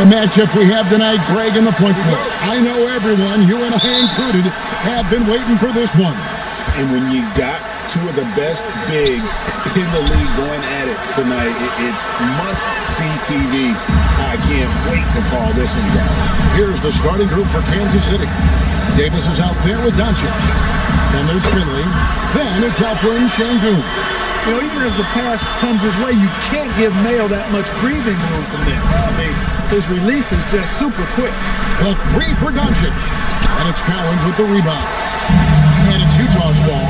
A matchup we have tonight, Greg, in the point court. I know everyone, you and I included, have been waiting for this one. And when you got two of the best bigs in the league going at it tonight, it's must-see TV. I can't wait to call this one down. Here's the starting group for Kansas City. Davis is out there with Doncic. Then there's Finley. Then it's Alperen Şengün. You know, even as the pass comes his way, you can't give Mayo that much breathing room from there. I mean, his release is just super quick. The three for Doncic. And it's Cowens with the rebound. And it's Utah's ball.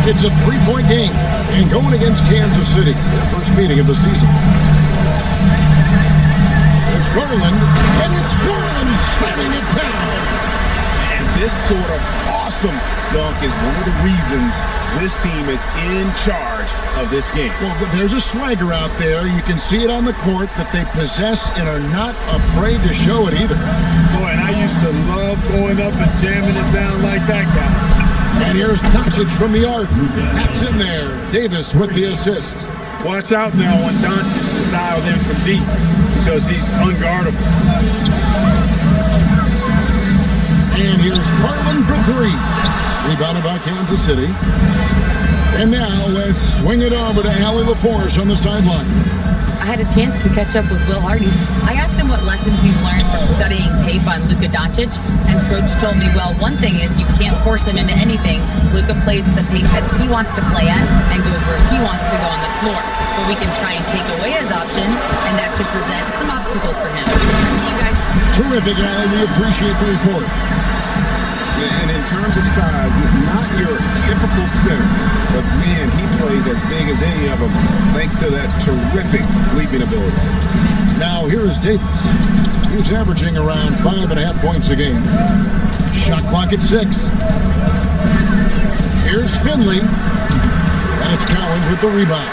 It's a three-point game. And going against Kansas City, their first meeting of the season. There's Garland. And it's Garland slamming it down. And this sort of awesome dunk is one of the reasons this team is in charge of this game. Well, there's a swagger out there. You can see it on the court that they possess and are not afraid to show it either. Boy, and I used to love going up and jamming it down like that guy. And here's Doncic from the arc. That's in there. Davis with the assist. Watch out now when Doncic is dialed in from deep because he's unguardable. And here's Garland for three. Rebounded by Kansas City. And now let's swing it over to Allie LaForce on the sideline. I had a chance to catch up with Will Hardy. I asked him what lessons he's learned from studying tape on Luka Doncic, and Coach told me, well, one thing is you can't force him into anything. Luka plays at the pace that he wants to play at and goes where he wants to go on the floor. But we can try and take away his options, and that should present some obstacles for him. See you guys. Terrific, Allie. We appreciate the report. And in terms of size, not your typical center, but man, he plays as big as any of them thanks to that terrific leaping ability. Now here is Davis. He's averaging around 5.5 points a game. Shot clock at 6. Here's Finley. And it's Cowens with the rebound.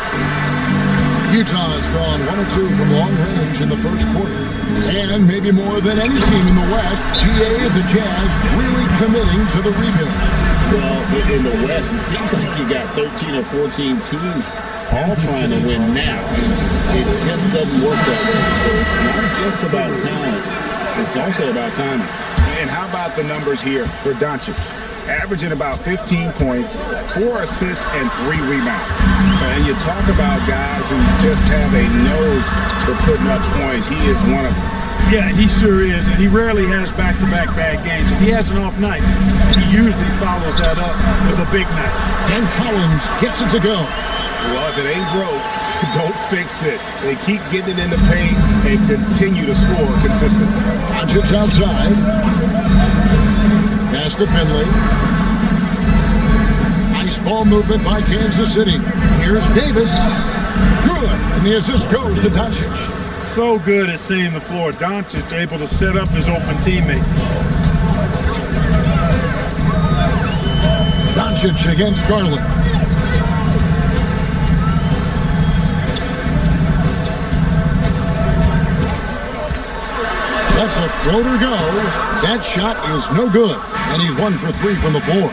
Utah has gone 1 or 2 from long range in the first quarter. And maybe more than any team in the West, the Jazz really committing to the rebuild. Well, in the West, it seems like you got 13 or 14 teams all trying to win now. It just doesn't work that way. So it's not just about talent. It's also about timing. And how about the numbers here for Doncic? Averaging about 15 points, 4 assists, and 3 rebounds. And you talk about guys who just have a nose for putting up points. He is one of them. Yeah, he sure is, and he rarely has back-to-back bad games. If he has an off night, he usually follows that up with a big night. And Cowens gets it to go. Well, if it ain't broke, don't fix it. They keep getting it in the paint and continue to score consistently. Doncic outside. Pass to Finley. Nice ball movement by Kansas City. Here's Davis. Good. And the assist goes to Doncic. So good at seeing the floor. Doncic able to set up his open teammates. Doncic against Garland. That's a floater go. That shot is no good. And he's 1 for 3 from the floor.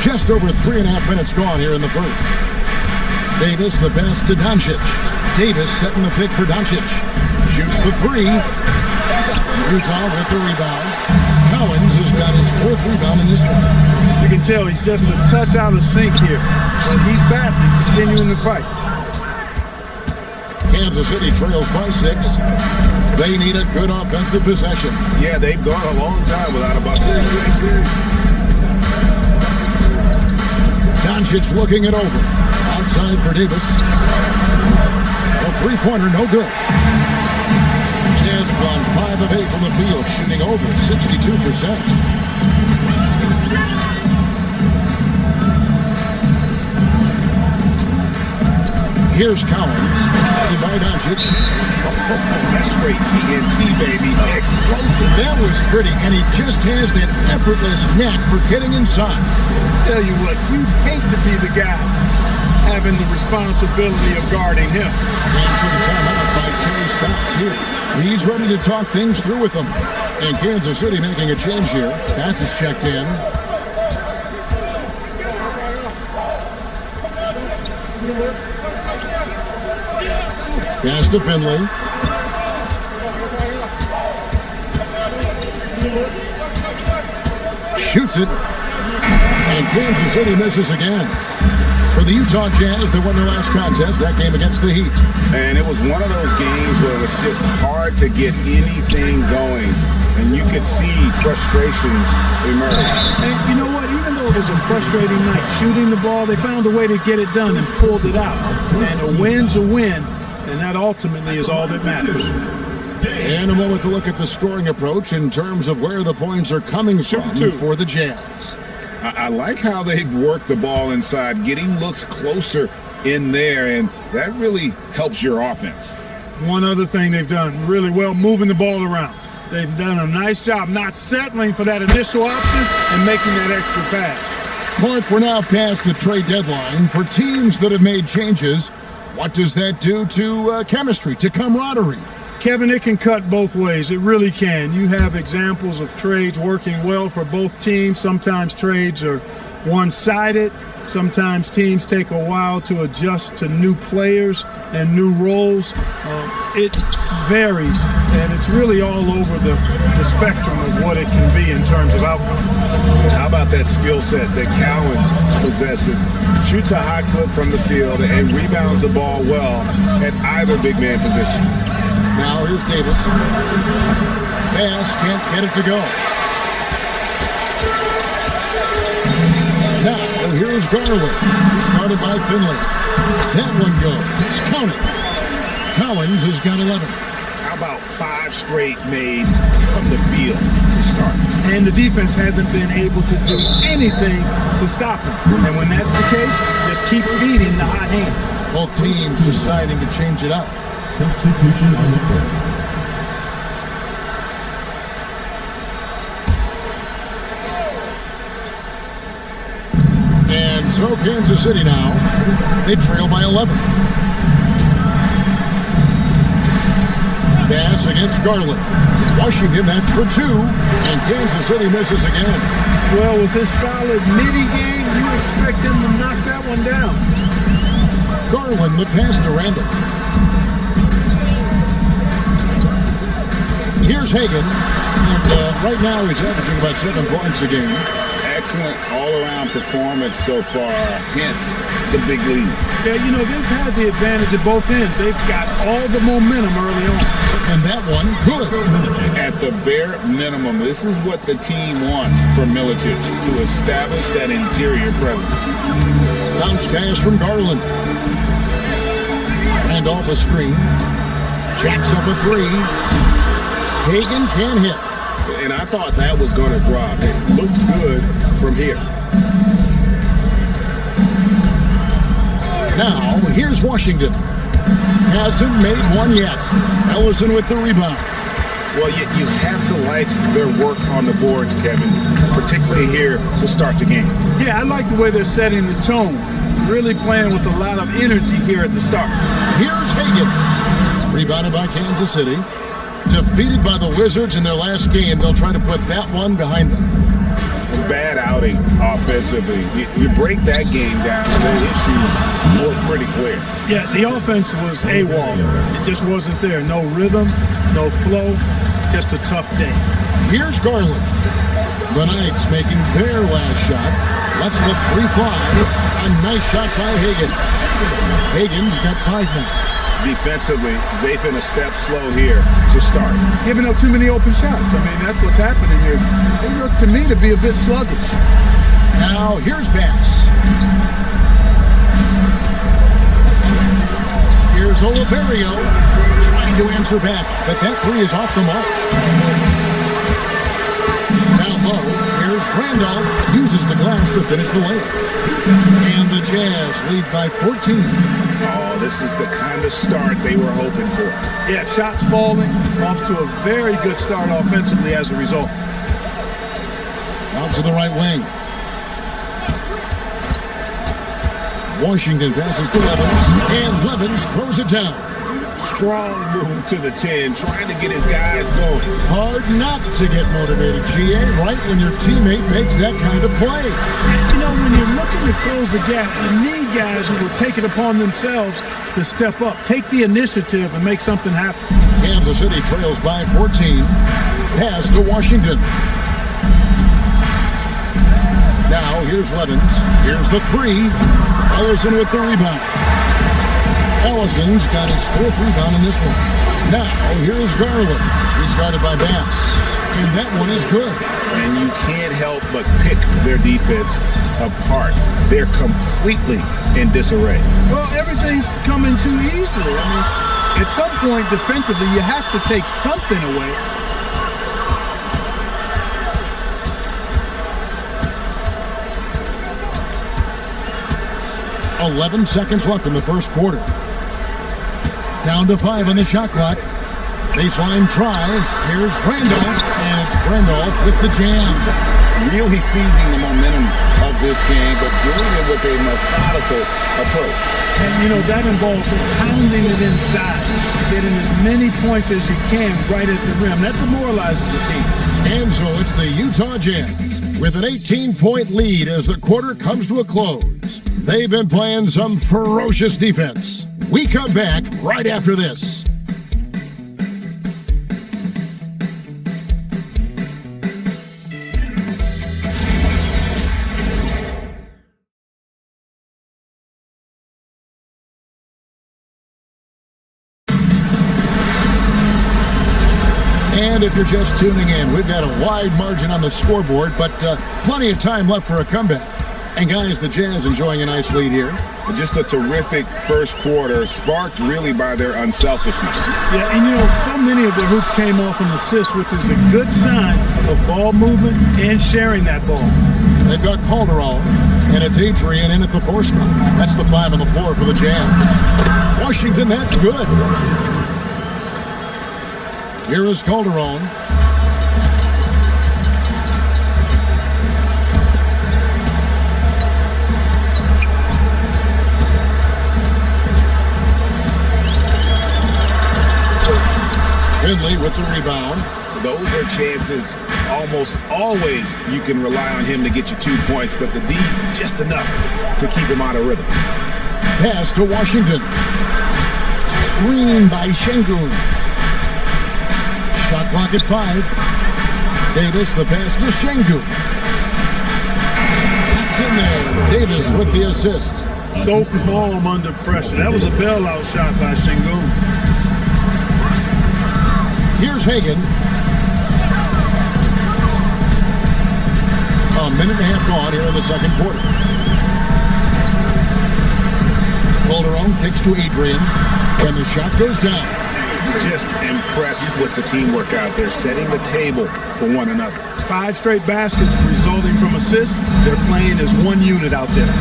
Just over 3.5 minutes gone here in the first. Davis, the pass to Doncic. Davis setting the pick for Doncic. Shoots the 3. Utah with the rebound. Cowens has got his 4th rebound in this one. You can tell he's just a touch out of sync here. But he's back and continuing to fight. Kansas City trails by 6. They need a good offensive possession. Yeah, they've gone a long time without a bucket. Doncic looking it over. Outside for Davis. A three-pointer, no good. Jazz have gone 5 of 8 from the field, shooting over 62%. Here's Cowens. By Doncic. Oh, that's straight TNT, baby. Explosive. That was pretty, and he just has that effortless knack for getting inside. Tell you what, you'd hate to be the guy having the responsibility of guarding him. And for the timeout by Terry Stotts here. He's ready to talk things through with them. And Kansas City making a change here. Pass is checked in. Pass to Finley. Shoots it. And Kansas City misses again. For the Utah Jazz, they won their last contest, that game against the Heat. And it was one of those games where it was just hard to get anything going. And you could see frustrations emerge. And you know what? Even though it was a frustrating night shooting the ball, they found a way to get it done and pulled it out. And a win's a win, and that ultimately is all that matters. And a moment to look at the scoring approach in terms of where the points are coming from for the Jazz. I like how they've worked the ball inside, getting looks closer in there, and that really helps your offense. One other thing they've done really well, moving the ball around. They've done a nice job not settling for that initial option and making that extra pass. Clark, we're now past the trade deadline. For teams that have made changes, what does that do to chemistry, to camaraderie? Kevin, it can cut both ways. It really can. You have examples of trades working well for both teams. Sometimes trades are one-sided. Sometimes teams take a while to adjust to new players and new roles. It varies, and it's really all over the spectrum of what it can be in terms of outcome. How about that skill set that Cowens possesses? Shoots a high clip from the field and rebounds the ball well at either big man position. Now here's Davis. Bass can't get it to go. Now here's Garland. Started by Finley. That one goes. Counted. Cowens has got 11. How about 5 straight made from the field to start? And the defense hasn't been able to do anything to stop him. And when that's the case, just keep feeding the hot hand. Both teams deciding to change it up. Substitution on the court. And so Kansas City now, they trail by 11. Pass against Garland. Washington, that's for 2, and Kansas City misses again. Well, with his solid midi game, you expect him to knock that one down. Garland, the pass to Randall. Here's Hagan, and right now he's averaging about 7 points a game. Excellent all-around performance so far, hence the big lead. Yeah, you know, they've had the advantage at both ends. They've got all the momentum early on. And that one, good. At the bare minimum, this is what the team wants from Milicic, to establish that interior presence. Bounce pass from Garland. And off a screen. Jacks up a 3. Hagan can't hit. And I thought that was going to drop. It looked good from here. Now, here's Washington. Hasn't made one yet. Ellison with the rebound. Well, you have to like their work on the boards, Kevin, particularly here to start the game. Yeah, I like the way they're setting the tone. Really playing with a lot of energy here at the start. Here's Hagan. Rebounded by Kansas City. Defeated by the Wizards in their last game, they'll try to put that one behind them. Bad outing offensively. You break that game down, the issues look pretty clear. Yeah, the offense was AWOL. It just wasn't there. No rhythm, no flow, just a tough day. Here's Garland. The Knights making their last shot. Lets the 3 fly. A nice shot by Hagan. Hagan's got 5 now. Defensively, they've been a step slow here to start. Giving up too many open shots. I mean, that's what's happening here. They look to me to be a bit sluggish. Now, here's Bass. Here's Oliverio trying to answer back, but that 3 is off the mark. Down low, here's Randolph. Uses the glass to finish the layup. And the Jazz lead by 14. Oh, this is the kind of start they were hoping for. Yeah, shots falling, off to a very good start offensively as a result. Out to the right wing. Washington passes to Levins, and Levins throws it down. Strong move to the 10, trying to get his guys going. Hard not to get motivated, GA, right when your teammate makes that kind of play. You know, when you're looking to close the gap, you need guys who will take it upon themselves to step up, take the initiative, and make something happen. Kansas City trails by 14. Pass to Washington. Now here's Levens. Here's the three. Ellison with the rebound. Ellison's got his 4th rebound in this one. Now here's Garland. He's guarded by Bass. And that one is good. And you can't help but pick their defense apart. They're completely in disarray. Well, everything's coming too easily. I mean, at some point defensively, you have to take something away. "11 seconds left in the first quarter. Down to 5 on the shot clock. Baseline try. Here's Randolph, and it's Randolph with the jam. Really seizing the momentum of this game, but doing it with a methodical approach. And, you know, that involves pounding it inside, getting as many points as you can right at the rim. That demoralizes the team. And so it's the Utah Jazz with an 18-point lead as the quarter comes to a close. They've been playing some ferocious defense. We come back right after this. And if you're just tuning in, we've got a wide margin on the scoreboard, but plenty of time left for a comeback. And guys, the Jazz enjoying a nice lead here. Just a terrific first quarter, sparked really by their unselfishness. Yeah, and you know, so many of their hoops came off an assist, which is a good sign of ball movement and sharing that ball. They've got Calderon, and it's Adrian in at the 4 spot. That's the 5 on the floor for the Jazz. Washington, that's good. Here is Calderon. Finley with the rebound. Those are chances almost always you can rely on him to get you 2 points, but the D just enough to keep him out of rhythm. Pass to Washington. Screen by Şengün. Shot clock at 5. Davis, the pass to Şengün. That's in there. Davis with the assist. So calm under pressure. That was a bailout shot by Şengün. Here's Hagan. A minute and a half gone here in the second quarter. Calderon kicks to Adrian, and the shot goes down. Just impressed with the teamwork out there, setting the table for one another. 5 straight baskets resulting from assists. They're playing as one unit out there.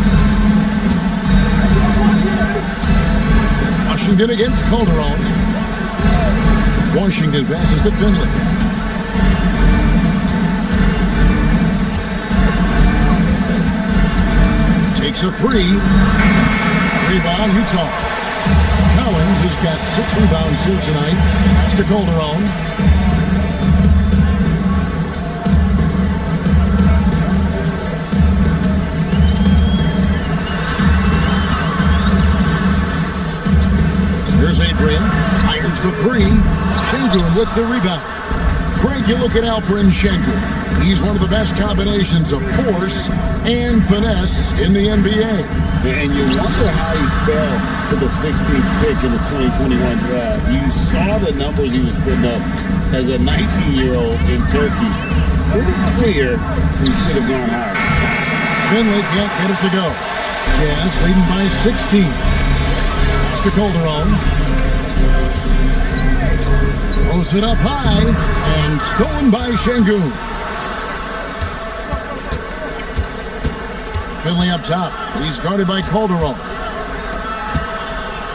Washington against Calderon. Washington passes to Finley. Takes a 3. Rebound, Utah. Collins has got 6 rebounds here tonight. Pass to Calderon. Here's Adrian. Fires the 3. Şengün with the rebound. Craig, you look at Alperen Şengün. He's one of the best combinations of force and finesse in the NBA. And you wonder how he fell to the 16th pick in the 2021 draft. You saw the numbers he was putting up as a 19-year-old in Turkey. Pretty clear he should have gone higher. Finley can't get it to go. Jazz leading by 16. It's to Calderon. Throws it up high and stolen by Şengün. Finley up top. He's guarded by Calderon.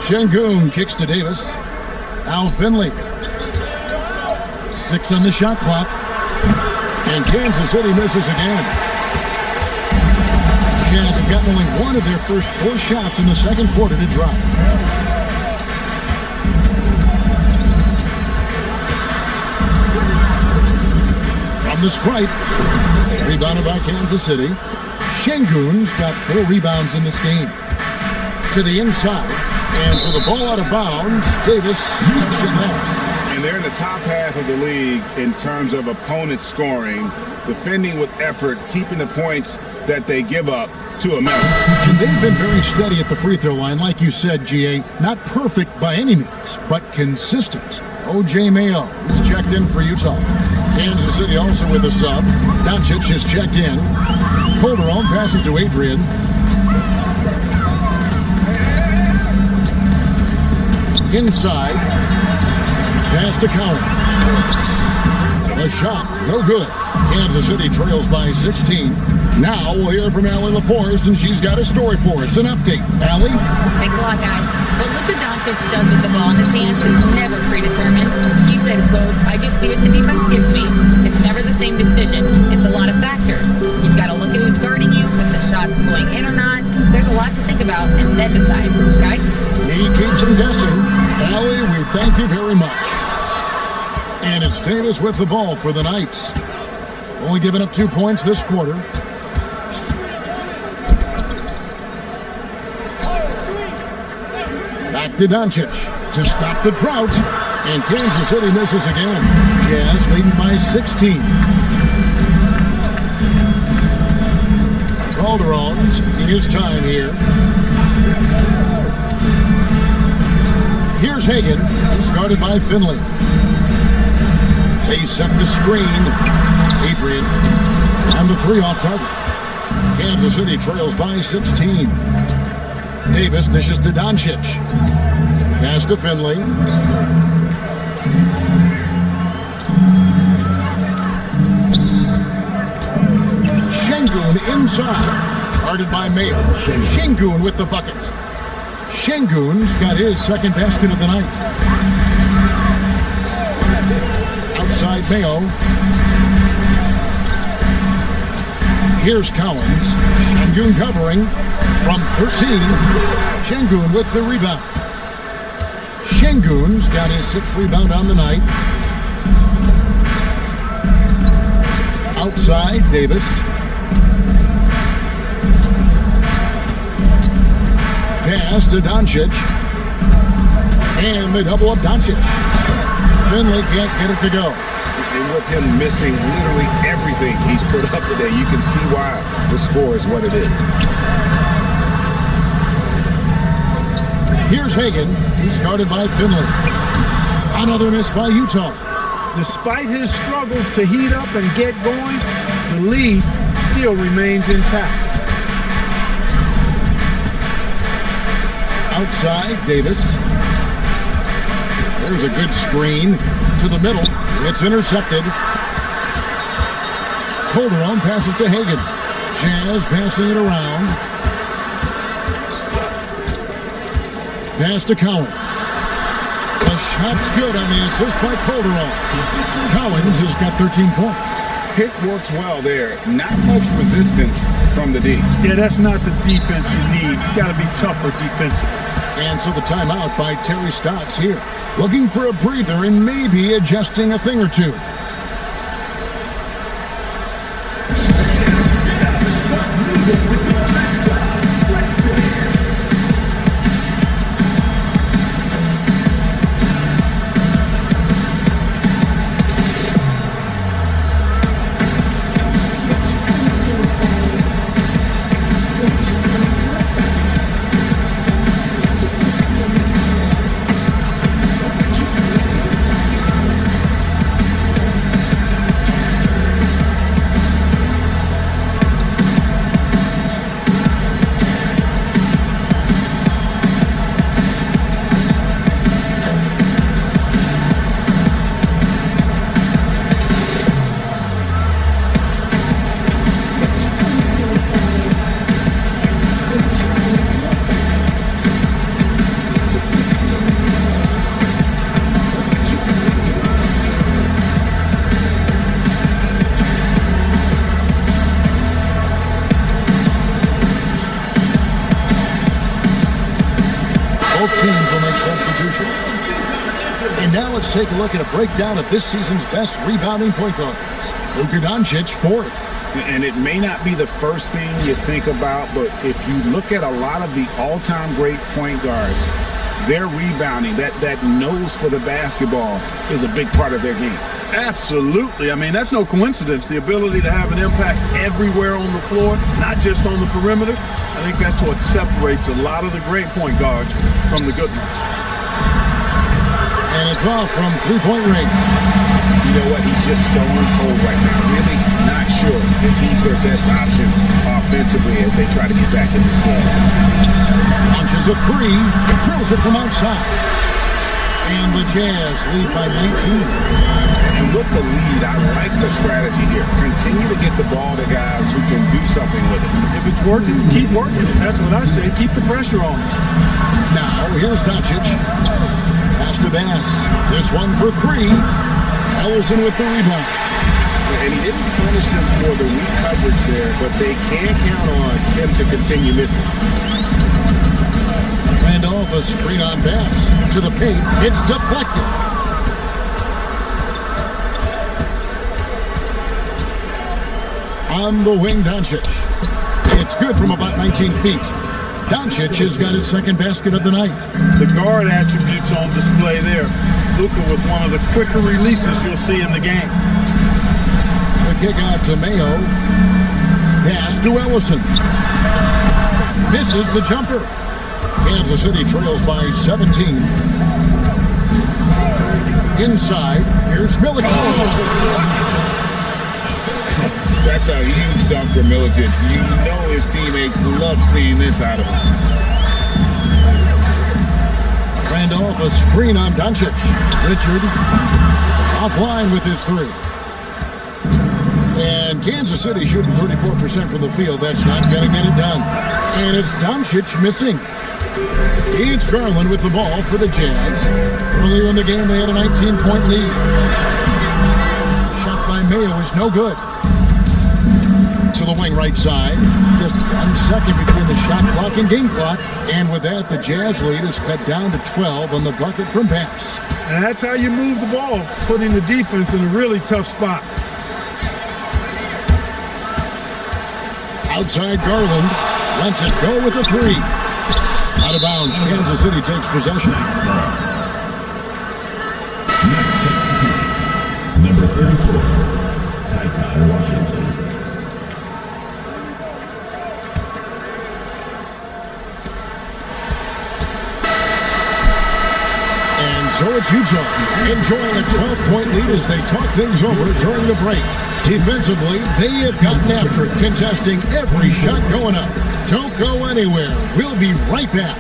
Şengün kicks to Davis. Now Finley. 6 on the shot clock. And Kansas City misses again. Jazz have gotten only one of their first 4 shots in the second quarter to drop. the stripe. Rebounded by Kansas City. Şengün's got 4 rebounds in this game. To the inside. And for the ball out of bounds, Davis touched it left. And they're in the top half of the league in terms of opponent scoring, defending with effort, keeping the points that they give up to a minimum. And they've been very steady at the free throw line, like you said, GA. Not perfect by any means, but consistent. O.J. Mayo is checked in for Utah. Kansas City also with a sub. Doncic is checked in. Calderon passes to Adrian. Inside. Pass to Collins. A shot, no good. Kansas City trails by 16. Now we'll hear from Allie LaForce, and she's got a story for us. An update. Allie? Thanks a lot, guys. What Luka Doncic does with the ball in his hands is never predetermined. He said, quote, "I just see what the defense gives me. It's never the same decision. It's a lot of factors. You've got to look at who's guarding you, if the shot's going in or not. There's a lot to think about, and then decide." Guys? He keeps him guessing. Allie, we thank you very much. And it's Davis with the ball for the Knights. Only giving up 2 points this quarter. Back to Doncic to stop the drought. And Kansas City misses again. Jazz leading by 16. Calderon taking his time here. Here's Hagan. He's guarded by Finley. They set the screen. Adrian on the 3 off target. Kansas City trails by 16. Davis dishes to Doncic. Pass to Finley. Şengün inside. Guarded by Mayo. Şengün with the bucket. Şengün's got his second basket of the night. Outside Mayo. Here's Collins. Şengün covering from 13. Şengün with the rebound. Şengün's got his 6th rebound on the night. Outside Davis. Pass to Doncic. And they double up Doncic. Finley can't get it to go. And with him missing literally everything he's put up today, you can see why the score is what it is. Here's Hagan. He's guarded by Finley. Another miss by Utah. Despite his struggles to heat up and get going, the lead still remains intact. Outside, Davis. There's a good screen to the middle. It's intercepted. Calderon passes to Hagan. Jazz passing it around. Pass to Collins. The shot's good on the assist by Calderon. Collins has got 13 points. Pick works well there. Not much resistance from the D. Yeah, that's not the defense you need. You got to be tougher defensively. And so the timeout by Terry Stotts here. Looking for a breather and maybe adjusting a thing or two. Both teams will make substitutions. And now let's take a look at a breakdown of this season's best rebounding point guards. Luka Doncic, fourth. And it may not be the first thing you think about, but if you look at a lot of the all-time great point guards, their rebounding, that nose for the basketball is a big part of their game. Absolutely. I mean, that's no coincidence. The ability to have an impact everywhere on the floor, not just on the perimeter. I think that's what separates a lot of the great point guards from the good ones. And it's off from three-point range. You know what? He's just stone cold right now. Really not sure if he's their best option offensively as they try to get back in this game. Launches a three, drills it from outside. And the Jazz lead by 19. And with the lead, I like the strategy here. Continue to get the ball to guys who can do something with it. If it's working, keep working. That's what I say. Keep the pressure on. Now, here's Doncic. Pass to Bass. This one for three. Ellison with the rebound. And he didn't punish them for the weak coverage there, but they can count on him to continue missing. Randolph, a screen on Bass. To the paint. It's deflected. On the wing, Doncic. It's good from about 19 feet. Doncic has got his second basket of the night. The guard attributes on display there. Luka with one of the quicker releases you'll see in the game. The kick out to Mayo. Pass to Ellison. Misses the jumper. Kansas City trails by 17. Inside, here's Milicic. That's a huge dunk for Milicic. You know his teammates love seeing this out of him. Randolph, a screen on Doncic. Richard offline with his three. And Kansas City shooting 34% from the field. That's not going to get it done. And it's Doncic missing. It's Garland with the ball for the Jazz. Earlier in the game, they had a 19-point lead. Shot by Mayo is no good. To the wing right side. Just 1 second between the shot clock and game clock. And with that, the Jazz lead is cut down to 12 on the bucket from pass. And that's how you move the ball, putting the defense in a really tough spot. Outside Garland. Lets it go with a three. Out of bounds. Kansas City takes possession. Next substitution, number 34, Ty Washington. And so it's Utah enjoying a 12-point lead as they talk things over during the break. Defensively, they have gotten after it, contesting every shot going up. Don't go anywhere. We'll be right back.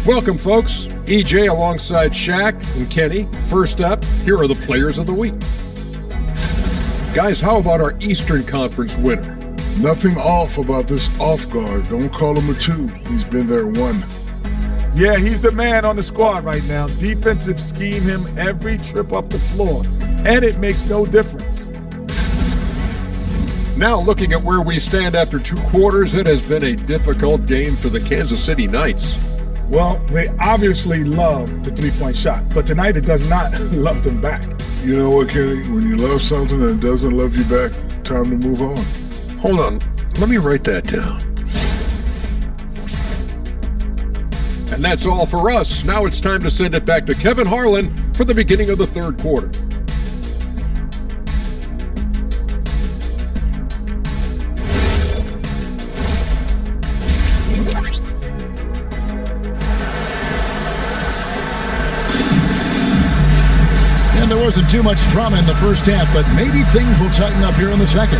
Welcome, folks. EJ alongside Shaq and Kenny. First up, here are the players of the week. Guys, how about our Eastern Conference winner? Nothing off about this off guard. Don't call him a two. He's been there one. Yeah, he's the man on the squad right now. Defensive scheme him every trip up the floor, and it makes no difference. Now looking at where we stand after 2 quarters, it has been a difficult game for the Kansas City Knights. Well, they obviously love the three-point shot, but tonight it does not love them back. You know what, Kenny? When you love something and it doesn't love you back, time to move on. Hold on, let me write that down. And that's all for us. Now it's time to send it back to Kevin Harlan for the beginning of the third quarter. And there wasn't too much drama in the first half, but maybe things will tighten up here in the second.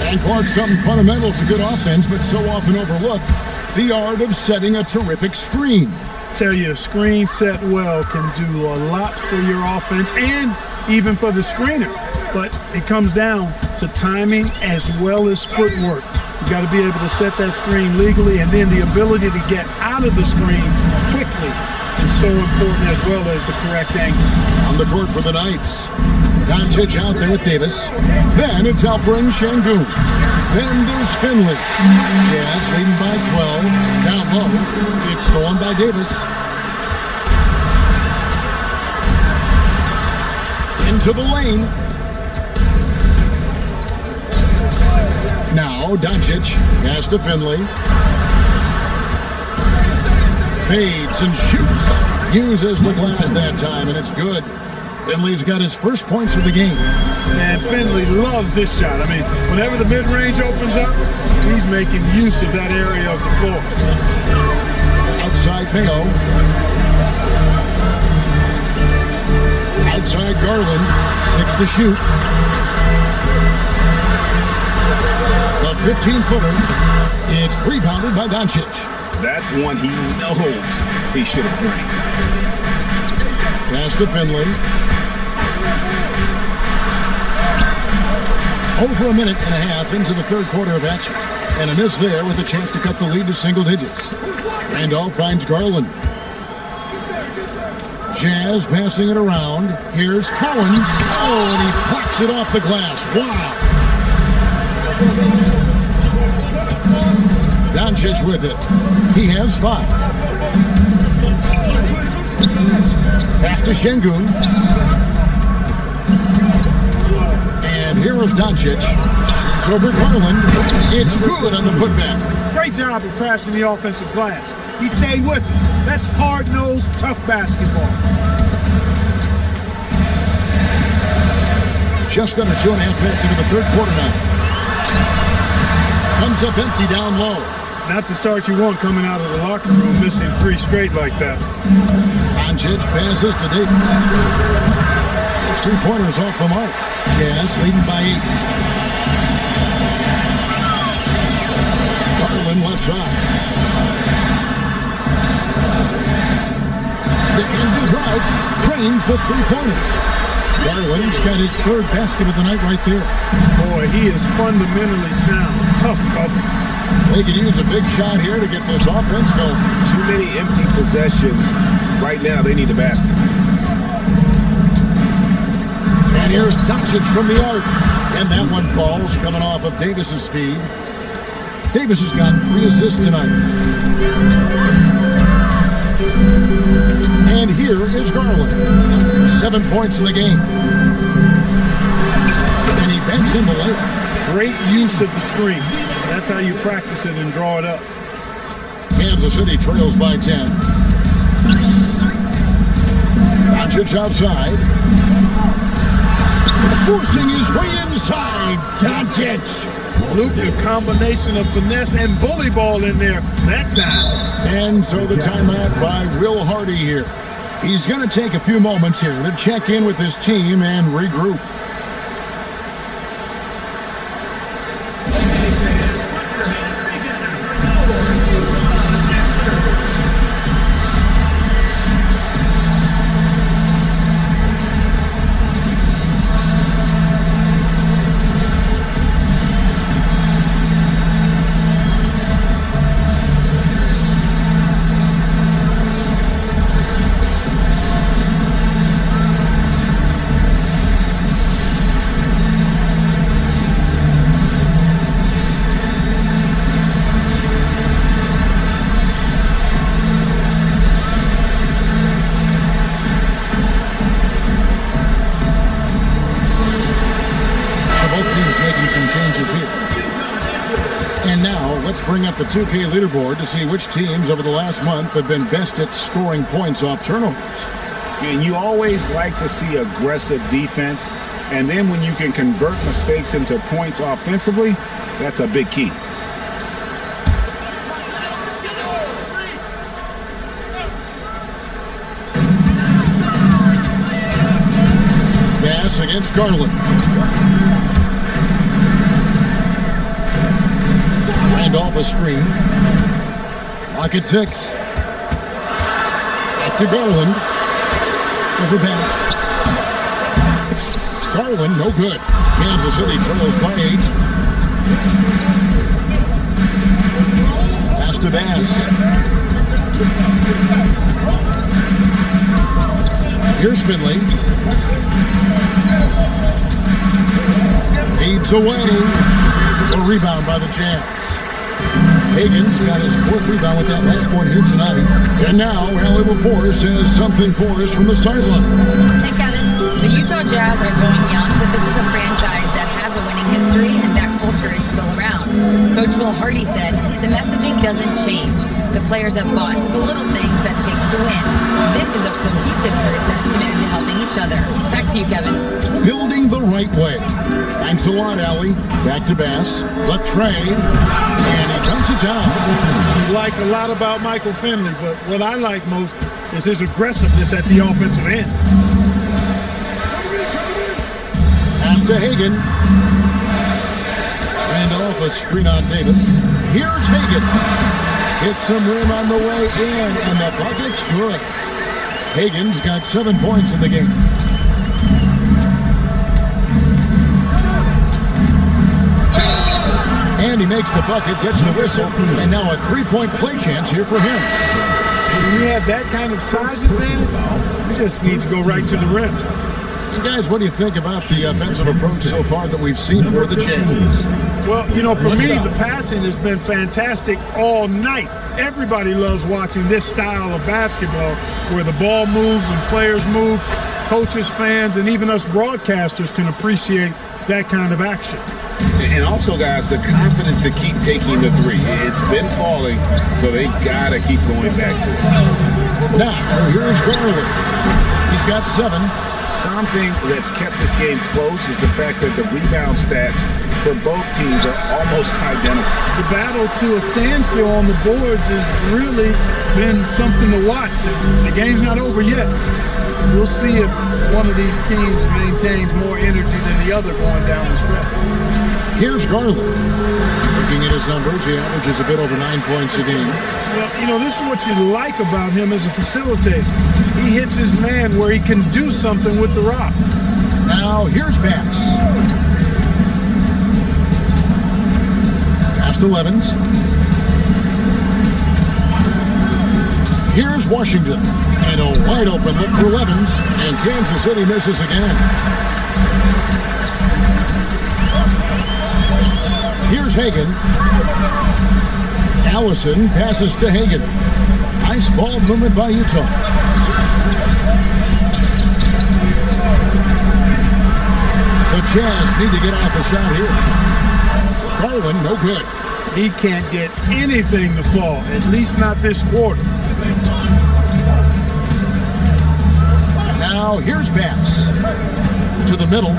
And Clark, something fundamental to good offense, but so often overlooked. the art of setting a terrific screen. Tell you, a screen set well can do a lot for your offense and even for the screener. But it comes down to timing as well as footwork. You got to be able to set that screen legally, and then the ability to get out of the screen quickly is so important, as well as the correct angle. On the court for the Knights, Doncic out there with Davis. Then it's Alper and Şengün. Then there's Finley. Jazz leading by 12. Down low, it's stolen by Davis. Into the lane. Now Doncic pass to Finley. Fades and shoots. Uses the glass that time, and it's good. Finley's got his first points of the game. And Finley loves this shot. I mean, whenever the mid-range opens up, he's making use of that area of the floor. Outside Mayo. Outside Garland. 6 to shoot. The 15-footer. It's rebounded by Doncic. That's one he knows he should have drained. Pass to Finley. Over a minute and a half into the third quarter of action. And a miss there with a chance to cut the lead to single digits. Randolph finds Garland. Jazz passing it around. Here's Collins. Oh, and he plucks it off the glass. Wow. Doncic with it. He has 5. Pass to Şengün. And here is Doncic. It's over Garland. It's good on the putback. Great job of crashing the offensive glass. He stayed with it. That's hard-nosed, tough basketball. Just under 2.5 minutes into the third quarter now. Comes up empty down low. Not the start you want coming out of the locker room, missing 3 straight like that. Doncic passes to Davis. 3-pointers off the mark. Jazz leading by 8. Garland left side. The end of the route drains the 3-pointer. Garland's got his 3rd basket of the night right there. Boy, he is fundamentally sound. Tough cover. They could use a big shot here to get this offense going. Too many empty possessions. Right now, they need a basket. And here's Doncic from the arc. And that one falls, coming off of Davis's feed. Davis has got 3 assists tonight. And here is Garland. 7 points in the game. And he banks in the layup. Great use of the screen. That's how you practice it and draw it up. Kansas City trails by 10. Doncic outside. Forcing his way inside. Doncic. Luke, a combination of finesse and bully ball in there that time. And so the timeout by Will Hardy here. He's going to take a few moments here to check in with his team and regroup. Bring up the 2K leaderboard to see which teams over the last month have been best at scoring points off turnovers. And you always like to see aggressive defense, and then when you can convert mistakes into points offensively, that's a big key. Pass against Garland. Off a screen. Clock at 6. Back to Garland. Over pass. Garland, no good. Kansas City trails by 8. Pass to Bass. Here's Finley. Feeds away. The rebound by the Jazz. Hagen's got his 4th rebound with that last one here tonight. And now, Allie LaForce has something for us from the sideline. Hey, Kevin. The Utah Jazz are going young, but this is a franchise that has a winning history, and that culture is still around. Coach Will Hardy said, the messaging doesn't change. The players have bought into the little things that takes to win. This is a cohesive group that's committed to helping each other. Back to you, Kevin. Building the right way. Thanks a lot, Allie. Back to Bass. Trey. And he counts it down. I like a lot about Michael Finley, but what I like most is his aggressiveness at the offensive end. Pass to Hagen. And off a screen on Davis. Here's Hagen. Hits some rim on the way in, and the bucket's good. Hagen's got 7 points in the game. And he makes the bucket, gets the whistle, and now a 3-point play chance here for him. When you have that kind of size advantage, you just need to go right to the rim. And guys, what do you think about the offensive approach so far that we've seen for the Jazz? Well, you know, for me, the passing has been fantastic all night. Everybody loves watching this style of basketball where the ball moves and players move. Coaches, fans, and even us broadcasters can appreciate that kind of action. And also, guys, the confidence to keep taking the three. It's been falling, so they've got to keep going back to it. Now, here's Garland. He's got 7. Something that's kept this game close is the fact that the rebound stats for both teams are almost identical. The battle to a standstill on the boards has really been something to watch. The game's not over yet. We'll see if one of these teams maintains more energy than the other going down the stretch. Here's Garland. Looking at his numbers, he averages a bit over 9 points a game. Well, you know, this is what you like about him as a facilitator. He hits his man where he can do something with the rock. Now, here's Bass. Pass to Levens. Here's Washington. And a wide open look for Levens. And Kansas City misses again. Here's Hagen. Allison passes to Hagen. Nice ball movement by Utah. The Jazz need to get off a shot here. Garland, no good. He can't get anything to fall, at least not this quarter. Now here's Bass. To the middle.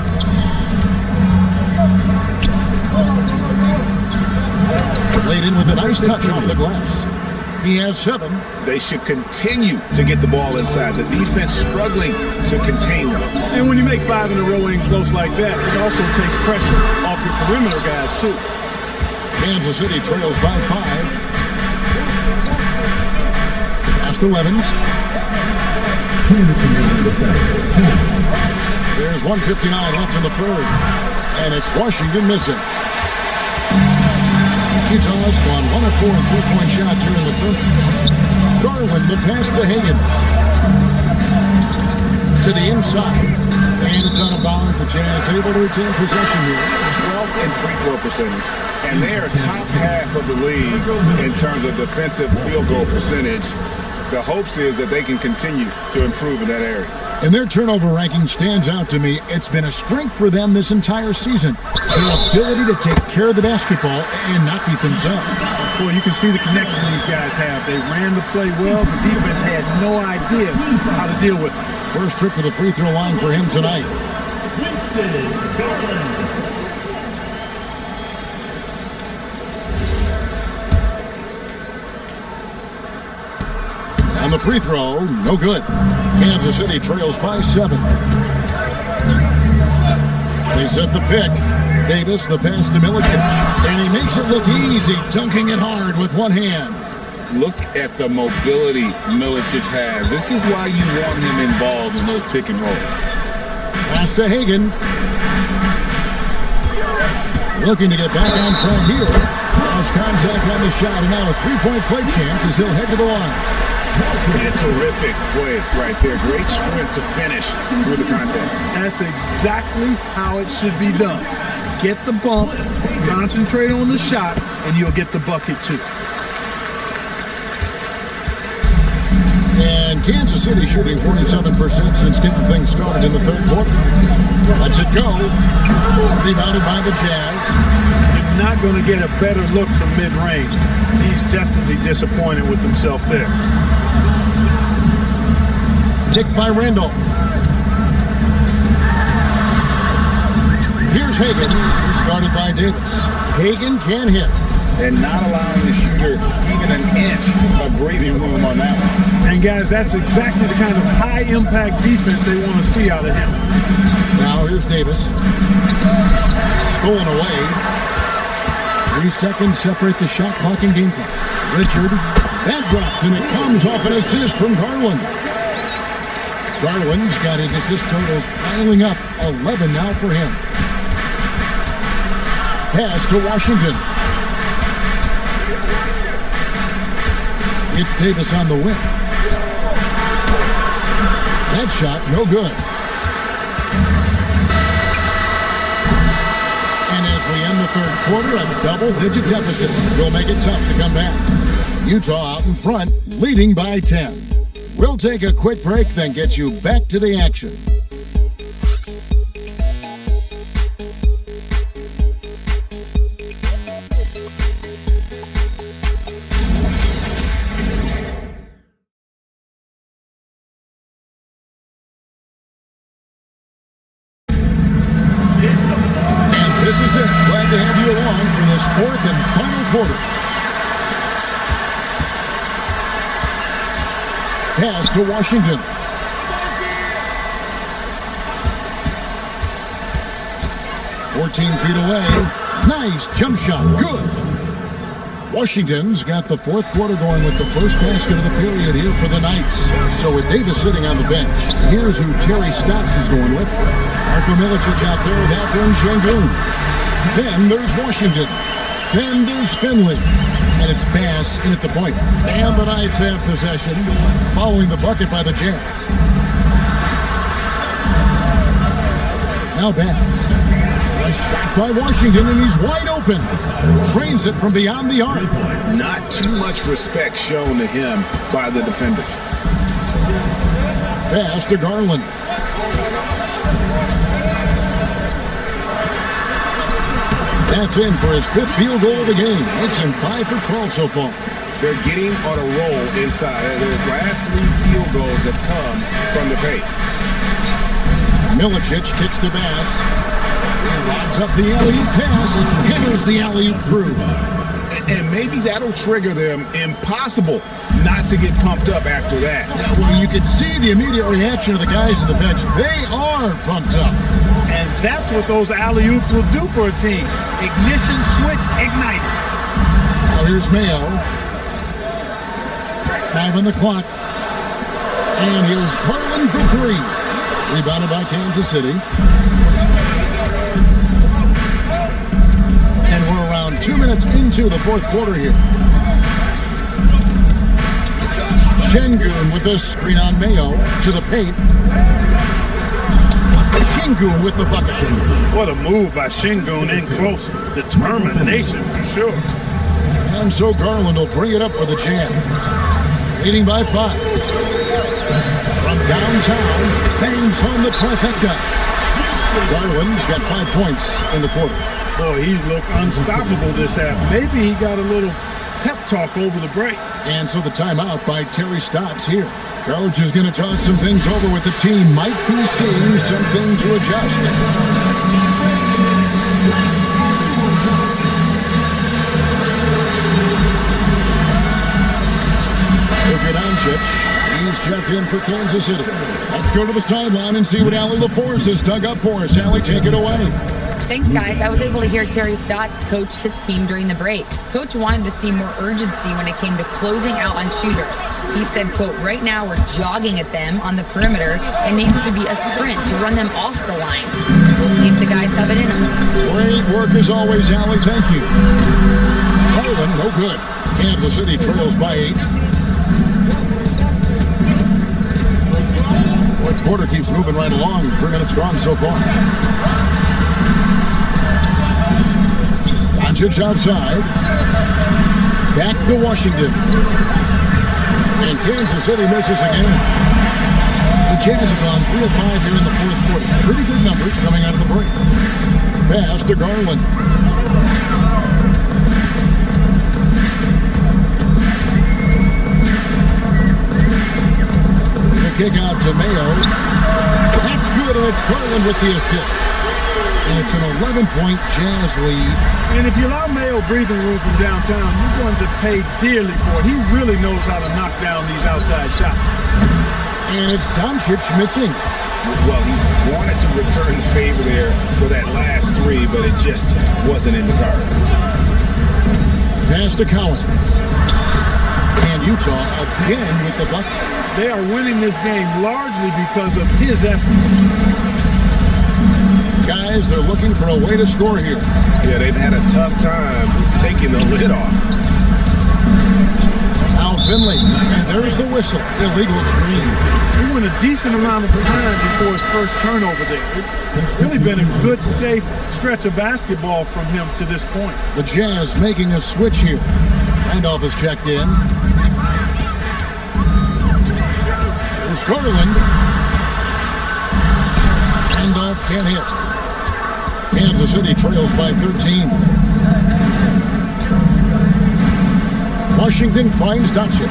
Laid in with a nice touch off the glass. He has 7. They should continue to get the ball inside. The defense struggling to contain them. And when you make 5 in a row in close like that, it also takes pressure off your perimeter guys, too. Kansas City trails by 5. Pass to Levens. 2 minutes remaining in the third. 2 minutes. There's 1:59 left in the third. And it's Washington missing. Utah's gone 1 of 4 on 3-point shots here in the third. Garland, the pass to Hagen. To the inside. And it's out of bounds. The Jazz able to retain possession here. 12th in free throw percentage. And they are top half of the league in terms of defensive field goal percentage. The hopes is that they can continue to improve in that area. And their turnover ranking stands out to me. It's been a strength for them this entire season. Their ability to take care of the basketball and not beat themselves. Boy, you can see the connection these guys have. They ran the play well. The defense had no idea how to deal with it. First trip to the free throw line for him tonight. Winston Garland. On the free throw, no good. Kansas City trails by 7. They set the pick. Davis, the pass to Milicic. And he makes it look easy, dunking it hard with one hand. Look at the mobility Milicic has. This is why you want him involved in those pick and rolls. Pass to Hagan. Looking to get back on track here. Lost contact on the shot, and now a three-point play chance as he'll head to the line. A terrific play right there. Great strength to finish through the contact. That's exactly how it should be done. Get the bump, concentrate on the shot, and you'll get the bucket too. And Kansas City shooting 47% since getting things started in the third quarter. Lets it go. Rebounded by the Jazz. You're not going to get a better look from mid-range. He's definitely disappointed with himself there. Kicked by Randolph. Here's Hagan, started by Davis. Hagan can hit. And not allowing the shooter even an inch of breathing room on that one. And guys, that's exactly the kind of high-impact defense they want to see out of him. Now here's Davis. Stolen away. 3 seconds separate the shot clock and game clock. Richard, that drops, and it comes off an assist from Garland. Garland's got his assist totals piling up. 11 now for him. Pass to Washington. It's Davis on the wing. That shot, no good. And as we end the third quarter, a double-digit deficit will make it tough to come back. Utah out in front, leading by 10. We'll take a quick break, then get you back to the action. This is it. Glad to have you along for this fourth and final quarter. Pass to Washington. "14 feet away. Nice jump shot. Good. Washington's got the fourth quarter going with the first basket of the period here for the Knights. So with Davis sitting on the bench, here's who Terry Stotts is going with. Marko Milicic out there with Alperen Şengün. Then there's Washington. Then there's Finley. And it's Bass in at the point. And the Knights have possession following the bucket by the Jazz. Now Bass. A shot by Washington, and he's wide open. Trains it from beyond the arc. Not too much respect shown to him by the defenders. Pass to Garland. That's in for his fifth field goal of the game. It's him 5 for 12 so far. They're getting on a roll inside. Their last 3 field goals have come from the paint. Milicic kicks to Bass. He lobs up the alley-oop pass. Hammers the alley-oop through. And maybe that'll trigger them. Impossible not to get pumped up after that. Yeah, well, you can see the immediate reaction of the guys on the bench. They are pumped up. And that's what those alley-oops will do for a team. Ignition switch ignited. Now here's Mayo. 5 on the clock. And here's Garland for 3. Rebounded by Kansas City. And we're around 2 minutes into the fourth quarter here. Şengün with the screen on Mayo to the paint. Şengün with the bucket. What a move by Şengün in close. Determination for sure. And so Garland will bring it up for the Jazz. Leading by 5. From downtown, bangs home the trifecta. Garland's got 5 points in the quarter. Boy, he's looked unstoppable this half. Maybe he got a little pep talk over the break. And so the timeout by Terry Stotts here. Coach is going to talk some things over with the team. Might be seeing something to adjust. Luka Doncic, he's checked in for Kansas City. Let's go to the sideline and see what Allie LaForce has dug up for us. Allie, take it away. Thanks, guys. I was able to hear Terry Stotts coach his team during the break. Coach wanted to see more urgency when it came to closing out on shooters. He said, quote, right now we're jogging at them on the perimeter. It needs to be a sprint to run them off the line. We'll see if the guys have it in them. Great work as always, Allie. Thank you. Garland, no good. Kansas City trails by 8. Fourth quarter keeps moving right along. 3 minutes gone so far. Doncic outside. Back to Washington. And Kansas City misses again. The Jazz have gone 3 of 5 here in the fourth quarter. Pretty good numbers coming out of the break. Pass to Garland. The kick out to Mayo. That's good, and it's Garland with the assist. It's an 11-point Jazz lead. And if you allow Mayo breathing room from downtown, you're going to pay dearly for it. He really knows how to knock down these outside shots. And it's Doncic missing. Well, he wanted to return the favor there for that last 3, but it just wasn't in the card. Pass to Collins. And Utah again with the bucket. They are winning this game largely because of his effort. Guys, they're looking for a way to score here. Yeah, they've had a tough time taking the lid off. Now Finley, and there's the whistle. Illegal screen. He went a decent amount of time before his first turnover there. It's really been a good, safe stretch of basketball from him to this point. The Jazz making a switch here. Randolph is checked in. Here's Garland. Randolph can't hit. Kansas City trails by 13. Washington finds Doncic.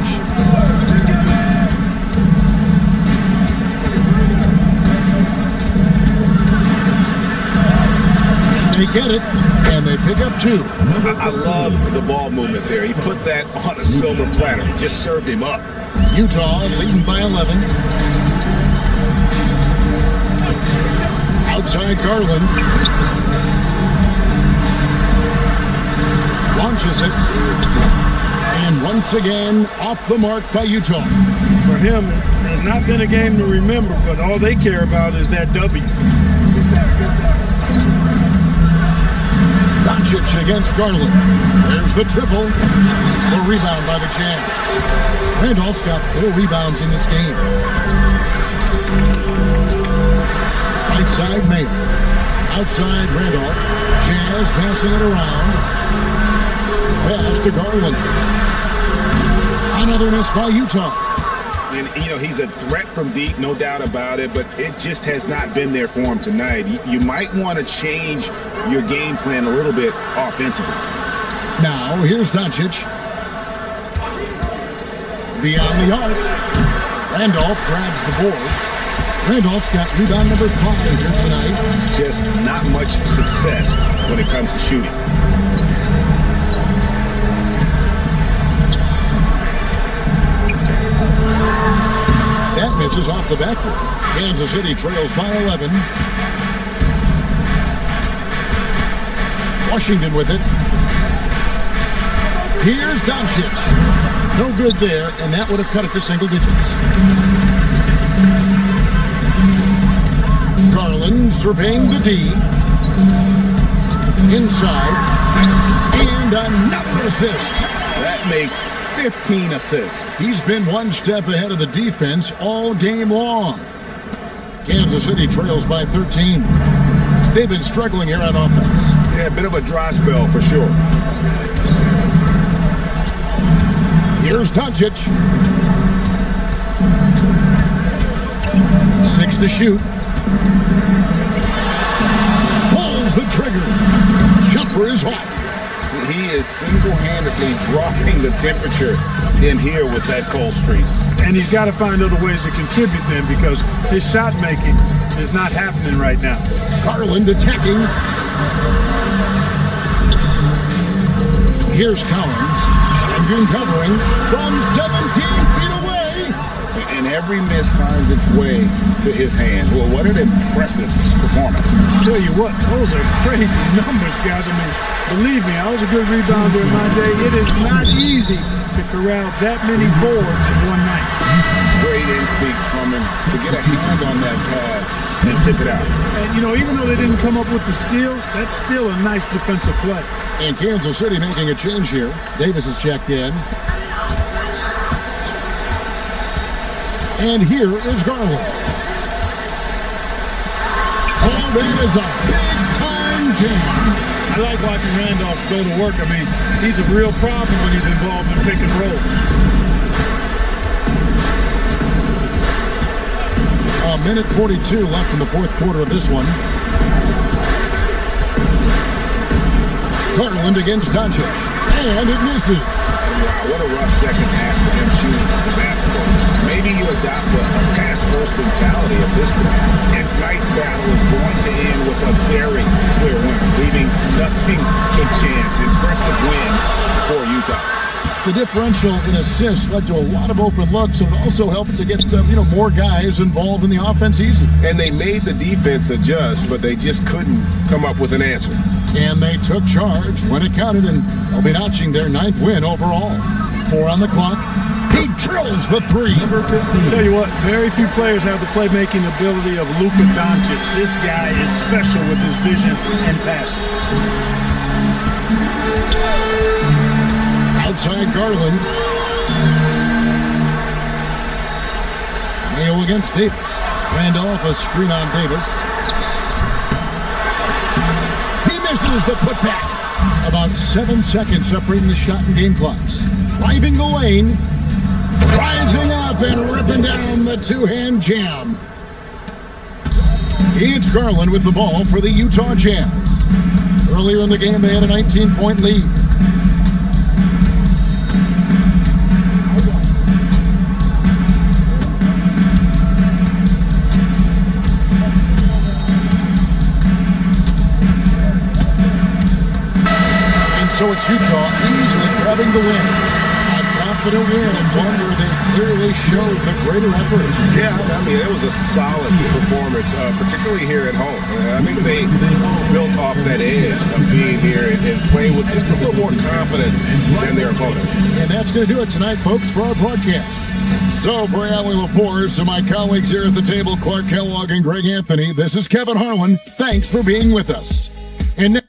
They get it, and they pick up 2. I love the ball movement there. He put that on a silver platter. Just served him up. Utah leading by 11. Outside Garland. Launches it. And once again, off the mark by Utah. For him, it has not been a game to remember, but all they care about is that W. Doncic against Garland. There's the triple. The rebound by the Jazz. Randolph's got 4 rebounds in this game. Right side, Mayo. Outside, Randolph. Jazz passing it around. Pass to Garland. Another miss by Utah. And, you know, he's a threat from deep, no doubt about it, but it just has not been there for him tonight. You might want to change your game plan a little bit offensively. Now, here's Doncic. Beyond the arc. Randolph grabs the board. Randolph's got rebound number 5 here tonight. Just not much success when it comes to shooting. That misses off the backboard. Kansas City trails by 11. Washington with it. Here's Doncic. No good there, and that would have cut it to single digits. Garland surveying the D. Inside. And another assist. That makes 15 assists. He's been one step ahead of the defense all game long. Kansas City trails by 13. They've been struggling here on offense. Yeah, a bit of a dry spell for sure. Here's Doncic. 6 to shoot. Pulls the trigger. Jumper is off. He is single-handedly dropping the temperature in here with that cold streak. And he's got to find other ways to contribute then, because his shot making is not happening right now. Garland attacking. Here's Collins. Champion covering from 17 feet away. And every miss finds its way to his hands. Well, what an impressive performance. Tell you what, those are crazy numbers, guys. I mean, believe me, I was a good rebounder in my day. It is not easy to corral that many boards in one night. Great instincts from him to get a hand on that pass and tip it out. And, you know, even though they didn't come up with the steal, that's still a nice defensive play. And Kansas City making a change here. Davis is checked in. And here is Garland. Oh, that is a big-time jam. I like watching Randolph go to work. I mean, he's a real problem when he's involved in pick and roll. A minute 42 left in the fourth quarter of this one. Garland against Doncic. And it misses. Wow, what a rough second half for him shooting the basketball. Maybe you adopt a pass-first mentality at this point. And tonight's battle is going to end with a very clear winner, leaving nothing to chance. Impressive win for Utah. The differential in assists led to a lot of open looks, and it also helped to get more guys involved in the offense easy. And they made the defense adjust, but they just couldn't come up with an answer. And they took charge when it counted, and they'll be notching their 9th win overall. 4 on the clock. He drills the 3. Tell you what, very few players have the playmaking ability of Luka Doncic. This guy is special with his vision and passion. Outside Garland. Nail against Davis. Randolph, a screen on Davis. He misses the putback. About 7 seconds separating the shot and game clocks. Driving the lane. Rising up and ripping down the two-hand jam. It's Garland with the ball for the Utah Jazz. Earlier in the game, they had a 19-point lead. So it's Utah easily grabbing the win. A confident win and one where they clearly showed the greater effort. Yeah, I mean, it was a solid performance, particularly here at home. I think they built off that edge of being here and playing with just a little more confidence than their opponent. And that's going to do it tonight, folks, for our broadcast. So for Allie LaForce and my colleagues here at the table, Clark Kellogg and Greg Anthony, this is Kevin Harlan. Thanks for being with us. And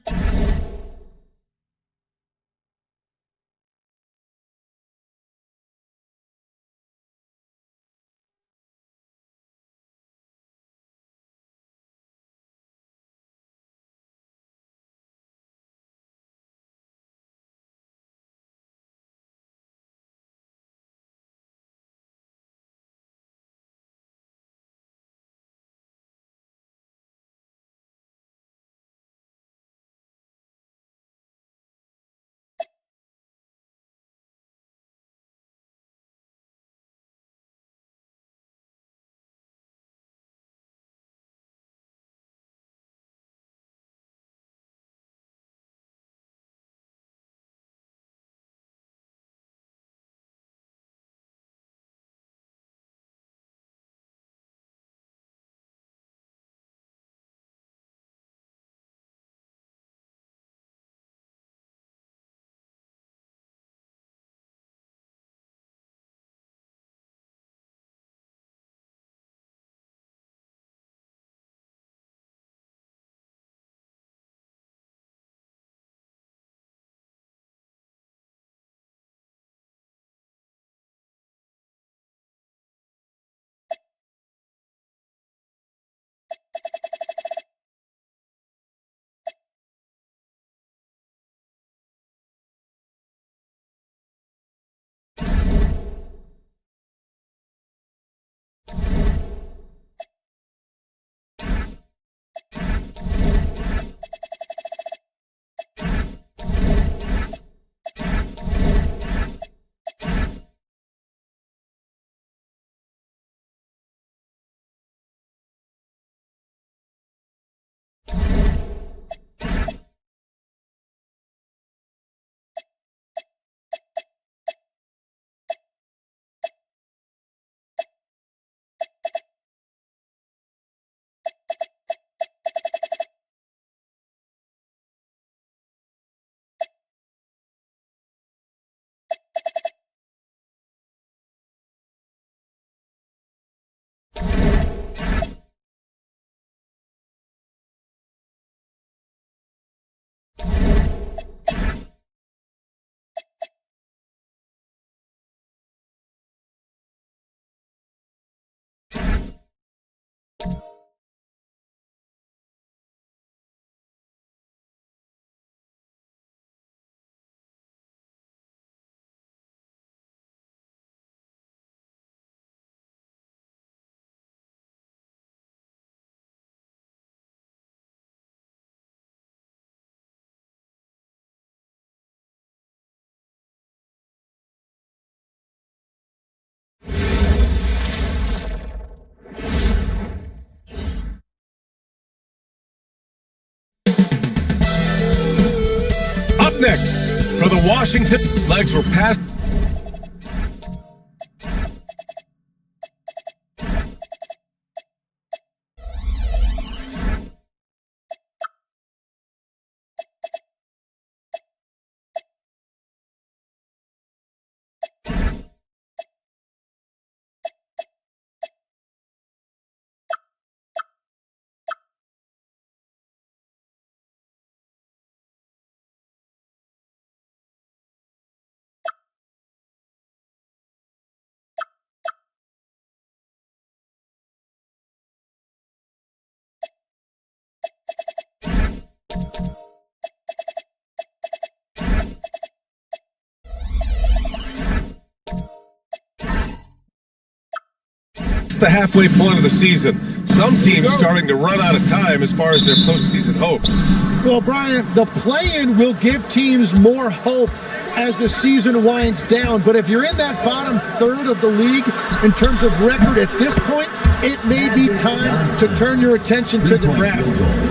Next, for the Washington, legs were passed. The halfway point of the season. Some teams starting to run out of time as far as their postseason hopes. Well, Brian, the play-in will give teams more hope as the season winds down. But if you're in that bottom third of the league in terms of record at this point, it may be time to turn your attention to the draft.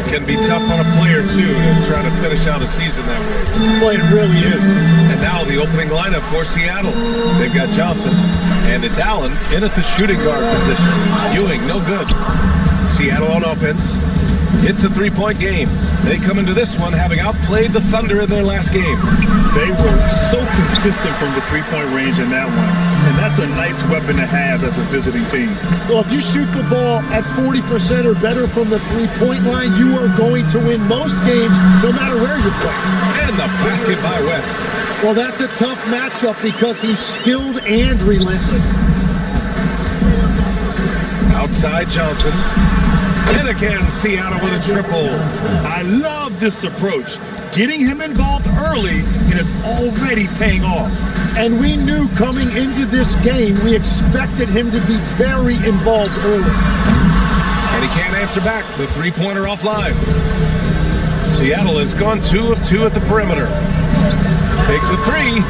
Can be tough on a player, too, to try to finish out a season that way. Well, it really is. And now the opening lineup for Seattle. They've got Johnson, and it's Allen in at the shooting guard position. Ewing, no good. Seattle on offense. It's a three-point game. They come into this one having outplayed the Thunder in their last game. They were so consistent from the three-point range in that one. And that's a nice weapon to have as a visiting team. Well, if you shoot the ball at 40% or better from the three-point line, you are going to win most games no matter where you play. And the basket by West. Well, that's a tough matchup because he's skilled and relentless. Outside Johnson. And again, Seattle with a triple. I love this approach. Getting him involved early, and it's already paying off. And we knew coming into this game, we expected him to be very involved early. And he can't answer back. The three-pointer offline. Seattle has gone 2 of 2 at the perimeter. Takes a three.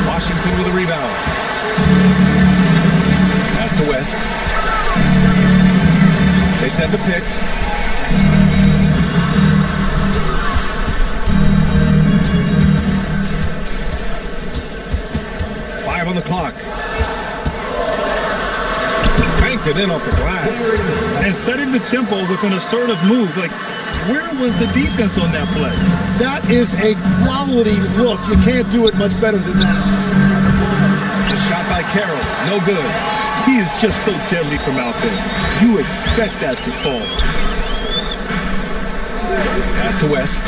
Washington with a rebound. Pass to West. They set the pick. Five on the clock. Banked it in off the glass. And setting the tempo with an assertive move. Like, where was the defense on that play? That is a quality look. You can't do it much better than that. The shot by Carroll. No good. He is just so deadly from out there. You expect that to fall. Pass to West.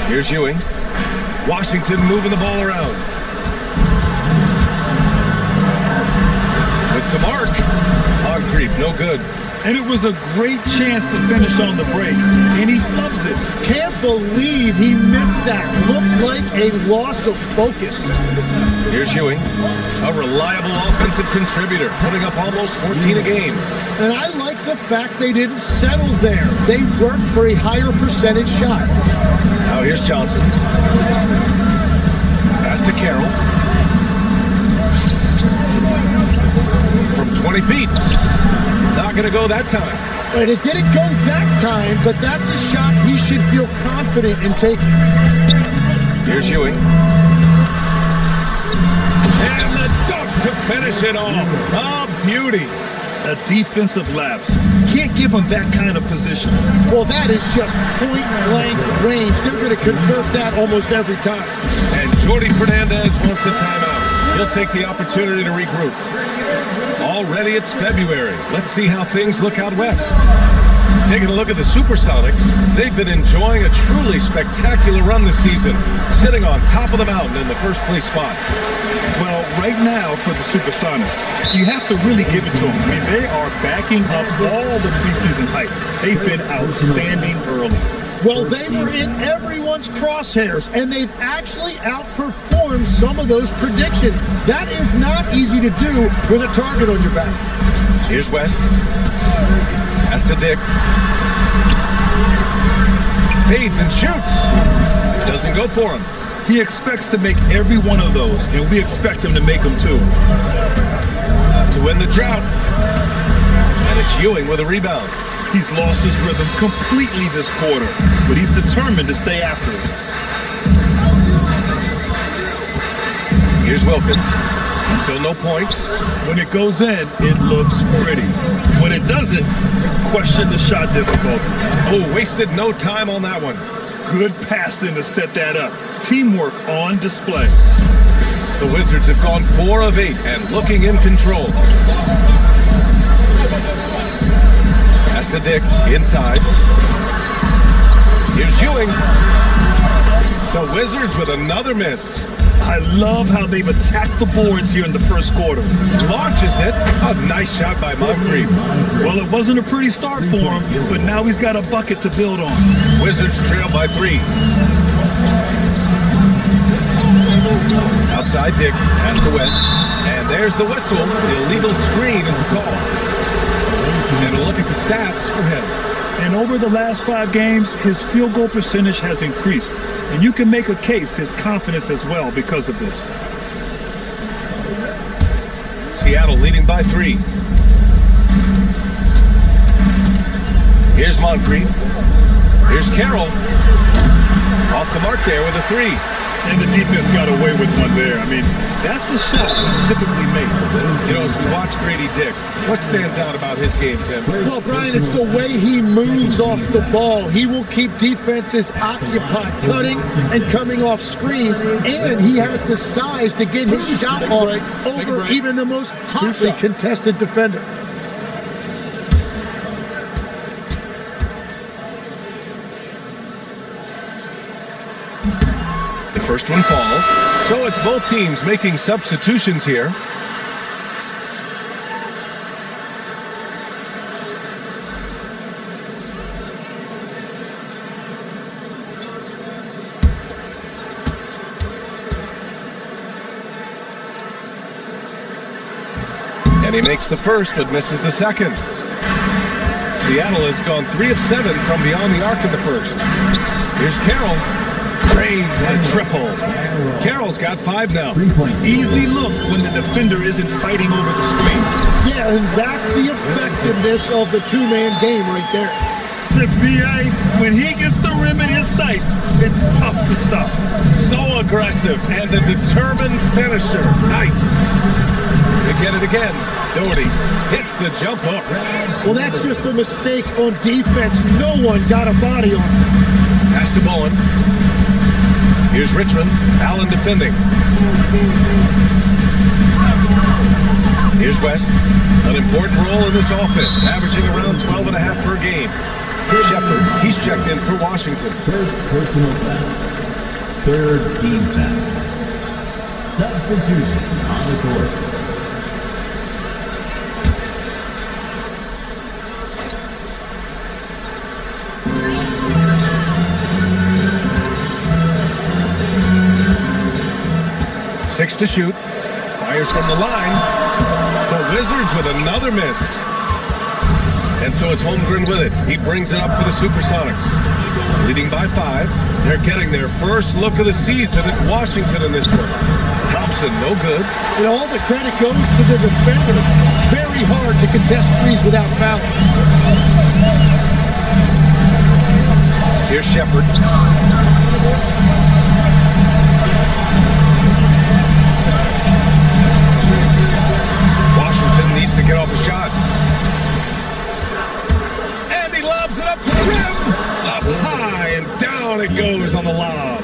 Here's Ewing. Washington moving the ball around. With some arc. Moncrief, no good. And it was a great chance to finish on the break. And he flubs it. Can't believe he missed that. Looked like a loss of focus. Here's Ewing, a reliable offensive contributor, putting up almost 14 a game. And I like the fact they didn't settle there. They worked for a higher percentage shot. Now here's Johnson. Pass to Carroll. From 20 feet. Not going to go that time. And it didn't go that time, but that's a shot he should feel confident in taking. Here's Ewing. And the dunk to finish it off. A beauty. A defensive lapse. Can't give him that kind of position. Well, that is just point-blank range. They're going to convert that almost every time. And Jordi Fernandez wants a timeout. He'll take the opportunity to regroup. Already it's February. Let's see how things look out west. Taking a look at the Supersonics, they've been enjoying a truly spectacular run this season, sitting on top of the mountain in the first place spot. Well, right now for the Supersonics, you have to really give it to them. I mean, they are backing up all the preseason hype. They've been outstanding early. Well, they were in everyone's crosshairs, and they've actually outperformed some of those predictions. That is not easy to do with a target on your back. Here's West. Pass to Dick. Fades and shoots. Doesn't go for him. He expects to make every one of those, and we expect him to make them too. To win the drought. And it's Ewing with a rebound. He's lost his rhythm completely this quarter, but he's determined to stay after it. Here's Wilkins. Still no points. When it goes in, it looks pretty. When it doesn't, question the shot difficulty. Oh, wasted no time on that one. Good passing to set that up. Teamwork on display. The Wizards have gone 4 of 8 and looking in control. Pass to Dick, inside. Here's Ewing. The Wizards with another miss. I love how they've attacked the boards here in the first quarter. Launches it. A nice shot by Moncrief. Well, it wasn't a pretty start for him, but now he's got a bucket to build on. Wizards trail by 3. Outside Dick, pass to West. And there's the whistle. The illegal screen is the call. And a look at the stats for him. And over the last 5 games, his field goal percentage has increased. And you can make a case his confidence as well because of this. Seattle leading by 3. Here's Moncrief. Here's Carroll. Off the mark there with a 3. And the defense got away with one there. I mean, that's a shot that typically makes. You know, as we watch Grady Dick, what stands out about his game, Tim? Well, Brian, it's the way he moves off the ball. He will keep defenses occupied, cutting and coming off screens, and he has the size to get his shot off over even the most hotly contested defender. The first one falls. So it's both teams making substitutions here. And he makes the first, but misses the second. Seattle has gone 3 of 7 from beyond the arc in the first. Here's Carroll. Drains the triple. Carroll's got 5 now. Easy look when the defender isn't fighting over the screen. Yeah, and that's the effectiveness of the two-man game right there. The BA, when he gets the rim in his sights, it's tough to stop. So aggressive and a determined finisher. Nice. To get it again, Doherty hits the jump hook. Well, that's just a mistake on defense. No one got a body on him. Pass to Bowen. Here's Richmond. Allen defending. Here's West. An important role in this offense, averaging around 12.5 per game. Shepard, he's checked in for Washington. First personal foul. Third team foul. Substitution on the court. Six to shoot. Fires from the line. The Wizards with another miss. And so it's Holmgren with it. He brings it up for the Supersonics. Leading by 5. They're getting their first look of the season at Washington in this one. Thompson, no good. And all the credit goes to the defender. Very hard to contest threes without fouling. Here's Shepard. Washington needs to get off a shot. And he lobs it up to the rim. Up high and down it goes on the lob.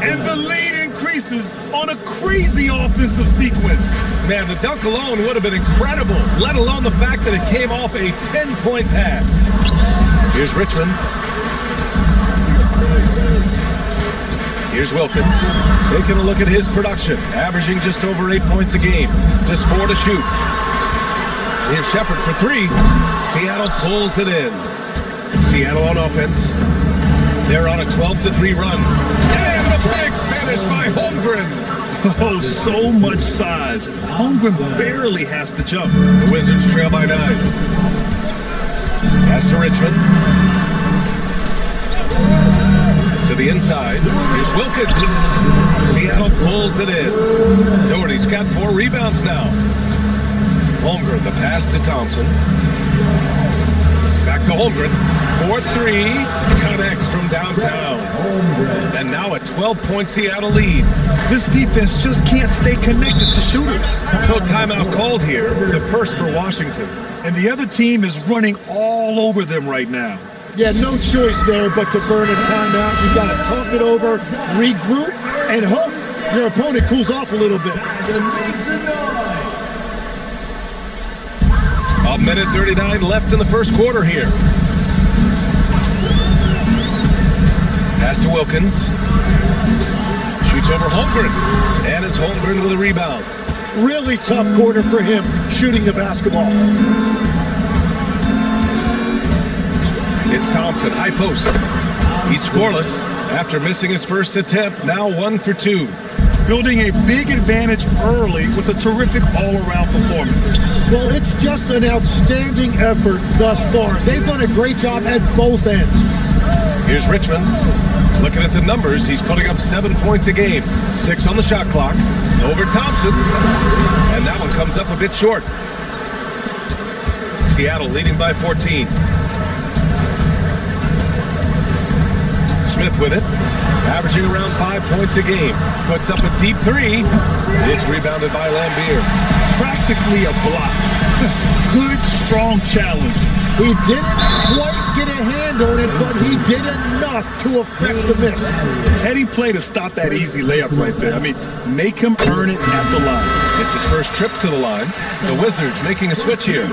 And the lead increases on a crazy offensive sequence. Man, the dunk alone would have been incredible, let alone the fact that it came off a pinpoint pass. Here's Richmond. Here's Wilkins, taking a look at his production, averaging just over 8 points a game, just 4 to shoot. Here's Shepard for 3. Seattle pulls it in. Seattle on offense. They're on a 12-3 run. And the big finish by Holmgren. Oh, so much size. Holmgren barely has to jump. The Wizards trail by 9. Pass to Richmond. To the inside. Here's Wilkins. Seattle pulls it in. Doherty's got 4 rebounds now. Holmgren, the pass to Thompson. Back to Holmgren. 4-3. Connects from downtown. And now a 12-point Seattle lead. This defense just can't stay connected to shooters. So timeout called here. The first for Washington. And the other team is running all over them right now. Yeah, no choice there but to burn a timeout. You got to talk it over, regroup, and hope your opponent cools off a little bit. A minute 39 left in the first quarter here. Pass to Wilkins. Shoots over Holmgren. And it's Holmgren with a rebound. Really tough quarter for him shooting the basketball. It's Thompson, high post. He's scoreless after missing his first attempt, now 1 for 2. Building a big advantage early with a terrific all-around performance. Well, it's just an outstanding effort thus far. They've done a great job at both ends. Here's Richmond. Looking at the numbers, he's putting up 7 points a game. 6 on the shot clock. Over Thompson. And that one comes up a bit short. Seattle leading by 14. Smith with it, averaging around 5 points a game. Puts up a deep 3. It's rebounded by Lambier. Practically a block. Good, strong challenge. He didn't quite get a hand on it, but he did enough to affect the miss. Heady play to stop that easy layup right there. I mean, make him earn it at the line. It's his first trip to the line. The Wizards making a switch here.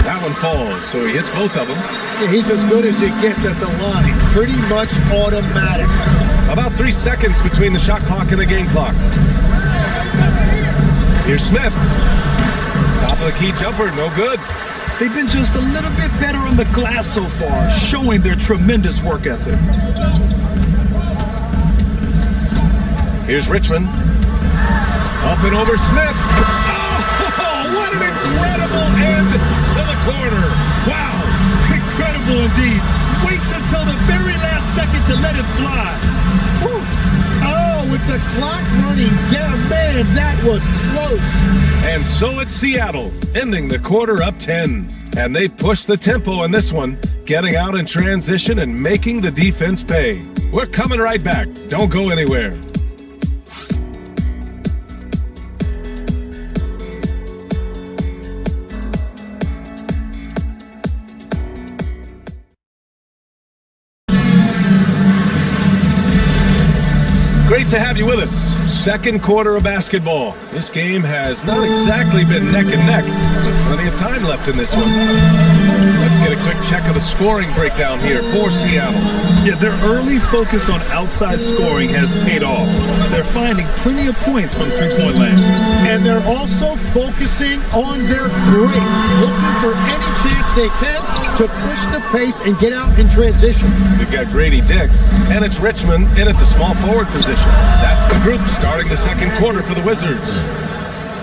That one falls, so he hits both of them. Yeah, he's as good as it gets at the line. Pretty much automatic. About 3 seconds between the shot clock and the game clock. Here's Smith. Top of the key jumper, no good. They've been just a little bit better on the glass so far, showing their tremendous work ethic. Here's Richmond. Up and over Smith. Oh, what an incredible end to the corner. Wow, incredible indeed. Waits until the very last second to let it fly. Woo. Oh, with the clock running down, man, that was close. And so it's Seattle, ending the quarter up 10. And they push the tempo in this one, getting out in transition and making the defense pay. We're coming right back. Don't go anywhere. Great to have you with us. Second quarter of basketball. This game has not exactly been neck and neck, but plenty of time left in this one. Let's get a quick check of the scoring breakdown here for Seattle. Yeah, their early focus on outside scoring has paid off. They're finding plenty of points from three-point land. And they're also focusing on their break, looking for any chance they can to push the pace and get out in transition. We've got Grady Dick, and it's Richmond in at the small forward position. That's the group starting the second quarter for the Wizards.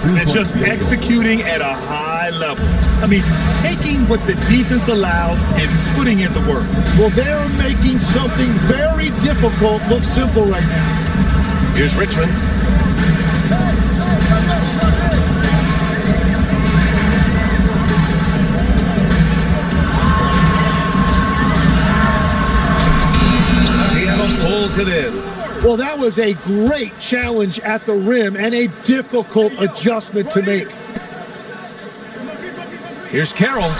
And just executing at a high level. I mean, taking what the defense allows and putting in the work. Well, they're making something very difficult look simple right now. Here's Richmond. Seattle pulls it in. Well, that was a great challenge at the rim and a difficult adjustment to make. Here's Carroll.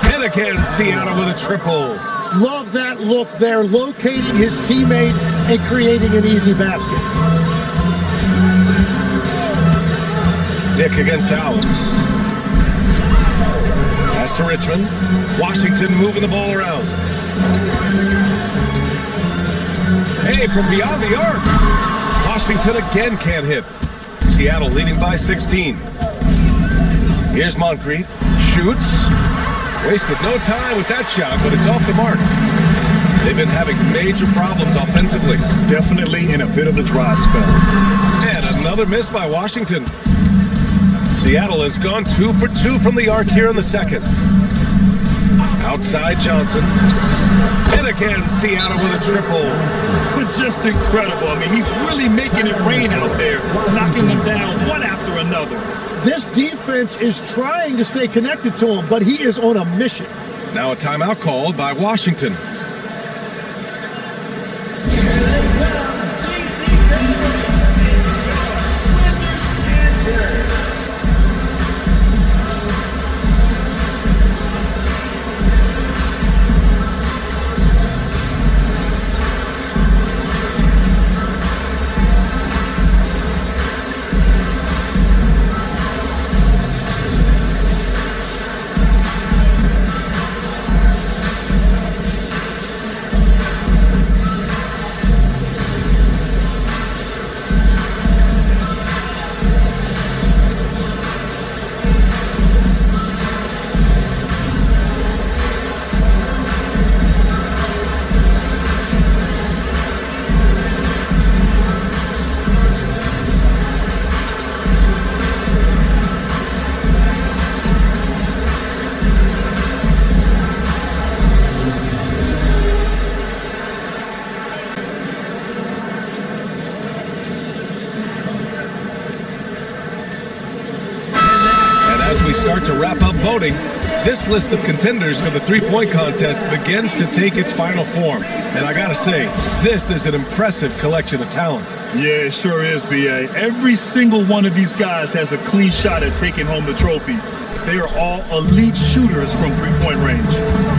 And again, Seattle with a triple. Love that look there, locating his teammate and creating an easy basket. Dick against Allen. Pass to Richmond. Washington moving the ball around. Hey, from beyond the arc. Washington again can't hit. Seattle leading by 16. Here's Moncrief. Shoots. Wasted no time with that shot, but it's off the mark. They've been having major problems offensively. Definitely in a bit of a dry spell. And another miss by Washington. Seattle has gone 2 for 2 from the arc here in the second. Outside Johnson. And again, Seattle with a triple. Just incredible. I mean, he's really making it rain out there, knocking them down one after another. This defense is trying to stay connected to him, but he is on a mission. Now a timeout called by Washington. Start to wrap up voting, this list of contenders for the three-point contest begins to take its final form. And I gotta say, this is an impressive collection of talent. Yeah, it sure is, B.A. Every single one of these guys has a clean shot at taking home the trophy. They are all elite shooters from three-point range.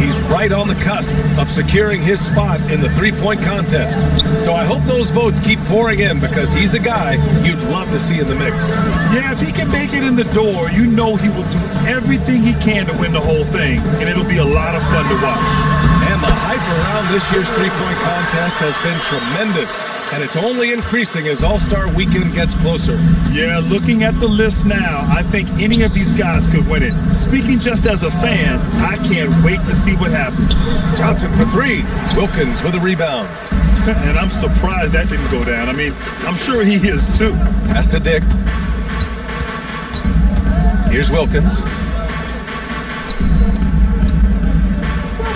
He's right on the cusp of securing his spot in the three-point contest. So I hope those votes keep pouring in because he's a guy you'd love to see in the mix. Yeah, if he can make it in the door, you know he will do everything he can to win the whole thing, and it'll be a lot of fun to watch. And the hype around this year's three-point contest has been tremendous, and it's only increasing as All-Star Weekend gets closer. Yeah, looking at the list now, I think any of these guys could win it. Speaking just as a fan, I can't wait to see what happens. Johnson for three. Wilkins with a rebound. And I'm surprised that didn't go down. I mean, I'm sure he is too. Pass to Dick. Here's Wilkins.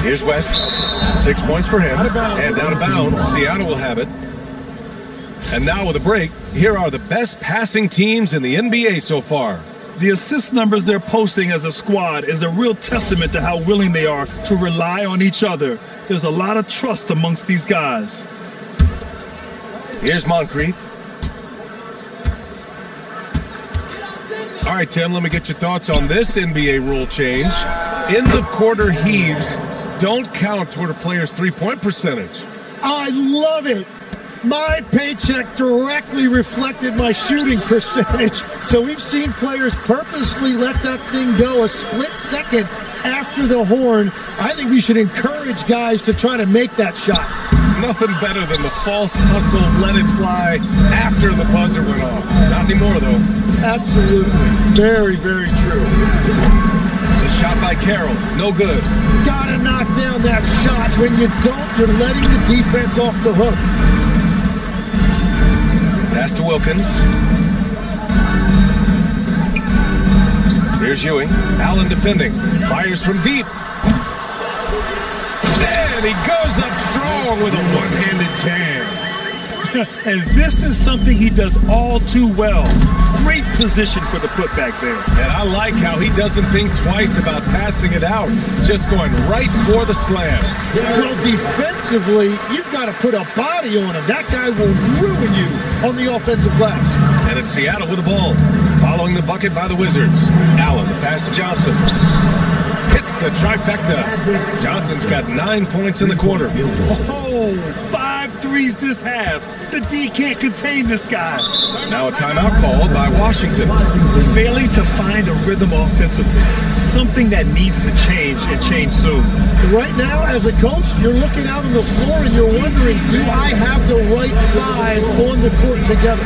Here's West. 6 points for him. And out of bounds. Seattle will have it. And now with a break, here are the best passing teams in the NBA so far. The assist numbers they're posting as a squad is a real testament to how willing they are to rely on each other. There's a lot of trust amongst these guys. Here's Moncrief. All right, Tim, let me get your thoughts on this NBA rule change. End of quarter heaves don't count toward a player's three-point percentage. I love it. My paycheck directly reflected my shooting percentage. So we've seen players purposely let that thing go a split second after the horn. I think we should encourage guys to try to make that shot. Nothing better than the false hustle, let it fly after the buzzer went off. Not anymore, though. Absolutely. Very, very true. The shot by Carroll, no good. Gotta knock down that shot. When you don't, you're letting the defense off the hook. Pass to Wilkins. Here's Ewing. Allen defending. Fires from deep. And he goes up strong with a one-handed jam. And this is something he does all too well. Great position for the putback there. And I like how he doesn't think twice about passing it out. Just going right for the slam. Well, defensively, you've got to put a body on him. That guy will ruin you on the offensive glass. And it's Seattle with the ball. Following the bucket by the Wizards. Allen, the pass to Johnson. Hits the trifecta. Johnson's got 9 points in the quarter. Oh, 5 threes this half. The D can't contain this guy. Now a timeout called by Washington. Failing to find a rhythm offensively. Something that needs to change and change soon. Right now, as a coach, you're looking out on the floor and you're wondering, do I have the right five on the court together?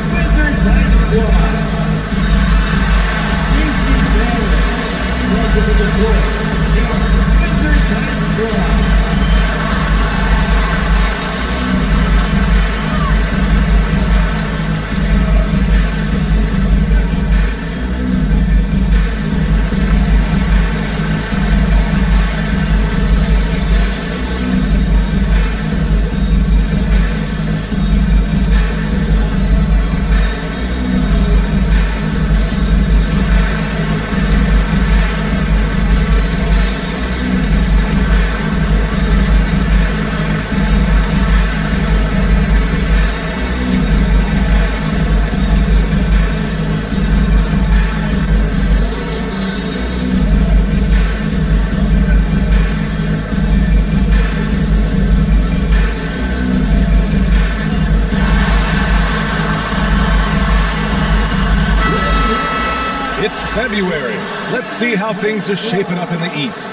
It's February. Let's see how things are shaping up in the East.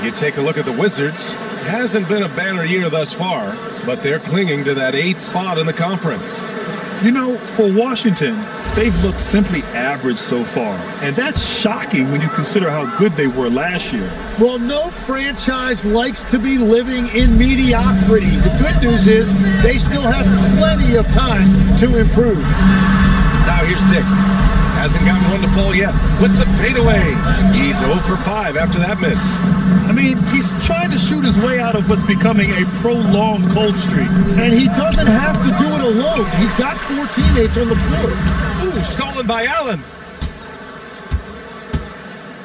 You take a look at the Wizards. It hasn't been a banner year thus far, but they're clinging to that 8th spot in the conference. You know, for Washington, they've looked simply average so far. And that's shocking when you consider how good they were last year. Well, no franchise likes to be living in mediocrity. The good news is they still have plenty of time to improve. Now here's Dick. Hasn't gotten one to fall yet. With the fadeaway. He's 0 for 5 after that miss. I mean, he's trying to shoot his way out of what's becoming a prolonged cold streak. And he doesn't have to do it alone. He's got 4 teammates on the floor. Ooh, stolen by Allen.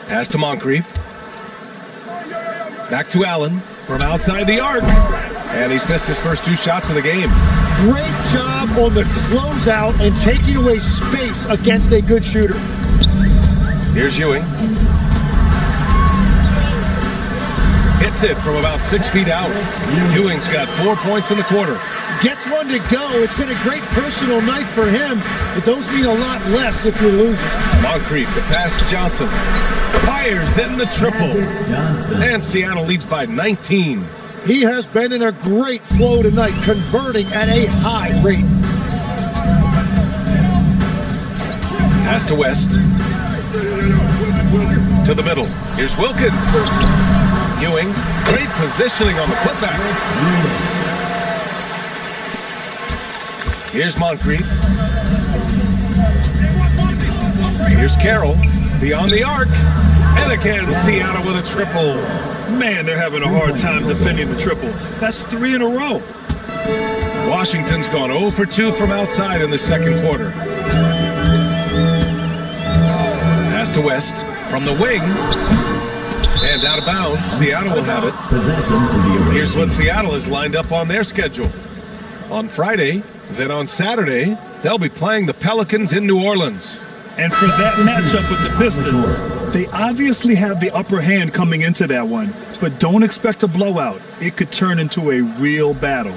Pass to Moncrief. Back to Allen from outside the arc. And he's missed his first 2 shots of the game. Great job on the closeout and taking away space against a good shooter. Here's Ewing. Hits it from about 6 feet out. Ewing's got 4 points in the quarter. Gets one to go. It's been a great personal night for him, but those mean a lot less if you're losing. Moncrief, the pass to Johnson. Fires in the triple. And Seattle leads by 19. He has been in a great flow tonight, converting at a high rate. Pass to West. To the middle. Here's Wilkins. Ewing, great positioning on the putback. Here's Moncrief. Here's Carroll, beyond the arc. And again, Seattle with a triple. Man, they're having a hard time defending the triple. That's 3 in a row. Washington's gone 0 for 2 from outside in the second quarter. Pass to West from the wing. And out of bounds, Seattle will have it. Here's what Seattle has lined up on their schedule. On Friday, then on Saturday, they'll be playing the Pelicans in New Orleans. And for that matchup with the Pistons, they obviously have the upper hand coming into that one, but don't expect a blowout. It could turn into a real battle.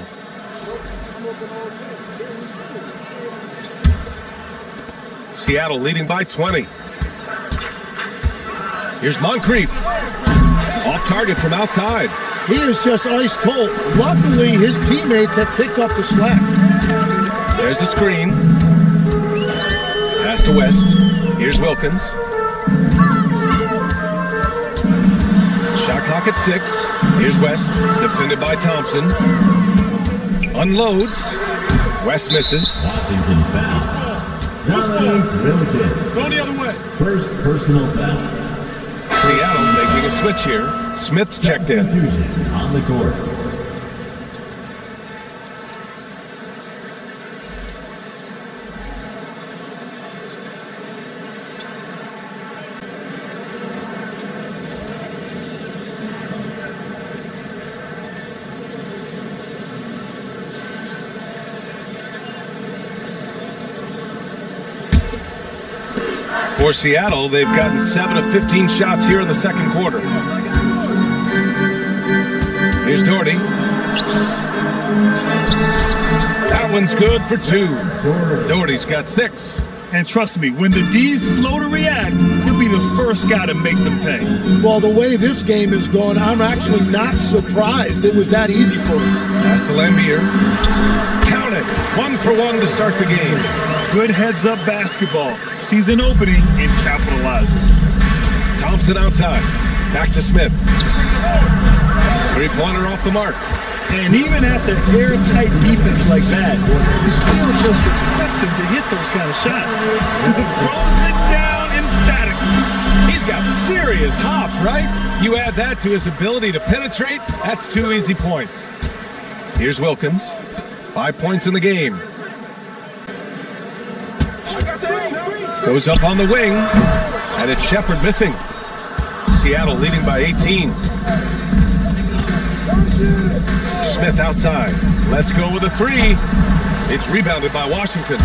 Seattle leading by 20. Here's Moncrief. Off target from outside. He is just ice cold. Luckily, his teammates have picked up the slack. There's the screen. Pass to West. Here's Wilkins. Shot clock at 6. Here's West, defended by Thompson. Unloads. West misses. Washington foul. Go the other way. First personal foul. Seattle making a switch here. Smith's checked in. Substitution on the court. For Seattle, they've gotten 7 of 15 shots here in the second quarter. Here's Doherty. one's good for 2. Doherty's got 6. And trust me, when the D's slow to react, he'll be the first guy to make them pay. Well, the way this game is going, I'm actually not surprised it was that easy for him. Pass to Lambier. Count it. 1 for 1 to start the game. Good heads-up basketball. Sees an opening and capitalizes. Thompson outside. Back to Smith. 3-pointer off the mark. And even after airtight defense like that, you still just expect him to hit those kind of shots. Throws it down emphatically. He's got serious hops, right? You add that to his ability to penetrate, that's 2 easy points. Here's Wilkins. 5 points in the game. Goes up on the wing, and it's Shepard missing. Seattle leading by 18. Smith outside. Let's go with a 3. It's rebounded by Washington.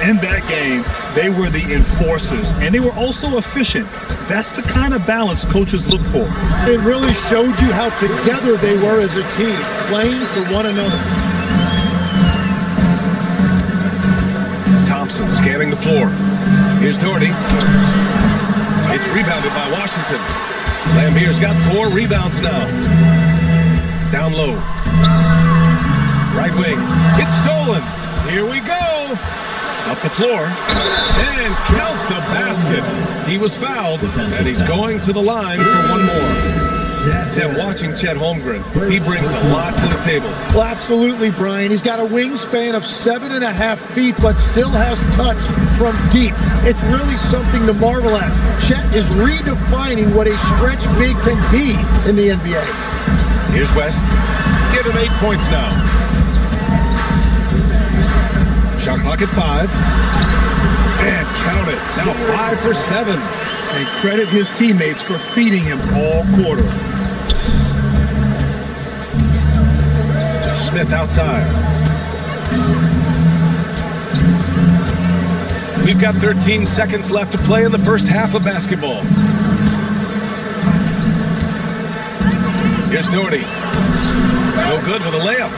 In that game, they were the enforcers, and they were also efficient. That's the kind of balance coaches look for. It really showed you how together they were as a team, playing for one another. Thompson scanning the floor. Here's Doherty. It's rebounded by Washington. Lambier's got 4 rebounds now. Down low. Right wing. It's stolen. Here we go. Up the floor. And count the basket. He was fouled, and he's going to the line for 1 more. Tim, watching Chet Holmgren, he brings a lot to the table. Well, absolutely, Brian. He's got a wingspan of 7.5 feet, but still has touch from deep. It's really something to marvel at. Chet is redefining what a stretch big can be in the NBA. Here's West. Give him 8 points now. Shot clock at 5. And count it. Now 5 for 7. And credit his teammates for feeding him all quarter. Smith outside. We've got 13 seconds left to play in the first half of basketball. Here's Doherty. No good with a layup.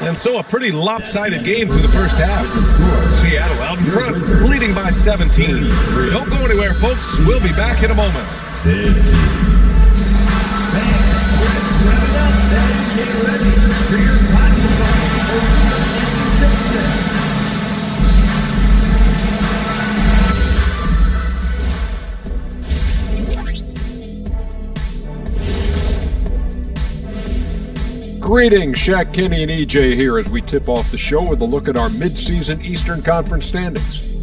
And so a pretty lopsided game through the first half. Seattle out in front, leading by 17. Don't go anywhere, folks. We'll be back in a moment. Greetings, Shaq, Kenny, and EJ here as we tip off the show with a look at our midseason Eastern Conference standings.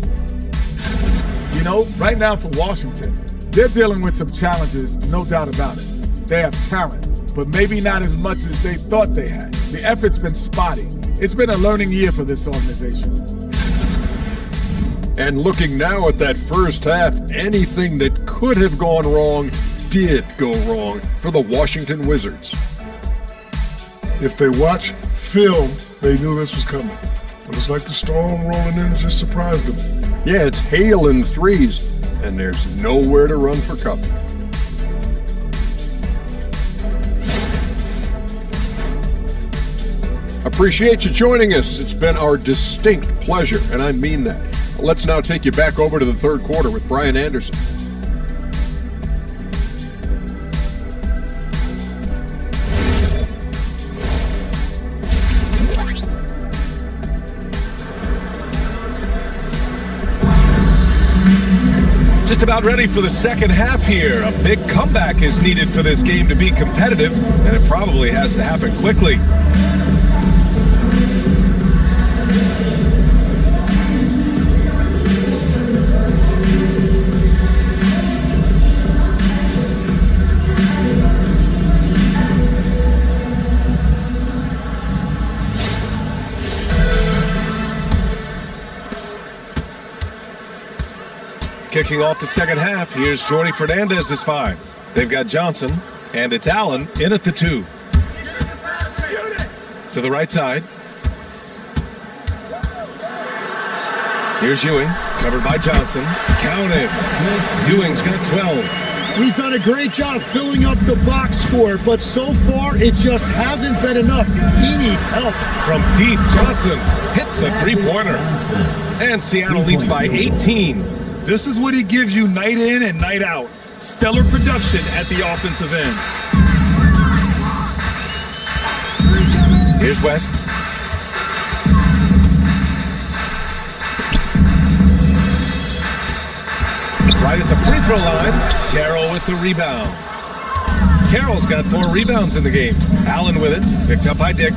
You know, right now for Washington, they're dealing with some challenges, no doubt about it. They have talent, but maybe not as much as they thought they had. The effort's been spotty. It's been a learning year for this organization. And looking now at that first half, anything that could have gone wrong did go wrong for the Washington Wizards. If they watch film, they knew this was coming. But it's like the storm rolling in just surprised them. Yeah, it's hail and threes, and there's nowhere to run for cover. Appreciate you joining us. It's been our distinct pleasure, and I mean that. Let's now take you back over to the third quarter with Brian Anderson. Just about ready for the second half here. A big comeback is needed for this game to be competitive, and it probably has to happen quickly. Kicking off the second half, here's Jordy Fernandez's 5. They've got Johnson, and it's Allen in at the 2. To the right side. Here's Ewing, covered by Johnson. Count him. Ewing's got 12. He's done a great job filling up the box score, but so far it just hasn't been enough. He needs help. From deep, Johnson hits a three-pointer. And Seattle leads by 18. This is what he gives you night in and night out. Stellar production at the offensive end. Here's West. Right at the free throw line, Carroll with the rebound. Carroll's got 4 rebounds in the game. Allen with it, picked up by Dick.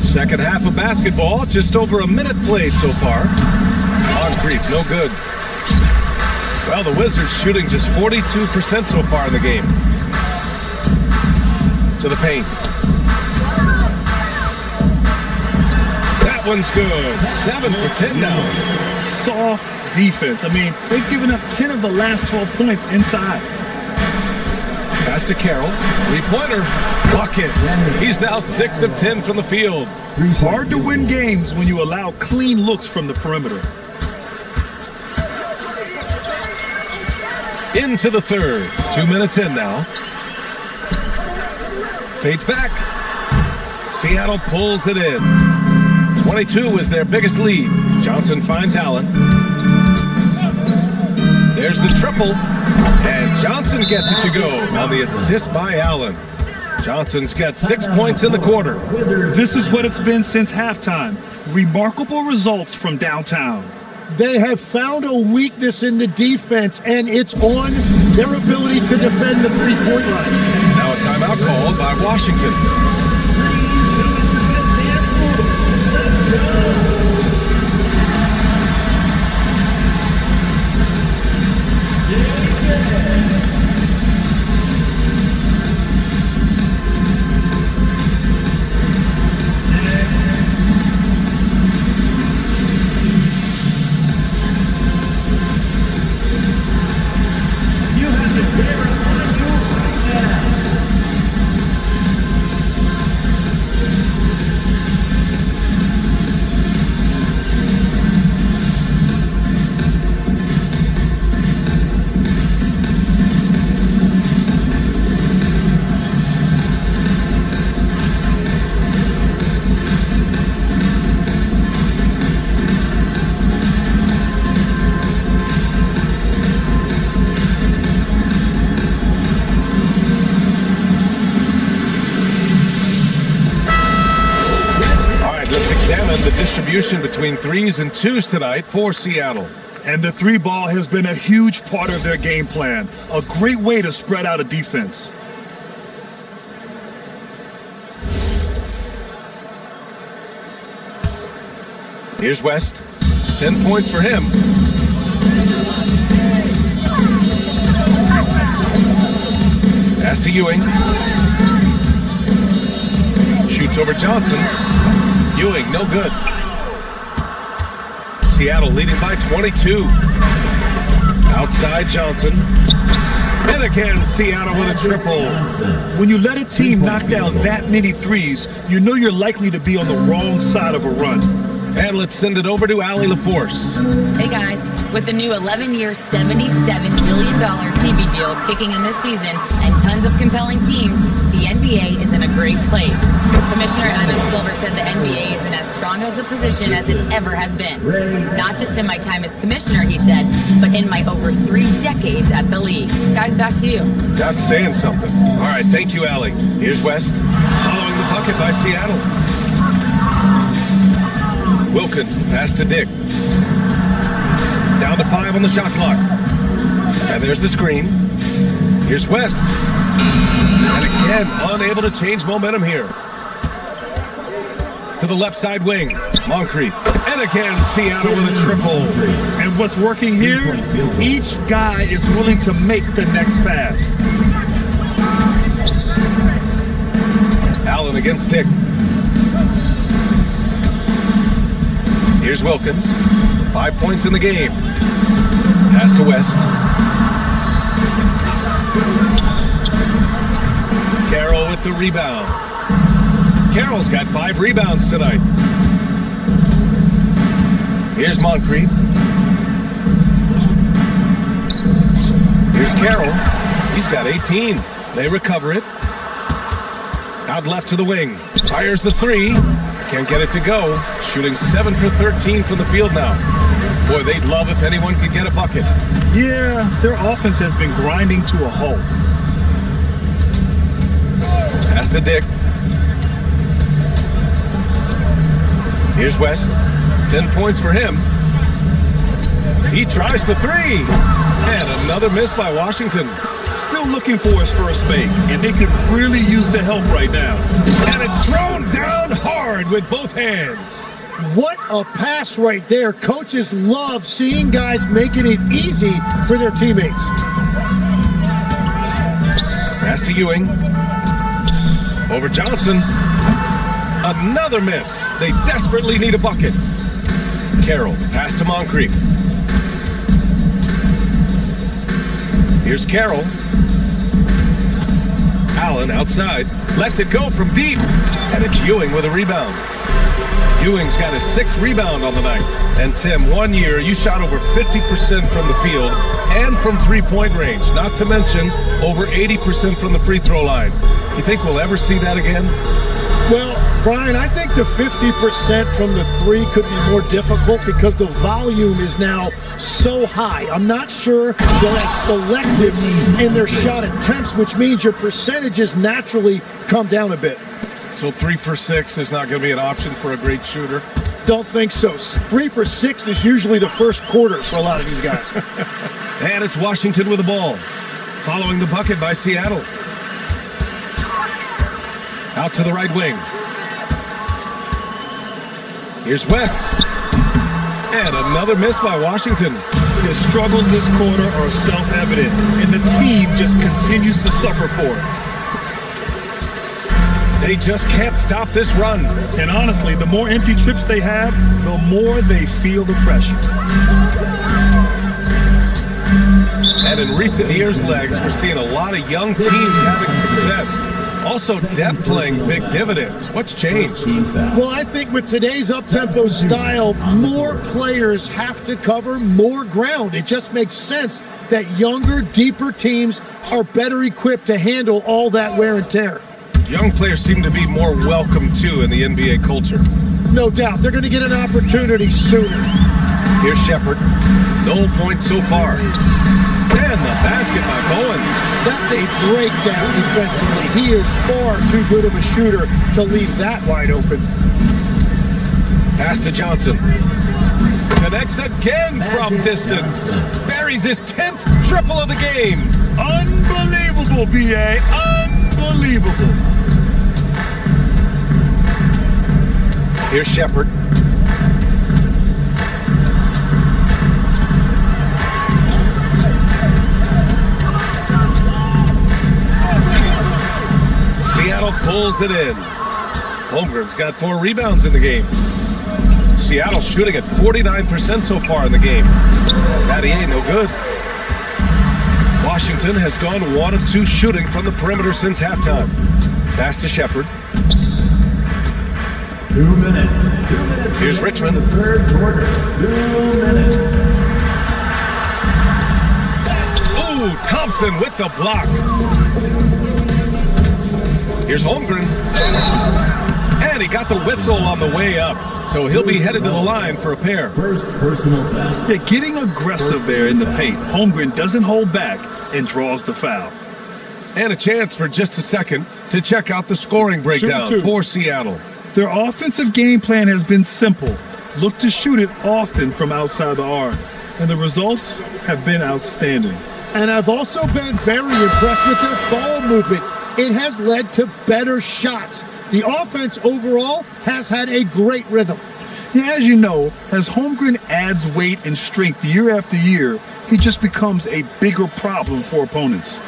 Second half of basketball, just over a minute played so far. Moncrief, no good. Well, the Wizards shooting just 42% so far in the game. To the paint. That one's good. 7 for 10 now. Soft defense. I mean, they've given up 10 of the last 12 points inside. Pass to Carroll. Three-pointer. Buckets. He's now 6 of 10 from the field. Hard to win games when you allow clean looks from the perimeter. Into the third. 2 minutes in now. Fades back. Seattle pulls it in. 22 is their biggest lead. Johnson finds Allen. There's the triple. And Johnson gets it to go on the assist by Allen. Johnson's got 6 points in the quarter. This is what it's been since halftime. Remarkable results from downtown. They have found a weakness in the defense, and it's on their ability to defend the three-point line. Now a timeout called by Washington. Between threes and twos tonight for Seattle. And the three ball has been a huge part of their game plan. A great way to spread out a defense. Here's West. 10 points for him. Pass to Ewing. Shoots over Johnson. Ewing, no good. Seattle leading by 22. Outside Johnson. And again, Seattle with a triple. When you let a team knock down that many threes, you know you're likely to be on the wrong side of a run. And let's send it over to Allie LaForce. Hey guys, with the new 11-year, $77 billion TV deal kicking in this season and tons of compelling teams, the NBA is in a great place. Commissioner Adam Silver said the NBA is in as strong as a position as it ever has been. Not just in my time as commissioner, he said, but in my over 3 decades at the league. Guys, back to you. That's saying something. All right, thank you, Allie. Here's West, following the bucket by Seattle. Wilkins, pass to Dick. Down to 5 on the shot clock. And there's the screen. Here's West. And again, unable to change momentum here. To the left side wing, Moncrief. And again, Seattle with a triple. And what's working here? Each guy is willing to make the next pass. Allen against Dick. Here's Wilkins. 5 points in the game. Pass to West. Carroll with the rebound. Carroll's got 5 rebounds tonight. Here's Moncrief. Carroll. He's got 18. They recover it. Out left to the wing. Fires the three. Can't get it to go. Shooting 7 for 13 from the field now. Boy, they'd love if anyone could get a bucket. Yeah, their offense has been grinding to a halt. Pass to Dick. Here's West. 10 points for him. He tries the three. And another miss by Washington. Still looking for his first make, and they could really use the help right now. And it's thrown down hard with both hands. What a pass right there. Coaches love seeing guys making it easy for their teammates. Pass to Ewing. Over Johnson. Another miss. They desperately need a bucket. Carroll, pass to Moncrief. Here's Carroll. Allen outside. Lets it go from deep. And it's Ewing with a rebound. Ewing's got his 6th rebound on the night. And Tim, 1 year, you shot over 50% from the field and from three-point range. Not to mention over 80% from the free throw line. You think we'll ever see that again? Well, Brian, I think the 50% from the three could be more difficult because the volume is now so high. I'm not sure they're as selective in their shot attempts, which means your percentages naturally come down a bit. So 3 for 6 is not going to be an option for a great shooter? Don't think so. 3 for 6 is usually the first quarters for a lot of these guys. And it's Washington with the ball. Following the bucket by Seattle. Out to the right wing. Here's West. And another miss by Washington. Their struggles this quarter are self-evident, and the team just continues to suffer for it. They just can't stop this run. And honestly, the more empty trips they have, the more they feel the pressure. And in recent years, Legs, we're seeing a lot of young teams having success. Also, depth playing big dividends. What's changed? Well, I think with today's up-tempo style, more players have to cover more ground. It just makes sense that younger, deeper teams are better equipped to handle all that wear and tear. Young players seem to be more welcome, too, in the NBA culture. No doubt. They're going to get an opportunity sooner. Here's Shepard. No points so far. And the basket by Bowen. That's a breakdown defensively. He is far too good of a shooter to leave that wide open. Pass to Johnson. Connects again from distance. Buries his 10th triple of the game. Unbelievable, B.A. Unbelievable. Here's Shepard. Seattle pulls it in. Holmgren's got 4 rebounds in the game. Seattle shooting at 49% so far in the game. Matty ain't no good. Washington has gone 1 of 2 shooting from the perimeter since halftime. Pass to Shepard. 2 minutes. 2 minutes. Here's Richmond. The third quarter. 2 minutes. Ooh, Thompson with the block. Here's Holmgren. And he got the whistle on the way up. So he'll be headed to the line for a pair. First personal foul. Yeah, getting aggressive there in the paint. Holmgren doesn't hold back and draws the foul. And a chance for just a second to check out the scoring breakdown for Seattle. Their offensive game plan has been simple. Look to shoot it often from outside the arc. And the results have been outstanding. And I've also been very impressed with their ball movement. It has led to better shots. The offense overall has had a great rhythm. Yeah, as you know, as Holmgren adds weight and strength year after year, he just becomes a bigger problem for opponents.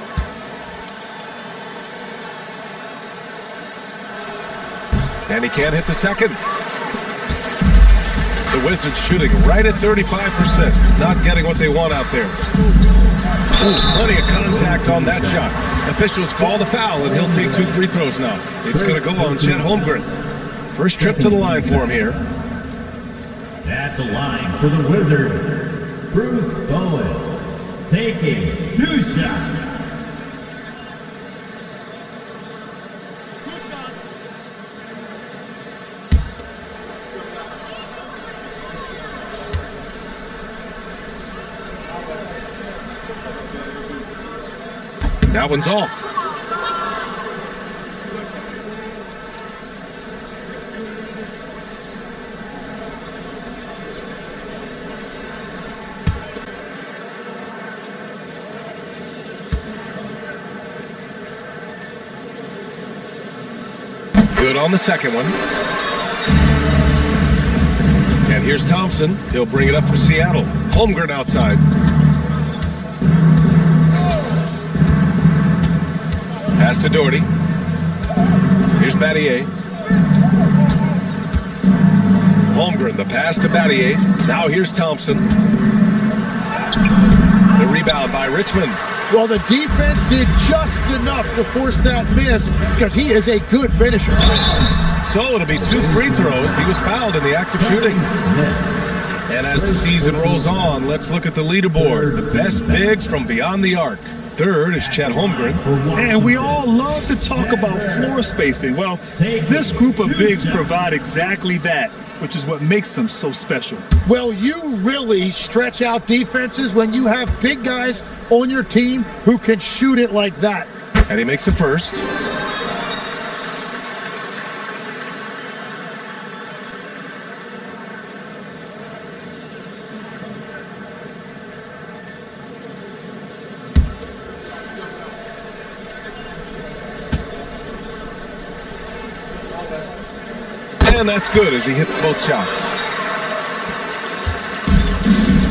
And he can't hit the second. The Wizards shooting right at 35%. Not getting what they want out there. Ooh, plenty of contact on that shot. Officials call the foul, and he'll take 2 free throws now. It's going to go on Chet Holmgren. First trip to the line for him here. At the line for the Wizards, Bruce Bowen. taking 2 shots. That one's off. Good on the second one. And here's Thompson. He'll bring it up for Seattle. Holmgren outside. Pass to Doherty. Here's Battier. Holmgren, the pass to Battier. Now here's Thompson. The rebound by Richmond. Well, the defense did just enough to force that miss because he is a good finisher. So it'll be 2 free throws. He was fouled in the act of shooting. And as the season rolls on, let's look at the leaderboard. The best bigs from beyond the arc. Third is Chet Holmgren. And we all love to talk about floor spacing. Well, this group of bigs provide exactly that, which is what makes them so special. Well, you really stretch out defenses when you have big guys on your team who can shoot it like that. And he makes the first. And that's good as he hits both shots.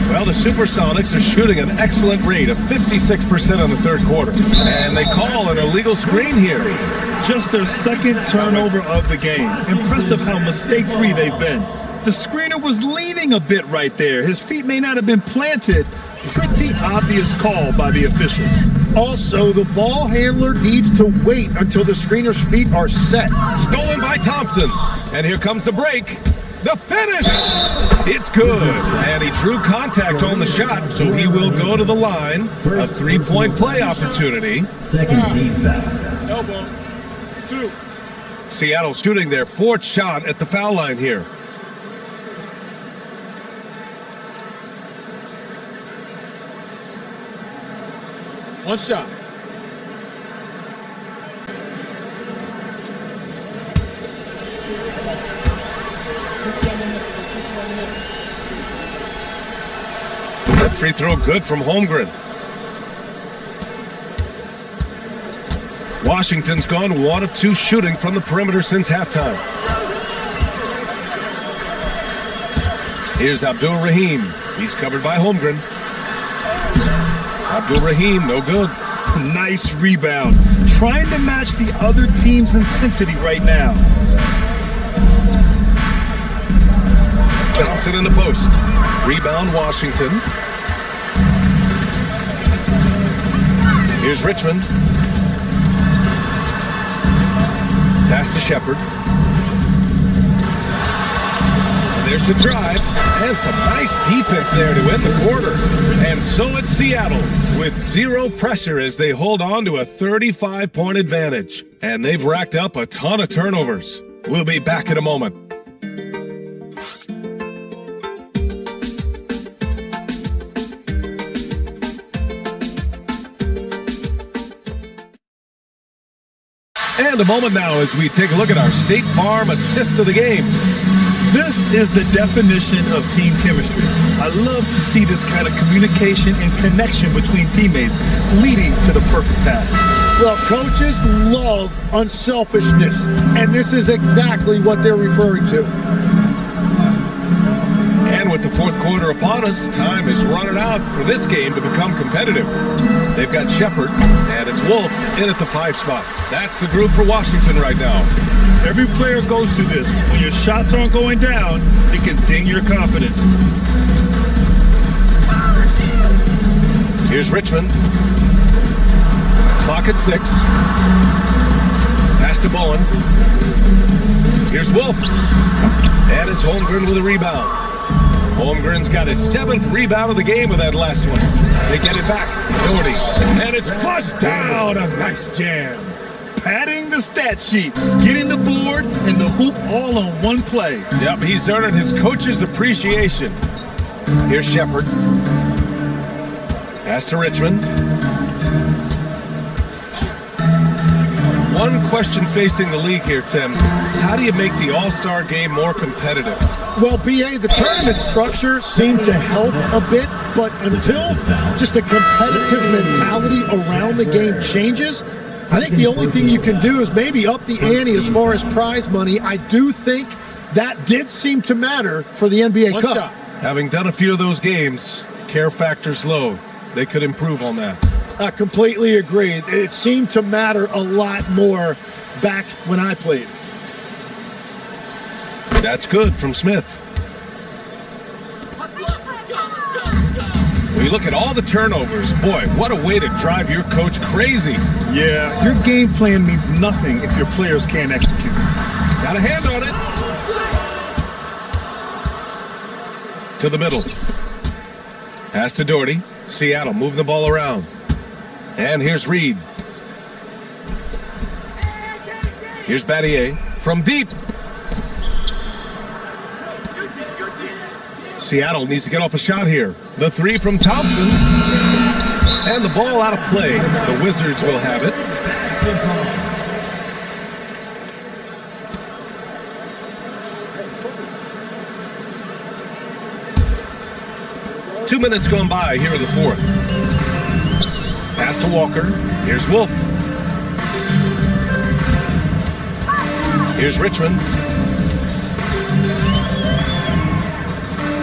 Well, the Supersonics are shooting an excellent rate of 56% in the third quarter. And they call an illegal screen here. Just their second turnover of the game. Impressive how mistake-free they've been. The screener was leaning a bit right there. His feet may not have been planted. Pretty obvious call by the officials. Also, the ball handler needs to wait until the screener's feet are set. Stolen by Thompson. And here comes the break. The finish! It's good. And he drew contact on the shot, so he will go to the line. A 3-point play opportunity. Second team foul. Elbow. 2. Seattle shooting their 4th shot at the foul line here. One shot. That free throw good from Holmgren. Washington's gone 1 of 2 shooting from the perimeter since halftime. Here's Abdul Rahim. He's covered by Holmgren. Abdul Rahim, no good. Nice rebound. Trying to match the other team's intensity right now. Thompson in the post. Rebound, Washington. Here's Richmond. Pass to Shepard. And there's the drive. And some nice defense there to end the quarter. And so it's Seattle with 0 pressure as they hold on to a 35-point advantage. And they've racked up a ton of turnovers. We'll be back in a moment. And a moment now as we take a look at our State Farm assist of the game. This is the definition of team chemistry. I love to see this kind of communication and connection between teammates leading to the perfect pass. Well, coaches love unselfishness, and this is exactly what they're referring to. And with the 4th quarter upon us, time is running out for this game to become competitive. They've got Shepard, and it's Wolf in at the 5 spot. That's the group for Washington right now. Every player goes through this. When your shots aren't going down, it can ding your confidence. Here's Richmond. Clock at 6. Pass to Bowen. Here's Wolf. And it's Holmgren with a rebound. Holmgren's got his 7th rebound of the game with that last one. They get it back. Doherty. And it's flushed down. A nice jam. Padding the stat sheet, getting the board and the hoop all on one play. Yep, he's earning his coach's appreciation. Here's Shepard. Pass to Richmond. One question facing the league here, Tim. How do you make the All-Star game more competitive? Well, BA, the tournament structure seemed to help a bit, but until just a competitive mentality around the game changes, I think the only thing you can do is maybe up the ante as far as prize money. I do think that did seem to matter for the NBA Cup. Shot. Having done a few of those games, care factor's low. They could improve on that. I completely agree. It seemed to matter a lot more back when I played. That's good from Smith. When you look at all the turnovers, boy, what a way to drive your coach crazy. Yeah, your game plan means nothing if your players can't execute. Got a hand on it. To the middle. Pass to Doherty. Seattle move the ball around. And here's Reed. Here's Battier from deep. Seattle needs to get off a shot here. The 3 from Thompson. And the ball out of play. The Wizards will have it. Two minutes gone by here in the 4th. Pass to Walker. Here's Wolf. Here's Richmond.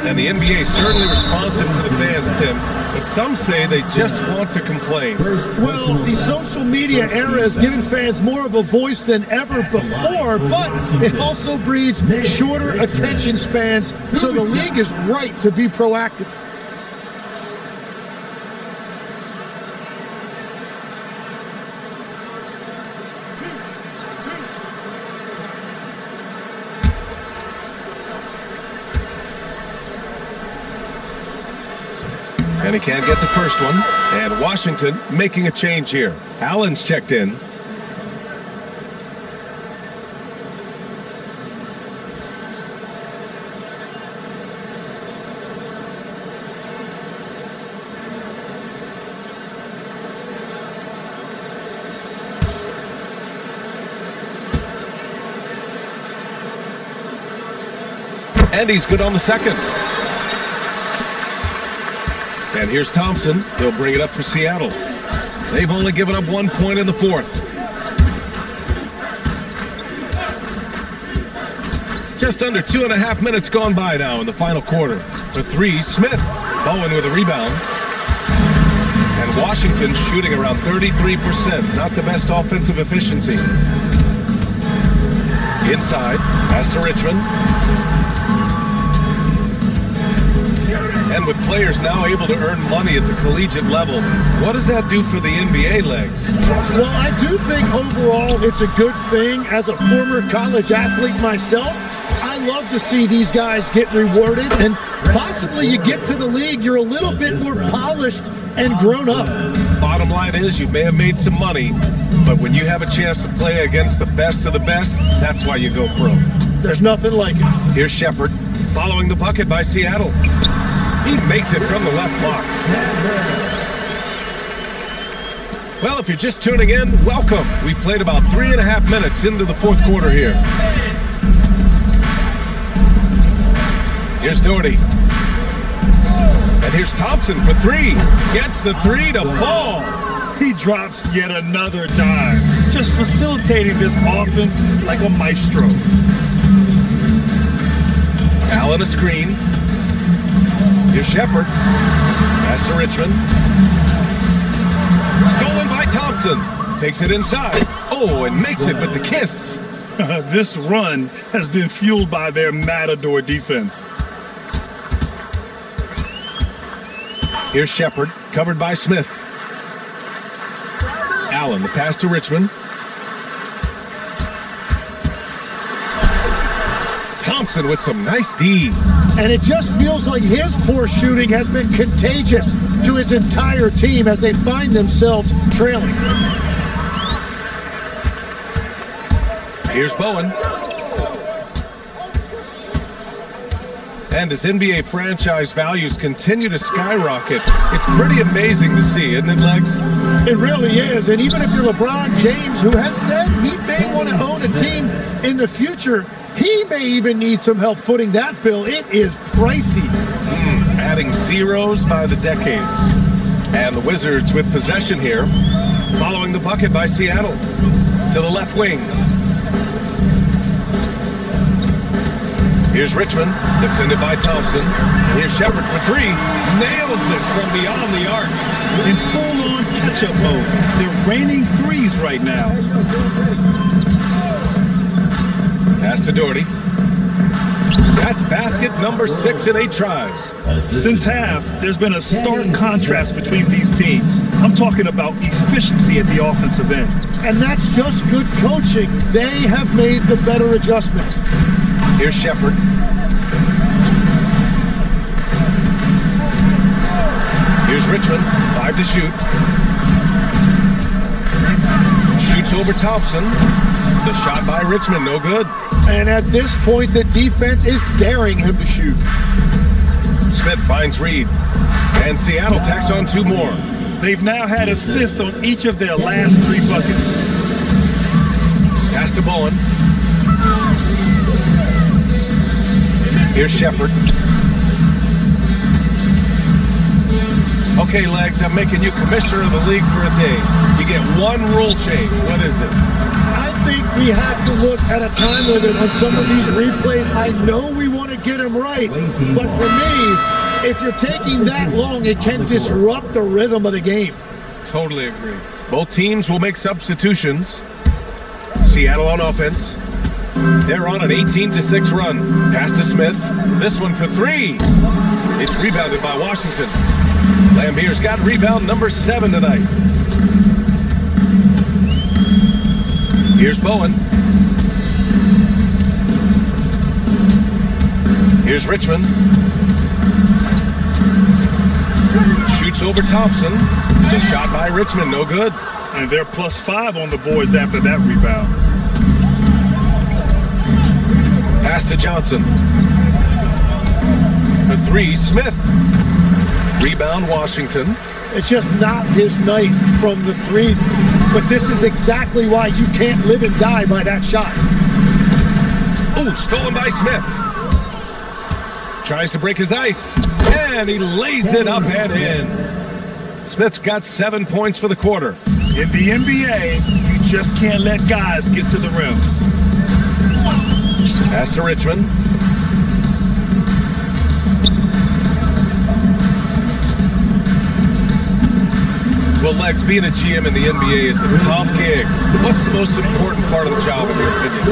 And the NBA certainly responsive to the fans, Tim. But some say they just want to complain. Well, the social media era has given fans more of a voice than ever before, but it also breeds shorter attention spans, so the league is right to be proactive. And he can't get the first one. And Washington making a change here. Allen's checked in. And he's good on the second. And here's Thompson. He'll bring it up for Seattle. They've only given up 1 point in the 4th. Just under 2.5 minutes gone by now in the final quarter. For 3, Smith. Bowen with a rebound. And Washington shooting around 33%. Not the best offensive efficiency. Inside. Pass to Richmond. And with players now able to earn money at the collegiate level, what does that do for the NBA legs? Well, I do think overall it's a good thing. As a former college athlete myself, I love to see these guys get rewarded, and possibly you get to the league, you're a little bit more polished and grown up. Bottom line is you may have made some money, but when you have a chance to play against the best of the best, that's why you go pro. There's nothing like it. Here's Shepard following the bucket by Seattle. He makes it from the left block. Well, if you're just tuning in, welcome. We've played about 3.5 minutes into the 4th quarter here. Here's Doherty. And here's Thompson for 3. Gets the 3 to fall. He drops yet another dime, just facilitating this offense like a maestro. Allen a screen. Here's Shepard. Pass to Richmond. Stolen by Thompson. Takes it inside. Oh, and makes it with the kiss. This run has been fueled by their Matador defense. Here's Shepard, covered by Smith. Allen, the pass to Richmond. Thompson with some nice D. And it just feels like his poor shooting has been contagious to his entire team as they find themselves trailing. Here's Bowen. And as NBA franchise values continue to skyrocket, it's pretty amazing to see, isn't it, Legs? It really is. And even if you're LeBron James, who has said he may want to own a team in the future, he may even need some help footing that bill. It is pricey. Adding zeros by the decades. And the Wizards with possession here, following the bucket by Seattle. To the left wing. Here's Richmond, defended by Thompson. And here's Shepard for three. Nails it from beyond the arc. In full-on catch-up mode. They're raining threes right now. Pass to Doherty. That's basket number 6 in 8 tries. Since half, there's been a stark contrast between these teams. I'm talking about efficiency at the offensive end. And that's just good coaching. They have made the better adjustments. Here's Shepard. Here's Richmond, 5 to shoot. Shoots over Thompson. The shot by Richmond, no good. And at this point, the defense is daring him to shoot. Smith finds Reed. And Seattle tacks on 2 more. They've now had assists on each of their last 3 buckets. Pass to Bowen. Here's Shepard. Okay, Legs, I'm making you commissioner of the league for a day. You get 1 rule change. What is it? I think we have to look at a time limit on some of these replays. I know we want to get them right, but for me, if you're taking that long, it can disrupt the rhythm of the game. Totally agree. Both teams will make substitutions. Seattle on offense. They're on an 18-6 run. Pass to Smith. This one for 3. It's rebounded by Washington. Lambier's got rebound number 7 tonight. Here's Bowen. Here's Richmond. Shoots over Thompson. The shot by Richmond, no good. And they're +5 on the boards after that rebound. Pass to Johnson. For 3, Smith. Rebound, Washington. It's just not his night from the 3, but this is exactly why you can't live and die by that shot. Oh, stolen by Smith. Tries to break his ice, and he lays it up and in. Smith's got 7 points for the quarter. In the NBA, you just can't let guys get to the rim. Pass to Richmond. Well, Legs, being a GM in the NBA is a tough gig. What's the most important part of the job, in your opinion?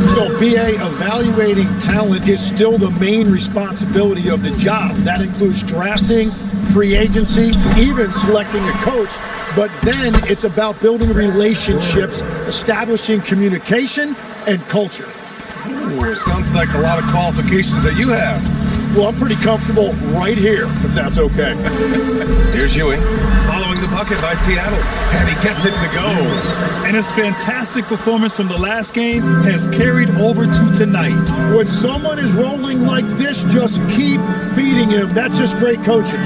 You know, BA, evaluating talent is still the main responsibility of the job. That includes drafting, free agency, even selecting a coach. But then it's about building relationships, establishing communication, and culture. Ooh, sounds like a lot of qualifications that you have. Well, I'm pretty comfortable right here, if that's okay. Here's Ewing, following the bucket by Seattle, and he gets it to go. And his fantastic performance from the last game has carried over to tonight. When someone is rolling like this, just keep feeding him. That's just great coaching.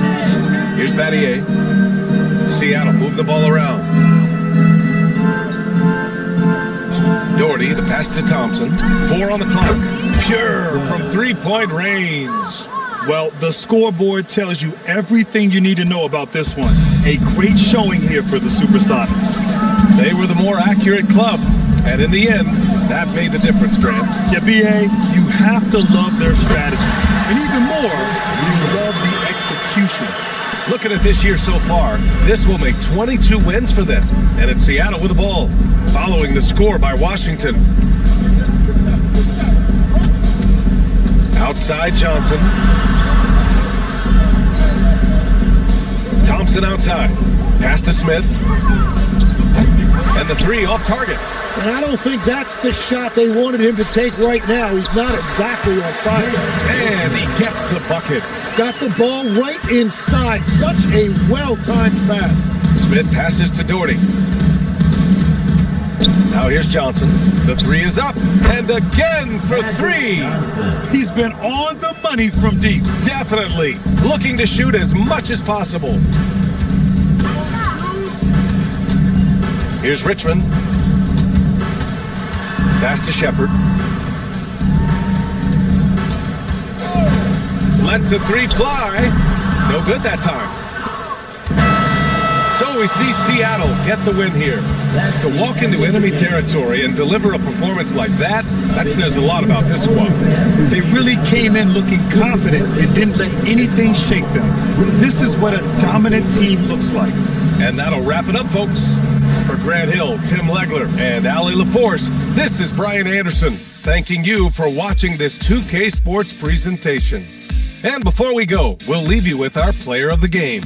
Here's Battier. Seattle move the ball around. Doherty, the pass to Thompson. 4 on the clock. Pure from 3-point range. Well, the scoreboard tells you everything you need to know about this one. A great showing here for the Supersonics. They were the more accurate club, and in the end, that made the difference, Grant. Yeah, BA, you have to love their strategy. And even more, you love the execution. Looking at this year so far, this will make 22 wins for them. And it's Seattle with the ball, following the score by Washington. Outside Johnson. Thompson outside. Pass to Smith. And the three off target. And I don't think that's the shot they wanted him to take right now. He's not exactly on fire. And he gets the bucket. Got the ball right inside. Such a well-timed pass. Smith passes to Doherty. Now here's Johnson. The three is up. And again for three. He's been on the money from deep. Definitely. Looking to shoot as much as possible. Here's Richmond. Pass to Shepard. Lets the three fly. No good that time. So we see Seattle get the win here. To walk into enemy territory and deliver a performance like that says a lot about this squad. They really came in looking confident and didn't let anything shake them. This is what a dominant team looks like. And that'll wrap it up, folks. For Grant Hill, Tim Legler, and Ali LaForce, this is Brian Anderson, thanking you for watching this 2K Sports presentation. And before we go, we'll leave you with our player of the game.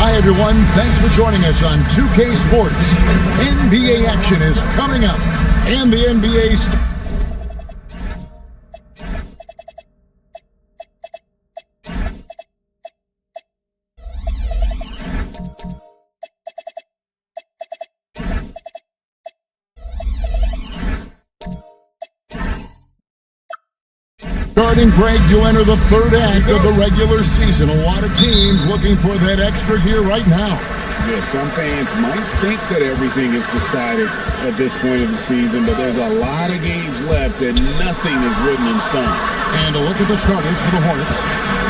Hi, everyone. Thanks for joining us on 2K Sports. NBA action is coming up, and the NBA Starting break, you enter the third act of the regular season. A lot of teams looking for that extra gear right now. Yeah, some fans might think that everything is decided at this point of the season, but there's a lot of games left and nothing is written in stone. And a look at the starters for the Hornets.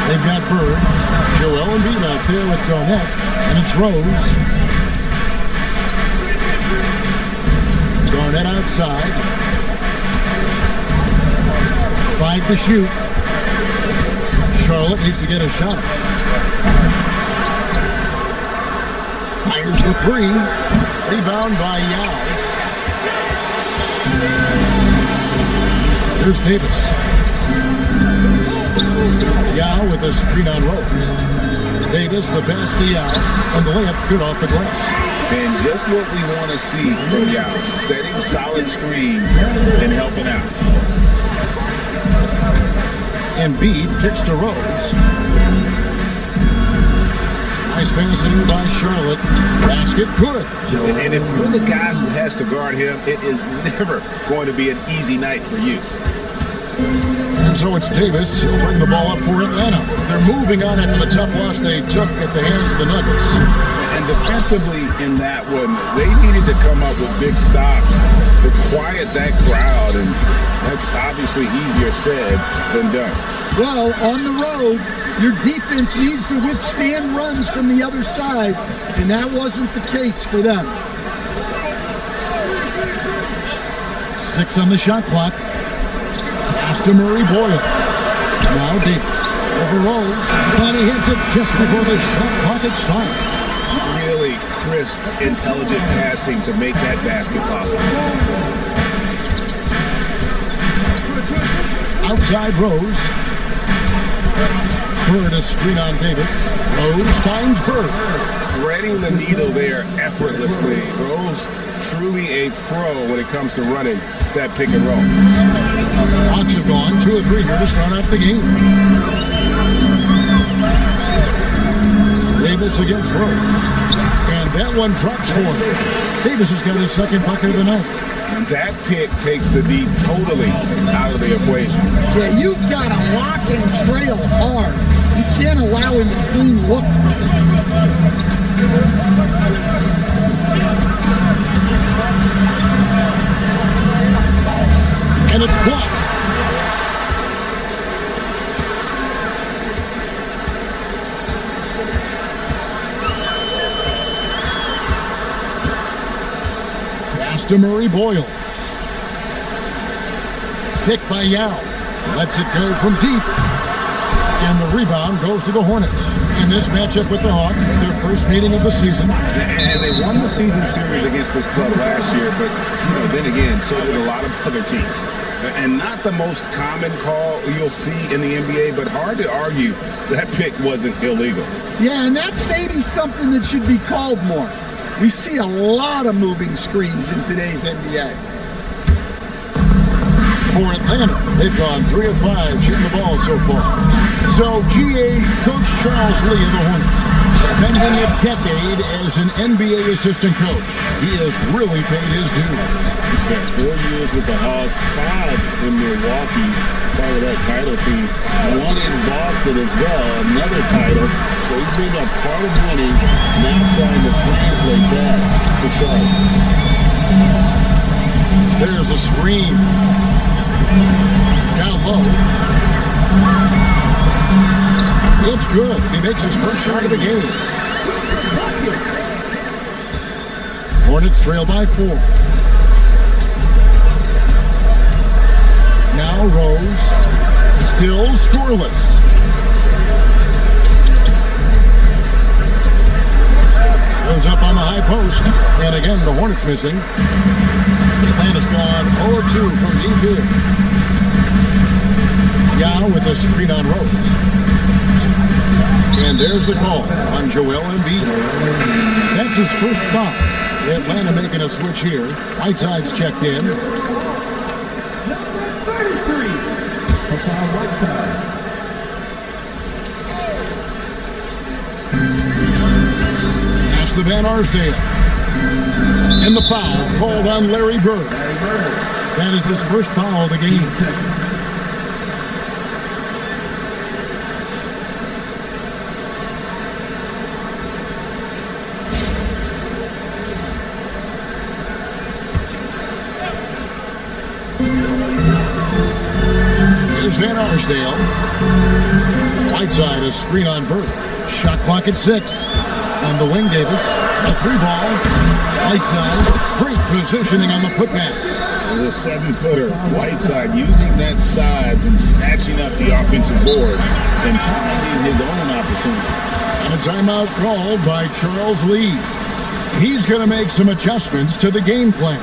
They've got Bird, Joel Embiid out there with Garnett, and it's Rose. Garnett outside. 5 to shoot. Charlotte needs to get a shot. Fires the 3. Rebound by Yao. Here's Davis. Yao with a screen on Rose. Davis, the pass to Yao, and the layup's good off the glass. And just what we want to see from Yao, setting solid screens and helping out. Embiid kicks to Rose. Nice pass in here by Charlotte. Basket good. And if you're the guy who has to guard him, it is never going to be an easy night for you. And so it's Davis. He'll bring the ball up for Atlanta. They're moving on after the tough loss they took at the hands of the Nuggets. And defensively in that one, they needed to come up with big stops to quiet that crowd, and that's obviously easier said than done. Well, on the road, your defense needs to withstand runs from the other side, and that wasn't the case for them. 6 on the shot clock. Pass to Murray Boyle. Now Davis over Rose, and he hits it just before the shot clock expires. Really crisp, intelligent passing to make that basket possible. Outside Rose. Bird a screen on Davis. Rose finds Bird. Threading the needle there effortlessly. Rose truly a pro when it comes to running that pick and roll. Hawks have gone 2 of 3 here to start out the game. Davis against Rose. And that one drops for him. Davis has got his second bucket of the night. And that pick takes the D totally out of the equation. Yeah, you've got to lock and trail hard. You can't allow him to clean look. And it's blocked. Pass to Murray Boyle. Kick by Yao. Lets it go from deep. And the rebound goes to the Hornets. In this matchup with the Hawks, it's their first meeting of the season. And they won the season series against this club last year, but then again, so did a lot of other teams. And not the most common call you'll see in the NBA, but hard to argue that pick wasn't illegal. Yeah, and that's maybe something that should be called more. We see a lot of moving screens in today's NBA. For Atlanta, they've gone 3 of 5 shooting the ball so far. So, GA Coach Charles Lee of the Hornets, spending a decade as an NBA assistant coach. He has really paid his dues. He spent 4 years with the Hawks, 5 in Milwaukee, part of that title team, 1 in Boston as well, another title. So he's been a part of winning, now trying to translate that to Charlotte. There's a screen. Down low. It's good. He makes his first shot of the game. Hornets trail by 4. Now Rose. Still scoreless. Goes up on the high post. And again, the Hornets missing. Atlanta's gone 0-2 from deep here. Yao with a screen on Rose. And there's the call on Joel Embiid. That's his first foul. Atlanta making a switch here. Whiteside's checked in. Hassan Whiteside. Pass to Van Arsdale. And the foul called on Larry Bird. That is his first foul of the game. Here's Van Arsdale. Whiteside, a screen on Bird. Shot clock at 6. On the wing, Davis. A 3-ball. Whiteside, great positioning on the putback. The 7-footer, Whiteside, using that size and snatching up the offensive board and finding his own opportunity. And a timeout called by Charles Lee. He's going to make some adjustments to the game plan.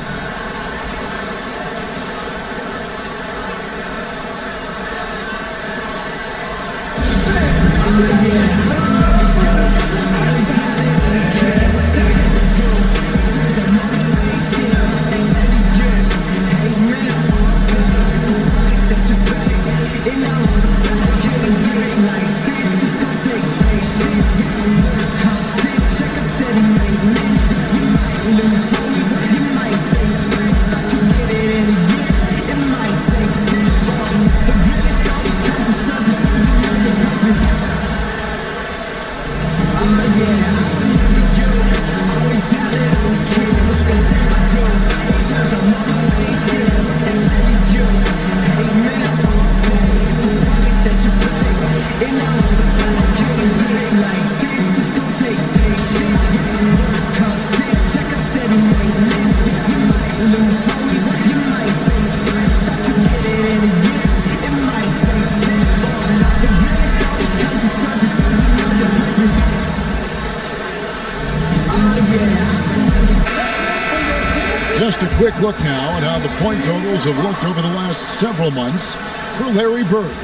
Just a quick look now at how the point totals have looked over the last several months for Larry Bird.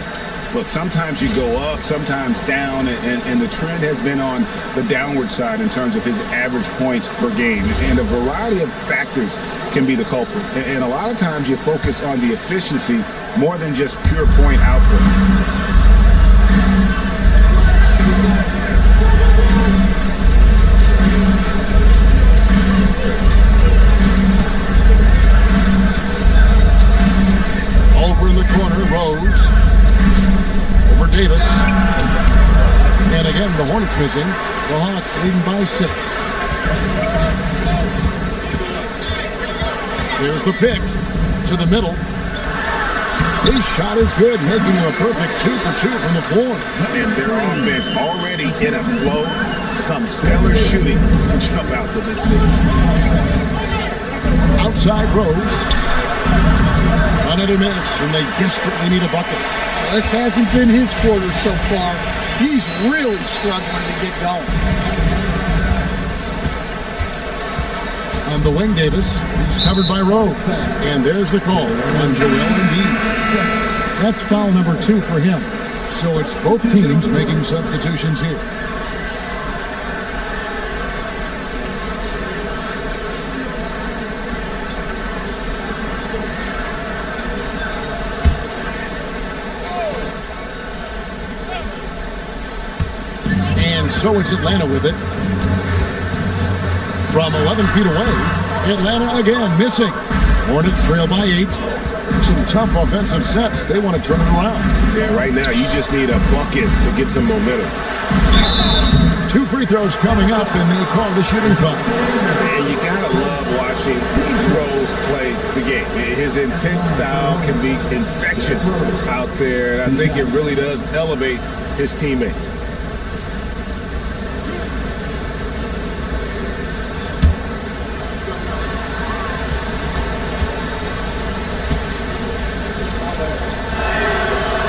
Look, sometimes you go up, sometimes down, and the trend has been on the downward side in terms of his average points per game. And a variety of factors can be the culprit. And a lot of times you focus on the efficiency more than just pure point output. Over in the corner, Rose. Over Davis. And again, the Hornets missing. The Hawks leading by 6. There's the pick to the middle. His shot is good, making him a perfect 2 for 2 from the floor. And their offense already in a flow. Some stellar shooting to jump out to this league. Outside Rose. Another miss, and they desperately need a bucket. This hasn't been his quarter so far. He's really struggling to get going. On the wing, Davis. He's covered by Rose. And there's the call on Joel Embiid. That's foul number 2 for him. So it's both teams making substitutions here. So it's Atlanta with it. From 11 feet away, Atlanta again missing. Hornets trail by 8. Some tough offensive sets. They want to turn it around. Yeah, right now you just need a bucket to get some momentum. 2 free throws coming up, and they call the shooting foul. And you gotta love watching Rose play the game. His intense style can be infectious out there. And I think it really does elevate his teammates.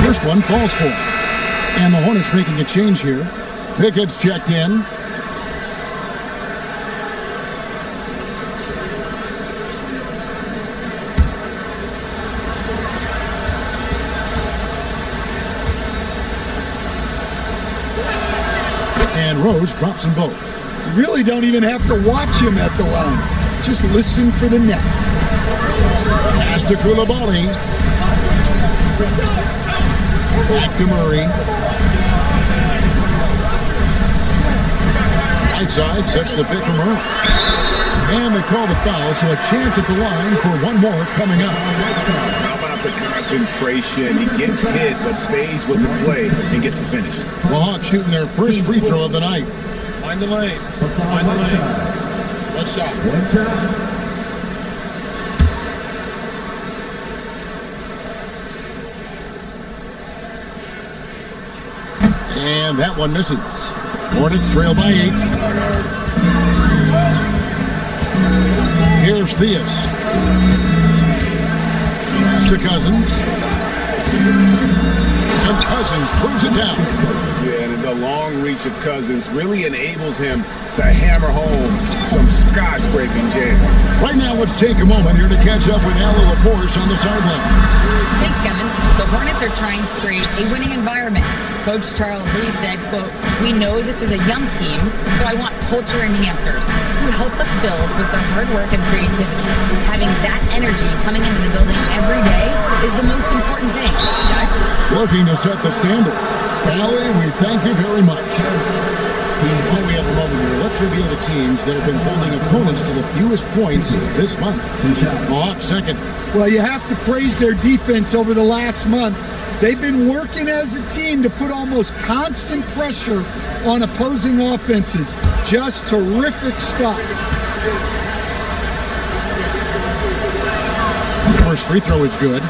First one falls for him. And the Hornets making a change here. Pickett's checked in. And Rose drops them both. You really don't even have to watch him at the line. Just listen for the net. Pass to Koulibaly. Back to Murray. Right side sets the pick for Murray. And they call the foul, so a chance at the line for one more coming up. How about the concentration? He gets hit, but stays with the play and gets the finish. The Hawks shooting their first free throw of the night. Find the lanes. Find the lanes. One shot. One shot. And that one misses. Hornets trail by 8. Here's Theus. Pass to Cousins. And Cousins throws it down. Yeah, and the long reach of Cousins really enables him to hammer home some skyscraping jam. Right now, let's take a moment here to catch up with Al LaForce on the sideline. Thanks, Kevin. The Hornets are trying to create a winning environment. Coach Charles Lee said, quote, "We know this is a young team, so I want culture enhancers who help us build with their hard work and creativity. Having that energy coming into the building every day is the most important thing, guys." Looking to set the standard. Allie, we thank you very much. Before we have a moment here, let's reveal the teams that have been holding opponents to the fewest points this month. Hawks second. Well, you have to praise their defense over the last month. They've been working as a team to put almost constant pressure on opposing offenses. Just terrific stuff. The first free throw is good.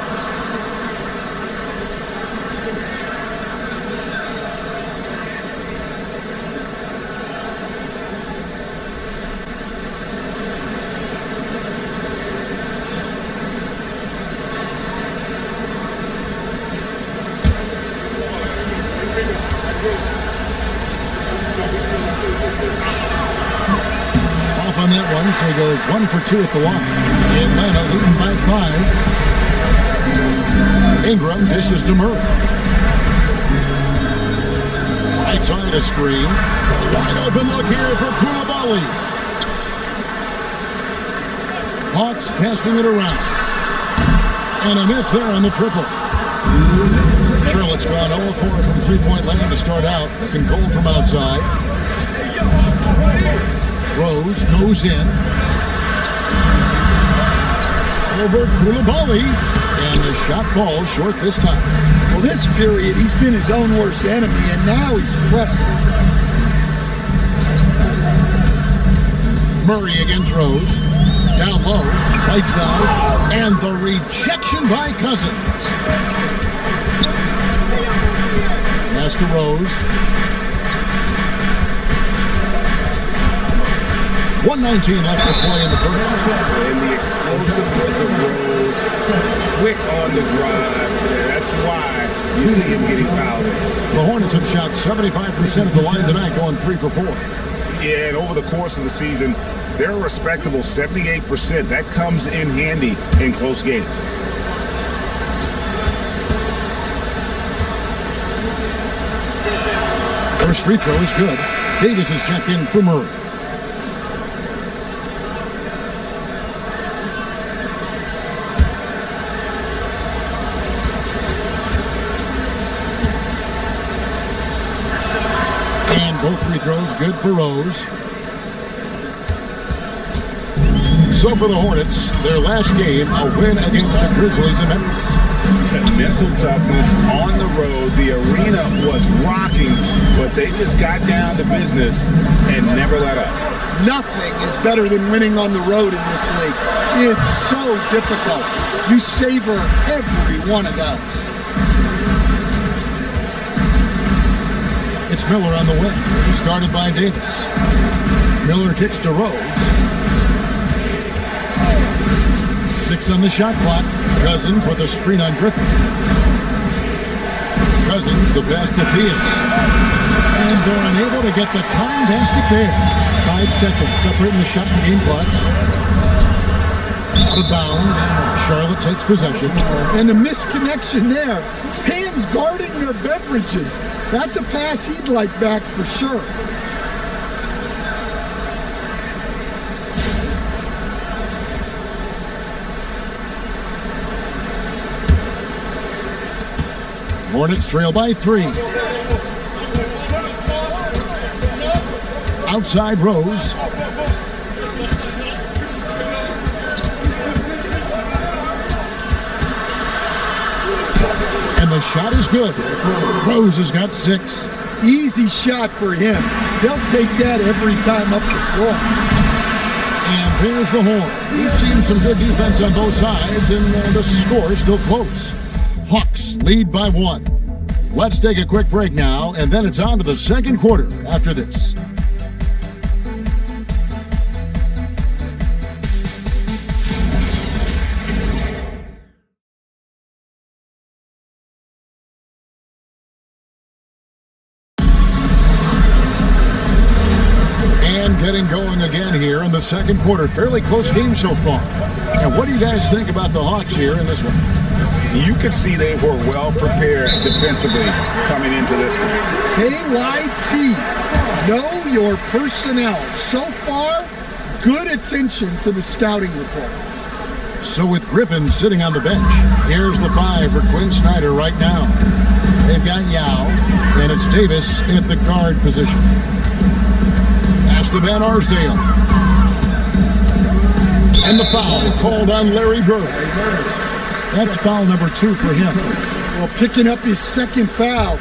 On that one, so he goes 1 for 2 at the line. Atlanta leading by 5. Ingram dishes to Murray. Right side a screen. A wide open look here for Koulibaly. Hawks passing it around. And a miss there on the triple. Charlotte's gone 0-4 from three-point land to start out. Looking cold from outside. Rose goes in. Over Koulibaly. And the shot falls short this time. Well, this period, he's been his own worst enemy, and now he's pressing. Murray against Rose. Down low. Right side. And the rejection by Cousins. Pass to Rose. 1:19 left to play in the first. And the explosiveness of Rose, quick on the drive. That's why you see him getting fouled. The Hornets have shot 75% of the line tonight, going 3 for 4. Yeah, and over the course of the season, they're a respectable 78%. That comes in handy in close games. First free throw is good. Davis is checked in for Murray. Both free throws good for Rose. So for the Hornets, their last game, a win against the Grizzlies in Memphis. Mental toughness on the road. The arena was rocking, but they just got down to business and never let up. Nothing is better than winning on the road in this league. It's so difficult. You savor every one of those. It's Miller on the wing. Started by Davis. Miller kicks to Rose. 6 on the shot clock. Cousins with a screen on Griffin. Cousins, the pass to Theus. And they're unable to get the time basket there. 5 seconds separating the shot and game clocks. Out of bounds. Charlotte takes possession. And a misconnection there. Fans guarding their beverages. That's a pass he'd like back for sure. Hornets trail by 3. Outside Rose. And the shot is good. Rose has got 6. Easy shot for him. They'll take that every time up the floor. And there's the horn. We've seen some good defense on both sides, and the score is still close. Hawks lead by 1. Let's take a quick break now, and then it's on to the second quarter after this. Getting going again here in the second quarter. Fairly close game so far. And what do you guys think about the Hawks here in this one? You could see they were well prepared defensively coming into this one. KYP, know your personnel. So far, good attention to the scouting report. So with Griffin sitting on the bench, here's the 5 for Quinn Snyder right now. They've got Yao, and it's Davis at the guard position. To Van Arsdale. And the foul called on Larry Bird. That's foul number 2 for him. Well, picking up his second foul,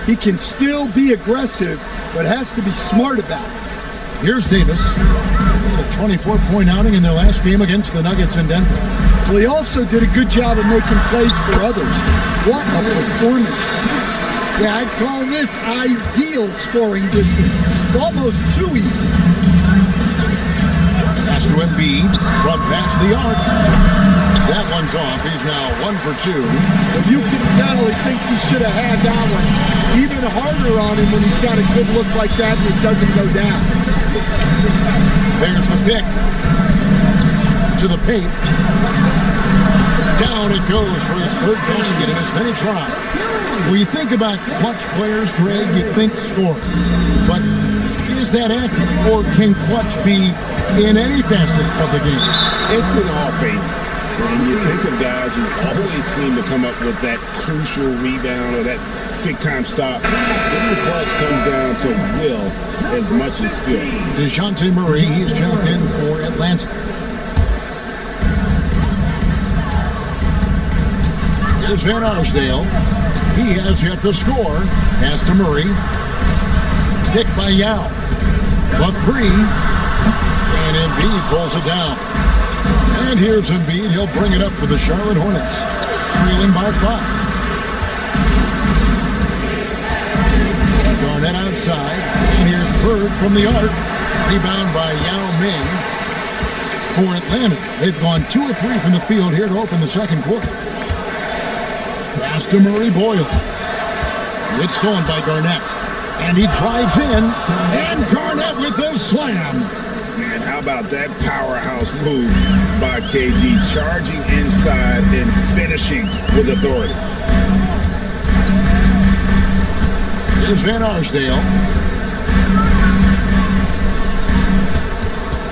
he can still be aggressive, but has to be smart about it. Here's Davis. A 24-point outing in their last game against the Nuggets in Denver. Well, he also did a good job of making plays for others. What a performance. Yeah, I'd call this ideal scoring distance. It's almost too easy. Pass to Embiid from past the arc. That one's off. He's now 1 for 2. Well, you can tell he thinks he should have had that one. Even harder on him when he's got a good look like that and it doesn't go down. There's the pick. To the paint. Down it goes for his third basket in as many tries. When you think about clutch players, Greg, you think scoring. But is that accurate? Or can clutch be in any facet of the game? It's in all phases. When you think of guys who always seem to come up with that crucial rebound or that big-time stop, then the clutch comes down to will as much as skill. DeJounte Murray, he's checked in for Atlanta. Here's Van Arsdale. He has yet to score. Pass to Murray. Picked by Yao. The 3. And Embiid pulls it down. And here's Embiid. He'll bring it up for the Charlotte Hornets. Trailing by 5. Garnett outside. And here's Bird from the arc. Rebound by Yao Ming. For Atlanta, they've gone 2 of 3 from the field here to open the second quarter. Pass to Murray Boyle. It's stolen by Garnett. And he drives in. And Garnett with the slam. And how about that powerhouse move by KG? Charging inside and finishing with authority. Here's Van Arsdale.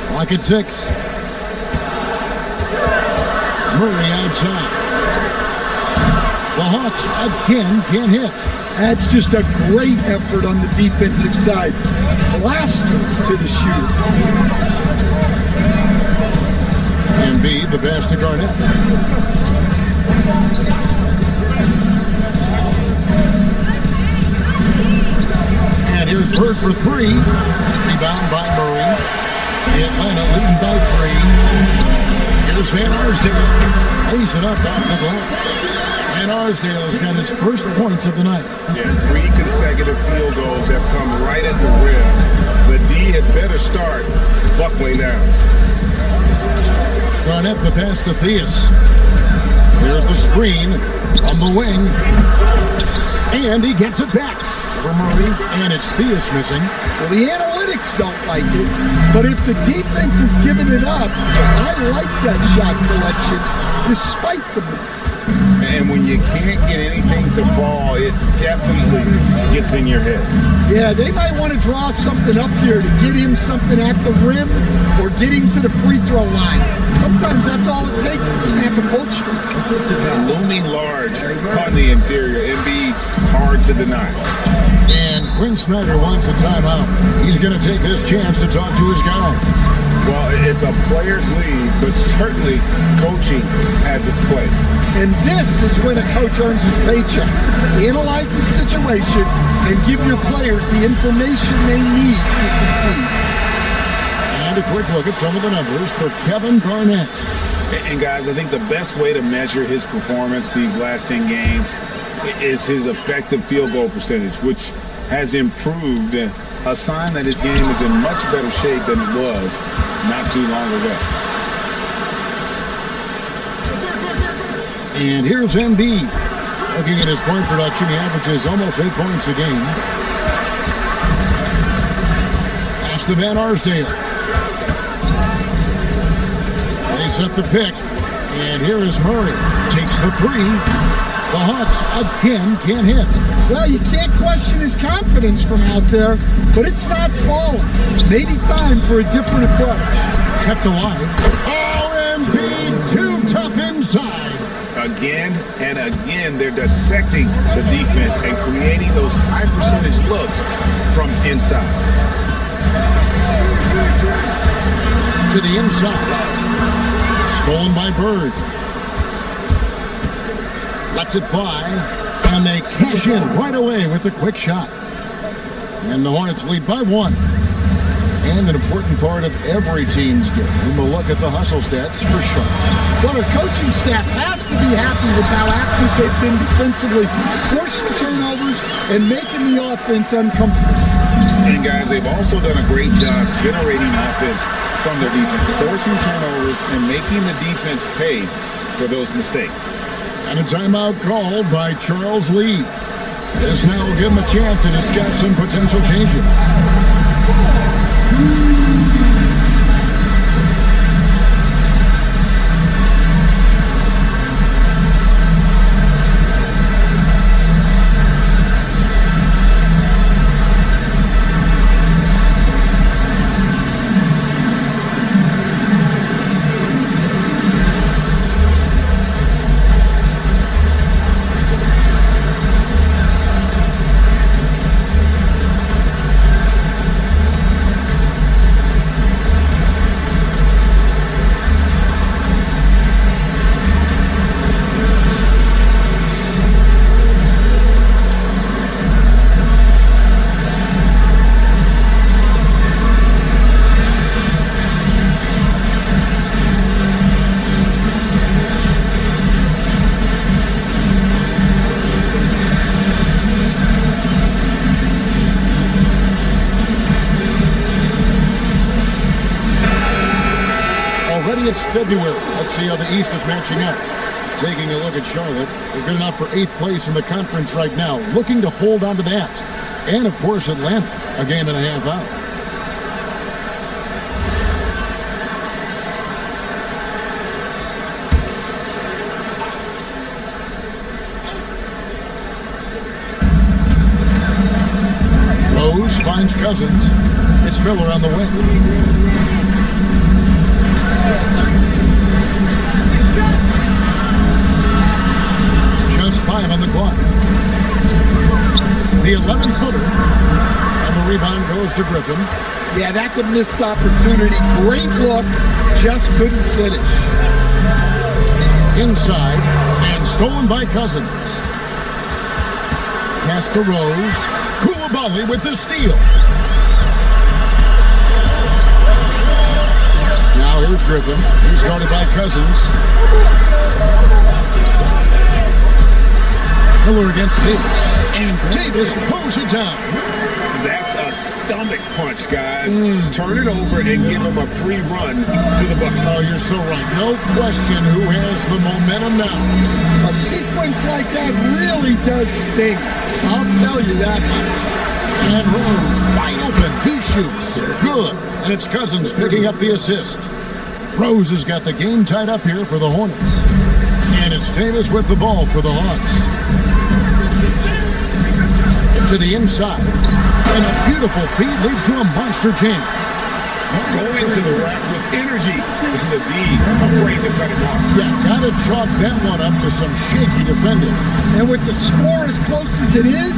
Clock at 6. Murray outside. The Hawks again can't hit. That's just a great effort on the defensive side. Plaster to the shooter. Embiid, the pass to Garnett. And here's Bird for 3. Rebound by Murray. Atlanta leading by 3. Here's Van Arsdale. Lays it up off the glass. And Arsdale's got his first points of the night. Yeah, 3 consecutive field goals have come right at the rim. The D had better start buckling down. Garnett the pass to Theus. There's the screen from the wing. And he gets it back for Murray. And it's Theus missing. Well, the analytics don't like it. But if the defense is giving it up, I like that shot selection despite the miss. And when you can't get anything to fall, it definitely gets in your head. Yeah, they might want to draw something up here to get him something at the rim or get him to the free throw line. Sometimes that's all it takes to snap a cold streak. Looming large on the interior. Embiid hard to deny. And Quinn Snyder wants a timeout. He's going to take this chance to talk to his guys. Well, it's a players' league, but certainly coaching has its place. And this is when a coach earns his paycheck. Analyze the situation and give your players the information they need to succeed. And a quick look at some of the numbers for Kevin Garnett. And guys, I think the best way to measure his performance these last 10 games is his effective field goal percentage, which has improved, a sign that his game is in much better shape than it was not too long ago. And here's Embiid. Looking at his point production, he averages almost 8 points a game. Pass to Van Arsdale. They set the pick. And here is Murray. Takes the three. The Hawks again can't hit. Well, you can't question his confidence from out there, but it's not falling. Maybe time for a different approach. Kept alive. Oh, Embiid, too tough inside. Again and again, they're dissecting the defense and creating those high percentage looks from inside. To the inside. Stolen by Bird. Lets it fly, and they cash in right away with the quick shot. And the Hornets lead by 1. And an important part of every team's game, we'll look at the hustle stats for sure. Well, the coaching staff has to be happy with how active they've been defensively, forcing turnovers and making the offense uncomfortable. And guys, they've also done a great job generating offense from their defense, forcing turnovers and making the defense pay for those mistakes. And a timeout called by Charles Lee. This now will give him a chance to discuss some potential changes. It's February. Let's see how the East is matching up. Taking a look at Charlotte, they're good enough for 8th place in the conference right now, looking to hold on to that. And, of course, Atlanta, a game and a half out. Rose finds Cousins. It's Miller on the wing. Just 5 on the clock. The 11-footer. And the rebound goes to Griffin. Yeah, that's a missed opportunity. Great look. Just couldn't finish. Inside. And stolen by Cousins. Pass to Rose. Koulibaly with the steal. Now here's Griffin. He's guarded by Cousins. Miller against Davis. And Davis throws it down. That's a stomach punch, guys. Turn it over and give him a free run to the bucket. Oh, you're so right. No question who has the momentum now. A sequence like that really does sting. I'll tell you that much. And Rose wide open. He shoots. Good. And it's Cousins picking up the assist. Rose has got the game tied up here for the Hornets. And it's Davis with the ball for the Hawks. To the inside. And a beautiful feed leads to a monster jam. Go into the rack with energy and the D afraid to cut him off. Yeah, gotta chalk that one up to some shaky defending. And with the score as close as it is,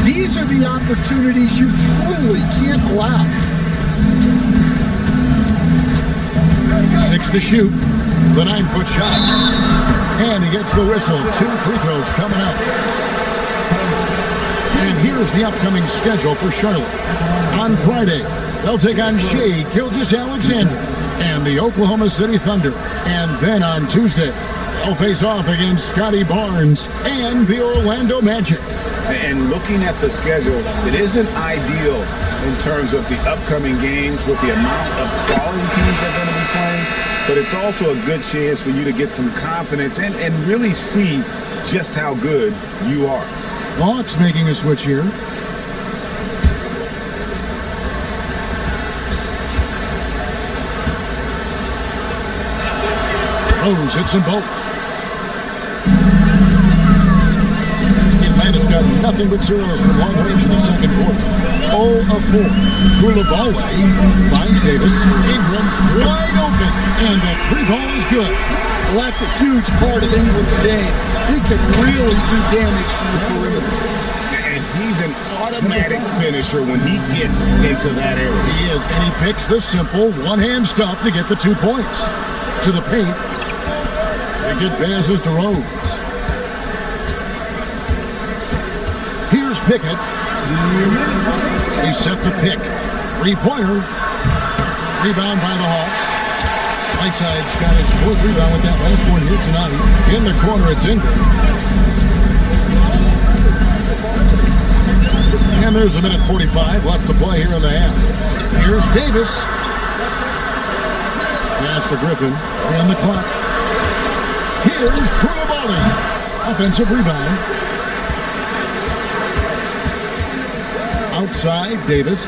these are the opportunities you truly can't allow. 6 to shoot. The 9-foot shot. And he gets the whistle. 2 free throws coming up. And here's the upcoming schedule for Charlotte. On Friday, they'll take on kckVSjazz and the Oklahoma City Thunder. And then on Tuesday, they'll face off against Scotty Barnes and the Orlando Magic. And looking at the schedule, it isn't ideal in terms of the upcoming games with the amount of quality teams they're going to be playing, but it's also a good chance for you to get some confidence and really see just how good you are. Hawks making a switch here. Rose hits them both. Atlanta's got nothing but zeros from long range in the second quarter. 0 of 4. Koulibaly finds Davis. Ingram wide open, and the 3 ball is good. Well, that's a huge part of Ingram's game. He can really do damage from the perimeter. And he's an automatic finisher when he gets into that area. He is, and he picks the simple one-hand stuff to get the 2 points. To the paint. They get passes to Rose. Here's Pickett. They set the pick. 3-pointer. Rebound by the Hawks. Whiteside's got his 4th rebound with that last one here tonight. In the corner, it's Ingram. And there's a minute 45 left to play here in the half. Here's Davis. Pass to Griffin. And the clock. Here's Koulibaly. Offensive rebound. Outside, Davis.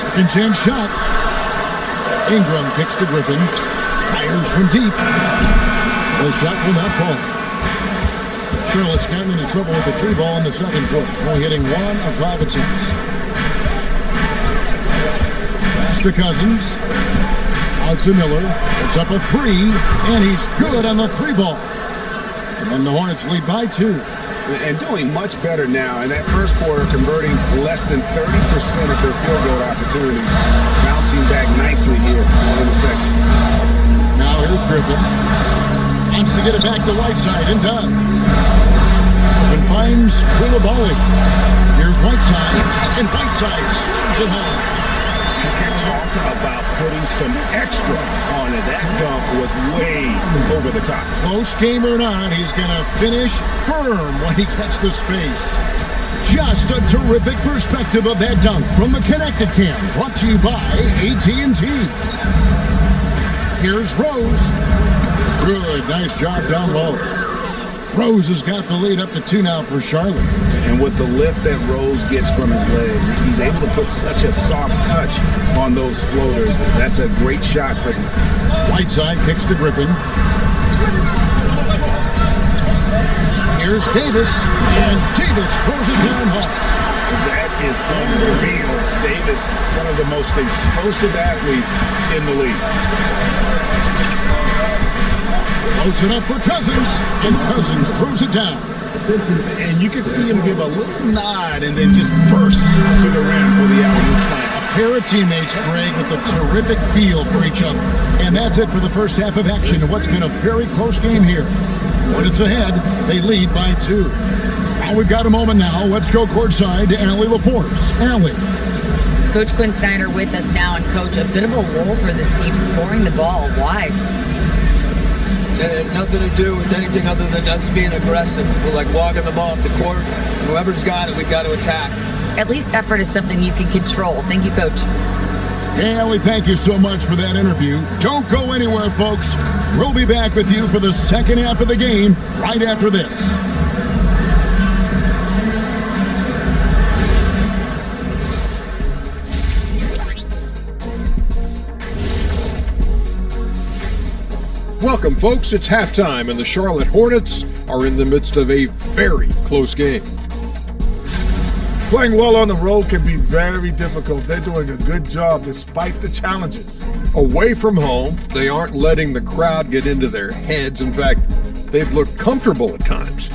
Second chance shot. Ingram kicks to Griffin. Fires from deep. The shot will not fall. Charlotte's gotten into trouble with the 3 ball in the second quarter. Only hitting 1 of 5 attempts. Pass to Cousins. Out to Miller. It's up a 3, and he's good on the 3 ball. And the Hornets lead by 2. And doing much better now. In that first quarter, converting less than 30% of their field goal opportunities. Bouncing back nicely here in the second. Now here's Griffin. Wants to get it back to Whiteside and does. Griffin finds Koulibaly. Here's Whiteside, and Whiteside slams it home. You're talking about putting some extra on it. That dunk was way over the top. Close game or not, he's going to finish firm when he gets the space. Just a terrific perspective of that dunk from the Connected Cam, brought to you by AT&T. Here's Rose. Good, nice job down low. Rose has got the lead up to 2 now for Charlotte. And with the lift that Rose gets from his legs, he's able to put such a soft touch on those floaters. That's a great shot for him. Whiteside kicks to Griffin. Here's Davis, and Davis throws it down hard. That is unreal. Davis, one of the most explosive athletes in the league. Floats it up for Cousins, and Cousins throws it down. And you can see him give a little nod and then just burst to the rim for the alley-oop slam. A pair of teammates, Greg, with a terrific feel for each other. And that's it for the first half of action in what's been a very close game here. Hornets ahead, they lead by 2. Now we've got a moment now. Let's go courtside to Allie LaForce. Allie. Coach Quinn Snyder with us now, and Coach, a bit of a lull for this team scoring the ball. Why? It had nothing to do with anything other than us being aggressive. We're like walking the ball up the court. Whoever's got it, we've got to attack. At least effort is something you can control. Thank you, Coach. Hey, Allie, thank you so much for that interview. Don't go anywhere, folks. We'll be back with you for the second half of the game right after this. Welcome, folks. It's halftime, and the Charlotte Hornets are in the midst of a very close game. Playing well on the road can be very difficult. They're doing a good job despite the challenges. Away from home, they aren't letting the crowd get into their heads. In fact, they've looked comfortable at times.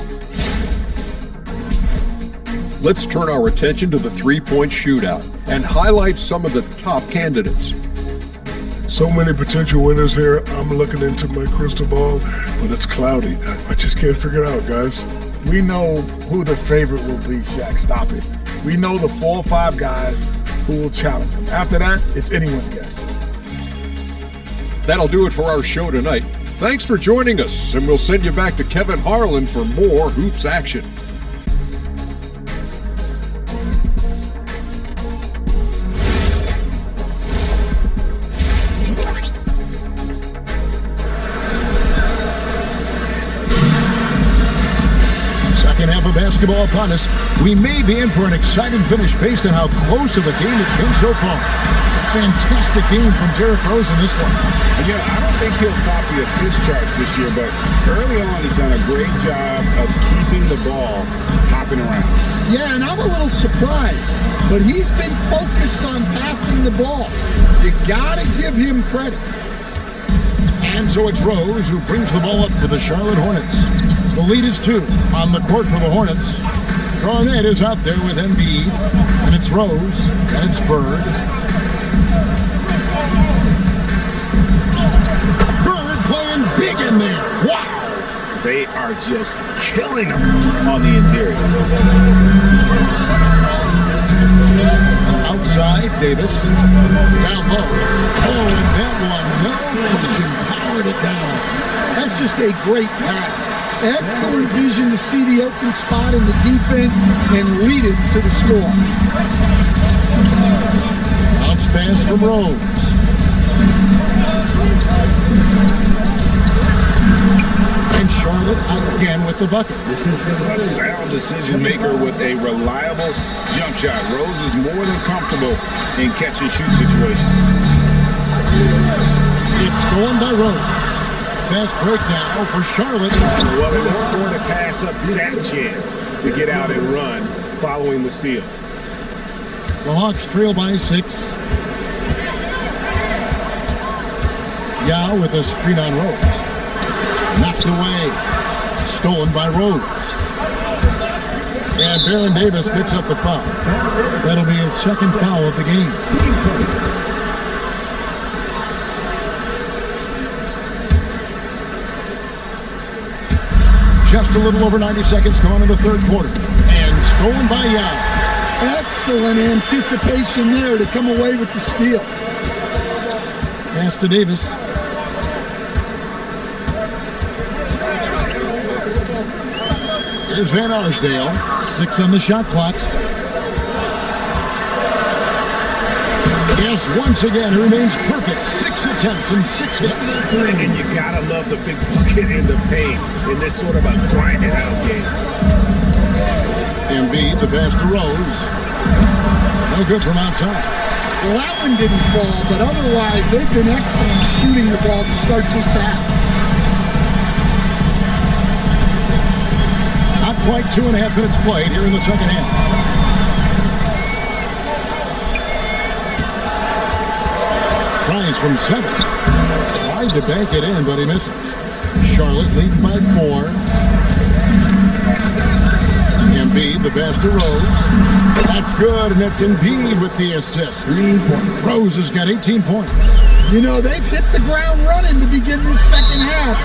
Let's turn our attention to the three-point shootout and highlight some of the top candidates. So many potential winners here. I'm looking into my crystal ball, but it's cloudy. I just can't figure it out, guys. We know who the favorite will be, Shaq. Stop it. We know the 4 or 5 guys who will challenge him. After that, it's anyone's guess. That'll do it for our show tonight. Thanks for joining us, and we'll send you back to Kevin Harlan for more hoops action. Half of basketball upon us. We may be in for an exciting finish based on how close of a game it's been so far. Fantastic game from Derrick Rose in this one. Yeah, I don't think he'll top the assist charts this year, but early on he's done a great job of keeping the ball hopping around. Yeah, and I'm a little surprised, but he's been focused on passing the ball. You gotta give him credit. And so it's Rose who brings the ball up for the Charlotte Hornets. The lead is 2 on the court for the Hornets. Garnett is out there with Embiid, and it's Rose, and it's Bird. Bird playing big in there. Wow! They are just killing him on the interior. Outside, Davis. Down low. Oh, and that one, no question, powered it down. That's just a great pass. Excellent vision to see the open spot in the defense and lead it to the score. Bounce pass from Rose. And Charlotte again with the bucket. This is a sound decision maker with a reliable jump shot. Rose is more than comfortable in catch and shoot situations. It's stolen by Rose. Fast break now for Charlotte. Well, they weren't going to pass up that chance to get out and run following the steal. The Hawks trail by 6. Yao with a screen on Rose. Knocked away. Stolen by Rose. And Baron Davis picks up the foul. That'll be his second foul of the game. Just a little over 90 seconds gone in the third quarter. And stolen by Yao. Excellent anticipation there to come away with the steal. Pass to Davis. Here's Van Arsdale. 6 on the shot clock. Yes, once again, remains perfect. 6 attempts and 6 hits. And you gotta love the big bucket in the paint in this sort of a grinded out game. Embiid, the pass to Rose. No good from outside. Well, that one didn't fall, but otherwise they've been excellent shooting the ball to start this half. Not quite 2.5 minutes played here in the second half. Tries from 7. Tried to bank it in, but he misses. Charlotte leading by 4. Embiid, the pass to Rose. That's good, and that's Embiid with the assist. 3 points. Rose has got 18 points. You know, they've hit the ground running to begin this second half.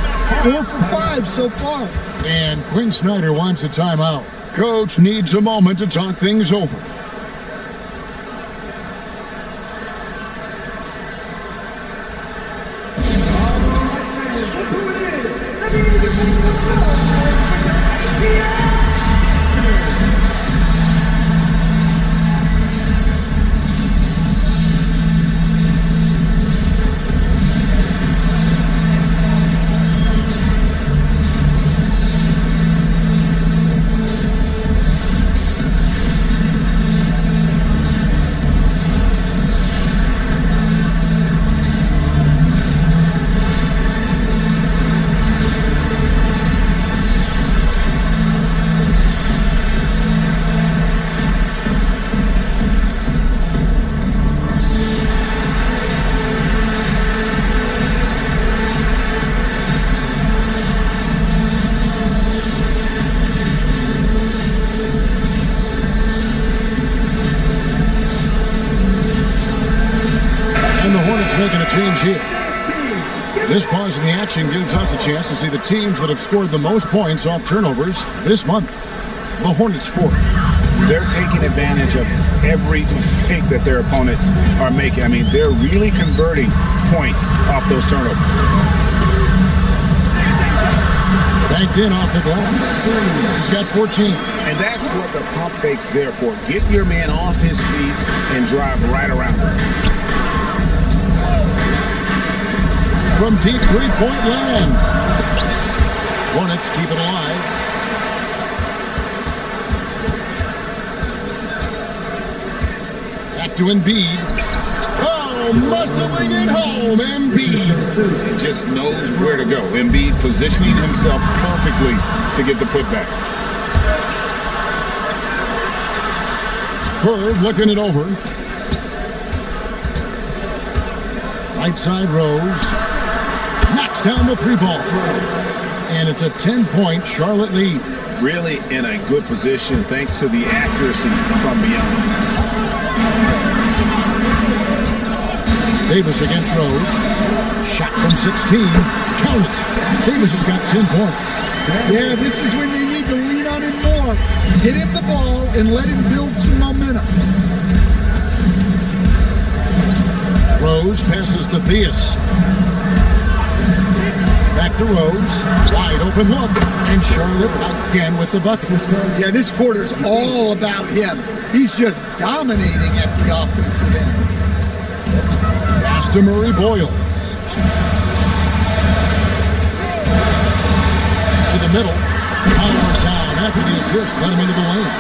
4 for 5 so far. And Quinn Snyder wants a timeout. Coach needs a moment to talk things over. making a change here. This pause in the action gives us a chance to see the teams that have scored the most points off turnovers this month. The Hornets fourth. They're taking advantage of every mistake that their opponents are making. I mean, they're really converting points off those turnovers. Banked in off the glass. He's got 14. And that's what the pump fake's there for. Get your man off his feet and drive right around him. From deep three-point land. Hornets keep it alive. Back to Embiid. Oh, muscling it home, Embiid. He just knows where to go. Embiid positioning himself perfectly to get the putback. Bird looking it over. Right side Rose. Knocks down the three ball. And it's a 10-point Charlotte lead. Really in a good position thanks to the accuracy from beyond. Davis against Rose. Shot from 16. Count it. Davis has got 10 points. Yeah, this is when they need to lean on him more. Get him the ball and let him build some momentum. Rose passes to Theus. Back to Rose. Wide open look. And Charlotte again with the bucket. Yeah, this quarter's all about him. He's just dominating at the offensive end. Pass to Murray Boyle. To the middle. Power down after the assist. Let him into the lane.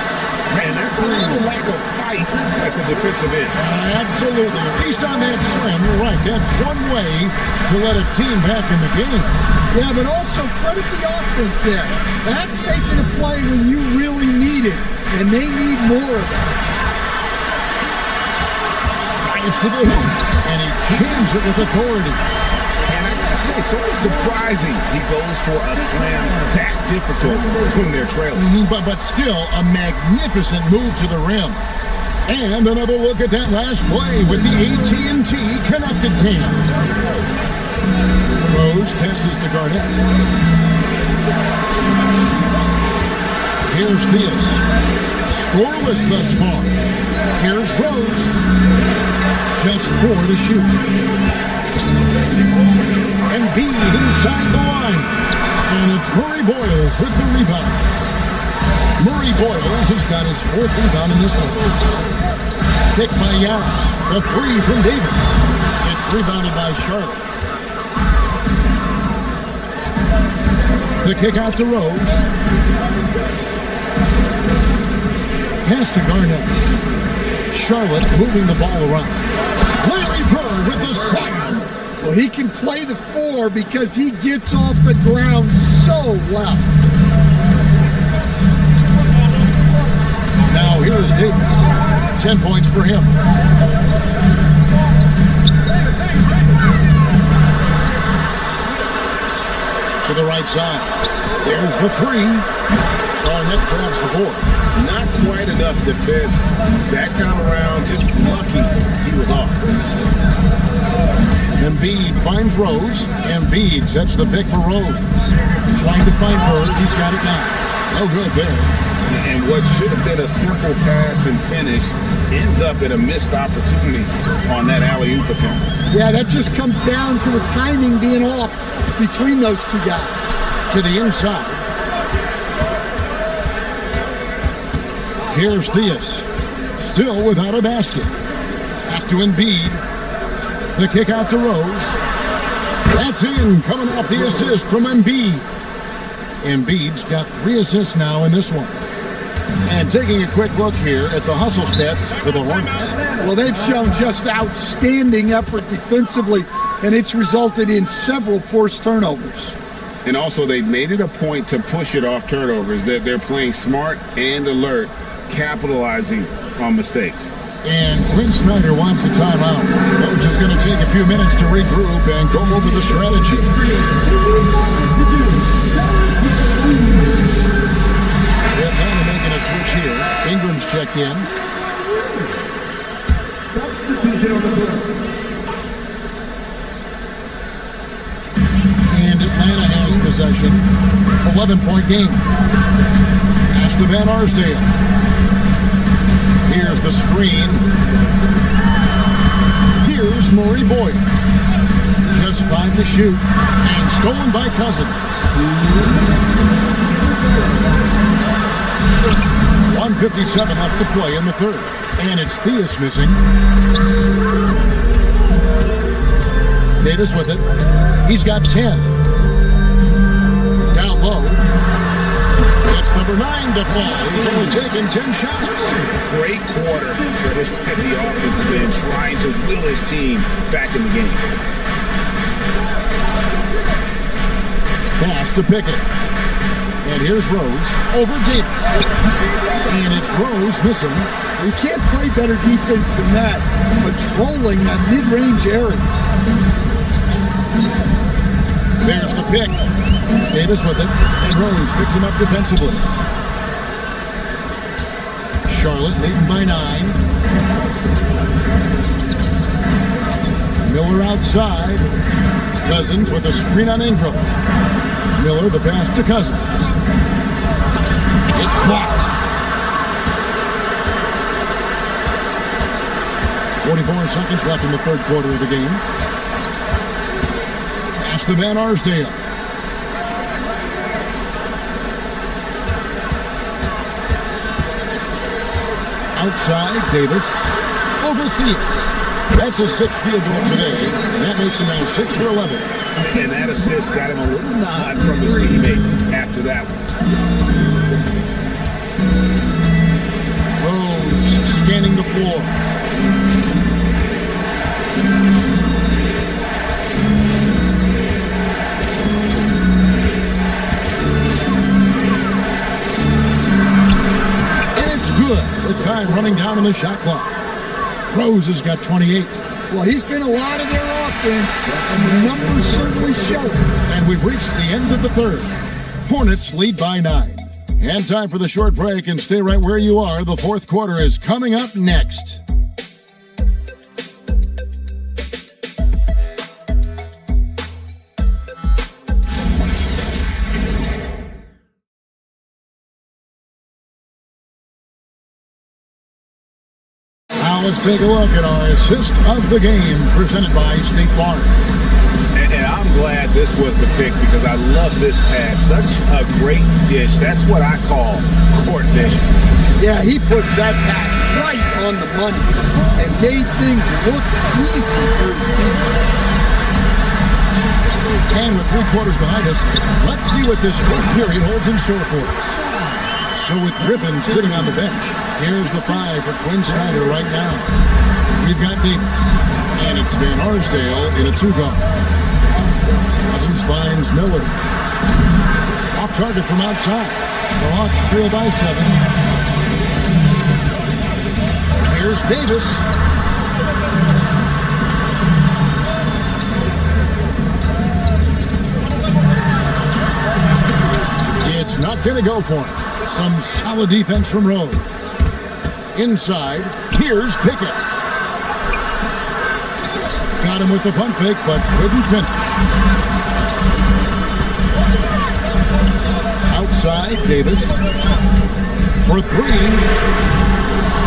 Man, that's a little lack of fight at the defensive end. Absolutely. At least on that slam, you're right. That's one way to let a team back in the game. Yeah, but also credit the offense there. That's making a play when you really need it, and they need more of it. Drives to the hoop, and he jams it with authority. And I gotta say, sort of surprising he goes for a slam that difficult when they're trailing. But still, a magnificent move to the rim. And another look at that last play with the AT&T connected cam. Rose passes to Garnett. Here's Theus. Scoreless thus far. Here's Rose. Just 4 to shoot. Embiid inside the line. And it's Murray Boyles with the rebound. Murray Boyles has got his 4th rebound in this one. Kick by Yara. The 3 from Davis. It's rebounded by Charlotte. The kick out to Rose. Pass to Garnett. Charlotte moving the ball around. Larry Bird with the slam. Well, he can play the 4 because he gets off the ground so well. Now here's Davis. 10 points for him. To the right side. There's the 3. Garnett grabs the board. Not quite enough defense. That time around, just lucky he was off. Embiid finds Rose. Embiid sets the pick for Rose. Trying to find Bird. He's got it now. No good there. And what should have been a simple pass and finish ends up in a missed opportunity on that alley-oop attempt. Yeah, that just comes down to the timing being off between those two guys. To the inside. Here's Theus. Still without a basket. Back to Embiid. The kick out to Rose. That's in, coming off the assist from Embiid. Embiid's got 3 assists now in this one. And taking a quick look here at the hustle stats for the Hornets. Well, they've shown just outstanding effort defensively, and it's resulted in several forced turnovers. And also, they've made it a point to push it off turnovers, that they're playing smart and alert, capitalizing on mistakes. And Quinn Snyder wants a timeout. Coach is going to take a few minutes to regroup and go over the strategy. Atlanta making a switch here. Ingram's checked in. Substitution on the board. possession. 11-point game. Pass to Van Arsdale. Here's the screen. Here's Murray Boyd. Just 5 to shoot. And stolen by Cousins. 1:57 left to play in the third. And it's Theus missing. Davis with it. He's got 10. Down low. That's number 9 to fall. He's only taken 10 shots. Great quarter for the offensive end, trying to will his team back in the game. Pass to Pickett. And here's Rose over Davis. And it's Rose missing. You can't play better defense than that, patrolling that mid-range area. There's the pick. Davis with it. And Rose picks him up defensively. Charlotte leading by 9. Miller outside. Cousins with a screen on Ingram. Miller the pass to Cousins. It's blocked. 44 seconds left in the third quarter of the game. Pass to Van Arsdale. Outside, Davis. Over Theus. That's a 6th field goal today. That makes him now 6 for 11. And that assist got him a little nod from his teammate after that one. Rose scanning the floor. And it's good. The time running down on the shot clock. Rose has got 28. Well, he's been a lot of their offense, and the numbers certainly show it. And we've reached the end of the third. Hornets lead by 9. And time for the short break, and stay right where you are. The fourth quarter is coming up next. Now let's take a look at our assist of the game, presented by State Farm. And I'm glad this was the pick because I love this pass. Such a great dish. That's what I call court vision. Yeah, he puts that pass right on the money and made things look easy for his team. And with 3 quarters behind us, let's see what this fourth period holds in store for us. So with Griffin sitting on the bench, here's the 5 for Quinn Snyder right now. We've got Davis, and it's Van Arsdale in a 2-guard. Cousins finds Miller. Off target from outside. The Hawks trail by 7. Here's Davis. It's not going to go for him. Some solid defense from Rose. Inside, here's Pickett. Got him with the pump fake, but couldn't finish. Outside, Davis. For 3.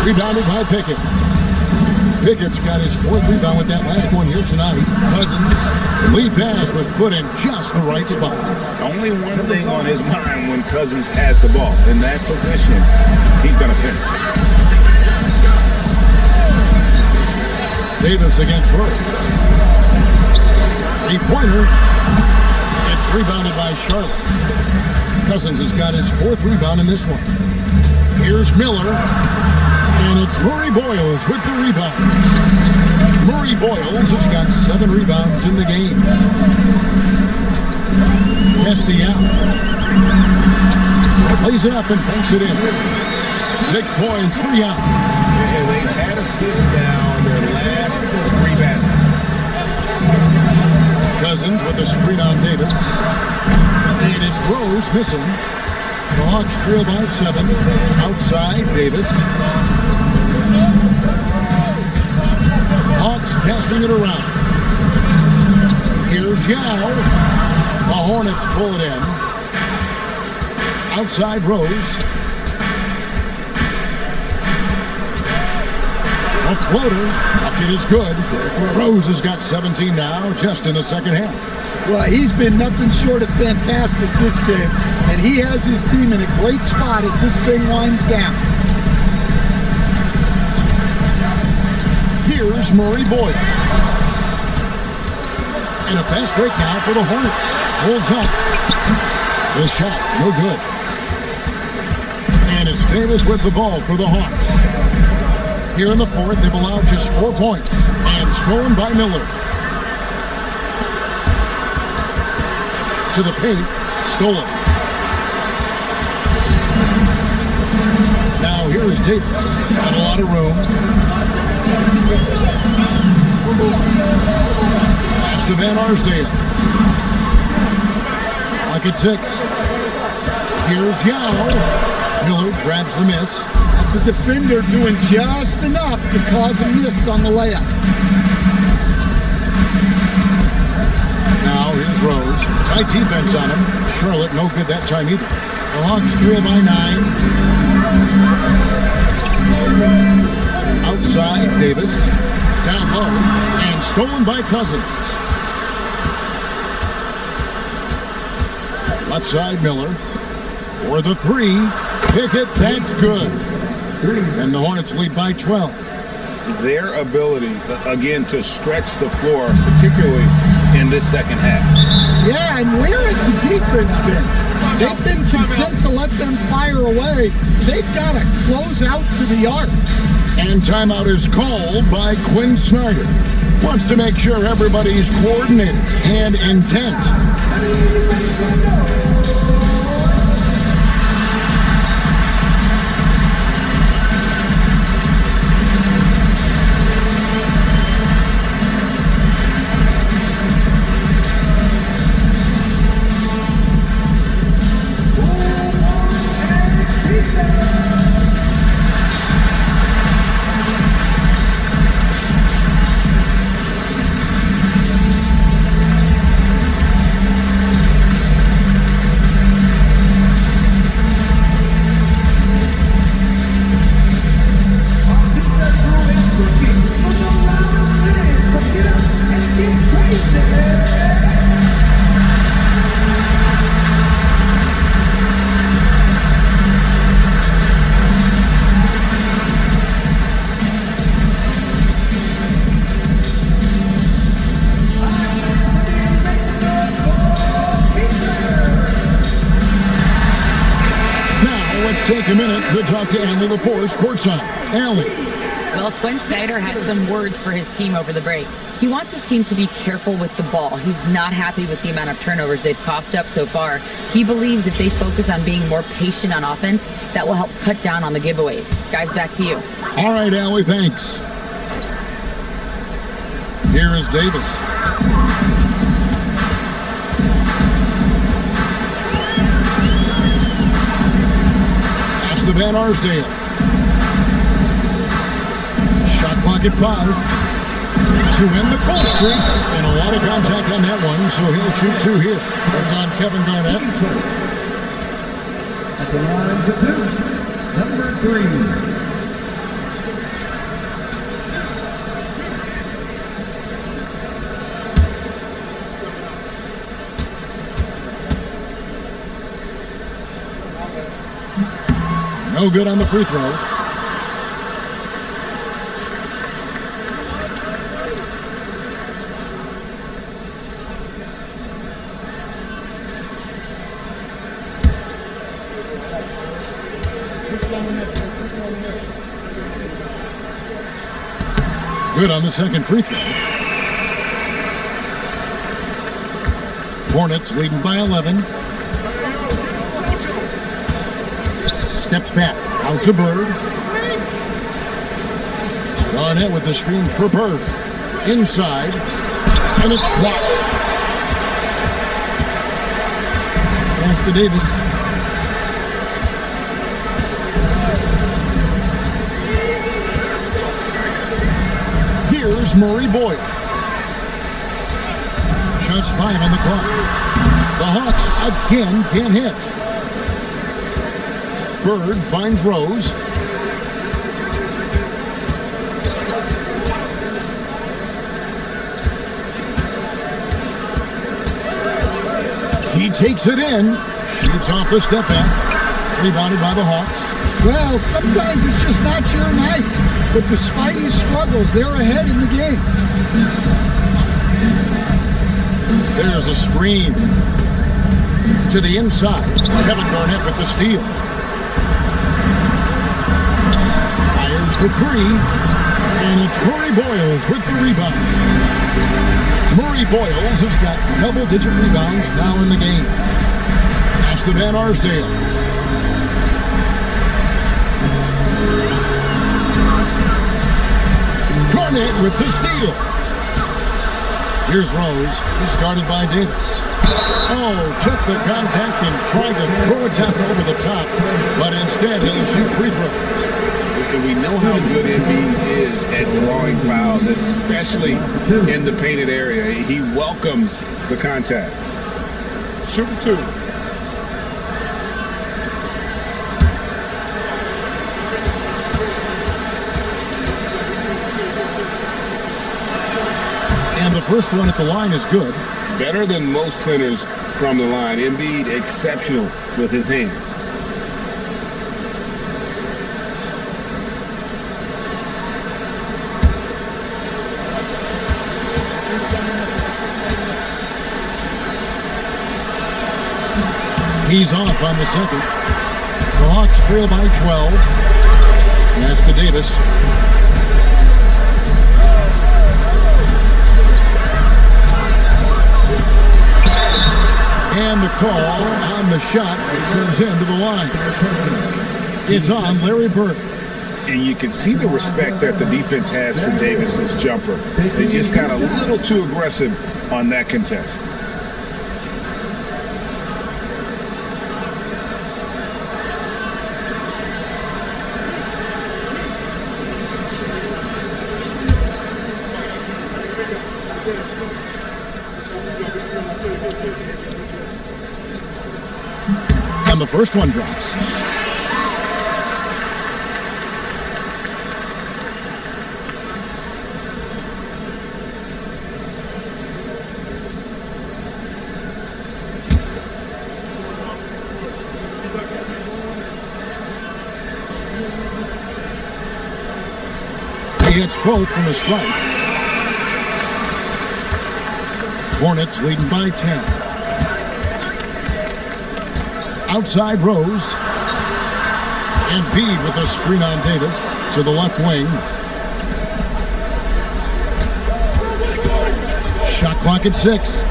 Rebounded by Pickett. Pickett's got his 4th rebound with that last one here tonight. Cousins, the lead pass was put in just the right spot. Only one thing on his mind when Cousins has the ball. In that position, he's going to finish. Davis against Rose. 3-pointer. It's rebounded by Charlotte. Cousins has got his 4th rebound in this one. Here's Miller. And it's Murray Boyles with the rebound. Murray Boyles has got 7 rebounds in the game. Castellano lays it up and banks it in. 6 points, 3 out. And they had assists down their last 3 baskets. Cousins with a screen on Davis. And it's Rose missing. The Hawks trail by 7. Outside, Davis. Hawks passing it around. Here's Yao. The Hornets pull it in. Outside Rose. A floater. Bucket is good. Rose has got 17 now, just in the second half. Well, he's been nothing short of fantastic this game, and he has his team in a great spot as this thing winds down. Here's Murray Boyd. And a fast break now for the Hornets. Pulls up. His shot, no good. And it's Davis with the ball for the Hawks. Here in the fourth, they've allowed just 4 points. And stolen by Miller. To the paint, stolen. Now here is Davis. Got a lot of room. Pass to Van Arsdale. Like at 6. Here's Yao. Miller grabs the miss. That's a defender doing just enough to cause a miss on the layup. Now here's Rose. Tight defense on him. Charlotte no good that time either. The Hawks trail by 9. Outside Davis. Down low. And stolen by Cousins. Left side Miller. For the 3. Pickett, that's good. And the Hornets lead by 12. Their ability, again, to stretch the floor, particularly in this second half. Yeah, and where has the defense been? They've been content to let them fire away. They've got to close out to the arc. And timeout is called by Quinn Snyder. Wants to make sure everybody's coordinated and intent. Take a minute to talk to Allie LaForce courtside. Allie. Well, Quinn Snyder had some words for his team over the break. He wants his team to be careful with the ball. He's not happy with the amount of turnovers they've coughed up so far. He believes if they focus on being more patient on offense, that will help cut down on the giveaways. Guys, back to you. All right, Allie, thanks. Here is Davis. To Van Arsdale. Shot clock at 5. To end the cold streak. And a lot of contact on that one, so he'll shoot 2 here. That's on Kevin Garnett. At the line for 2, number 3. No good on the free throw. Good on the second free throw. Hornets leading by 11. Steps back, out to Bird. Garnett with the screen for Bird. Inside, and it's blocked. Pass to Davis. Here's Murray Boyd. Just 5 on the clock. The Hawks again can't hit. Bird finds Rose. He takes it in. Shoots off the step back. Rebounded by the Hawks. Well, sometimes it's just not your night. But despite his struggles, they're ahead in the game. There's a screen. To the inside. Kevin Garnett with the steal. Fires for 3. And it's Murray Boyles with the rebound. Murray Boyles has got double-digit rebounds now in the game. Pass to Van Arsdale. Garnett with the steal. Here's Rose. He's guarded by Davis. Oh, took the contact and tried to throw it down over the top, but instead he'll shoot free throws. And we know how good Embiid is at drawing fouls, especially in the painted area. He welcomes the contact. Shooting 2. And the first one at the line is good. Better than most centers from the line. Embiid exceptional with his hands. He's off on the second. The Hawks trail by 12. Pass to Davis. And the call on the shot that sends him to the line. It's on Larry Bird. And you can see the respect that the defense has for Davis's jumper. They just got a little too aggressive on that contest. And the first one drops. He hits both from the stripe. Hornets leading by 10. Outside Rose. Embiid with a screen on Davis to the left wing. Shot clock at 6.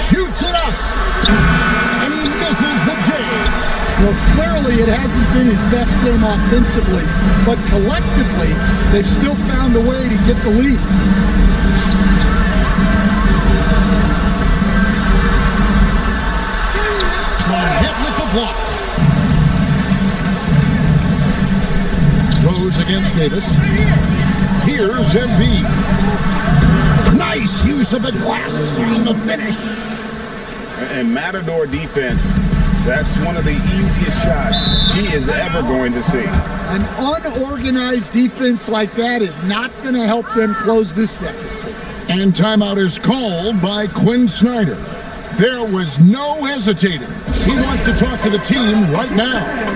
Shoots it up. And he misses the J. Well, clearly it hasn't been his best game offensively, but collectively, they've still found a way to get the lead. Hit with the block. Rose against Davis. Here's Embiid. Nice use of the glass on the finish. And Matador defense, that's one of the easiest shots he is ever going to see. An unorganized defense like that is not going to help them close this deficit. And timeout is called by Quinn Snyder. There was no hesitating. He wants to talk to the team right now.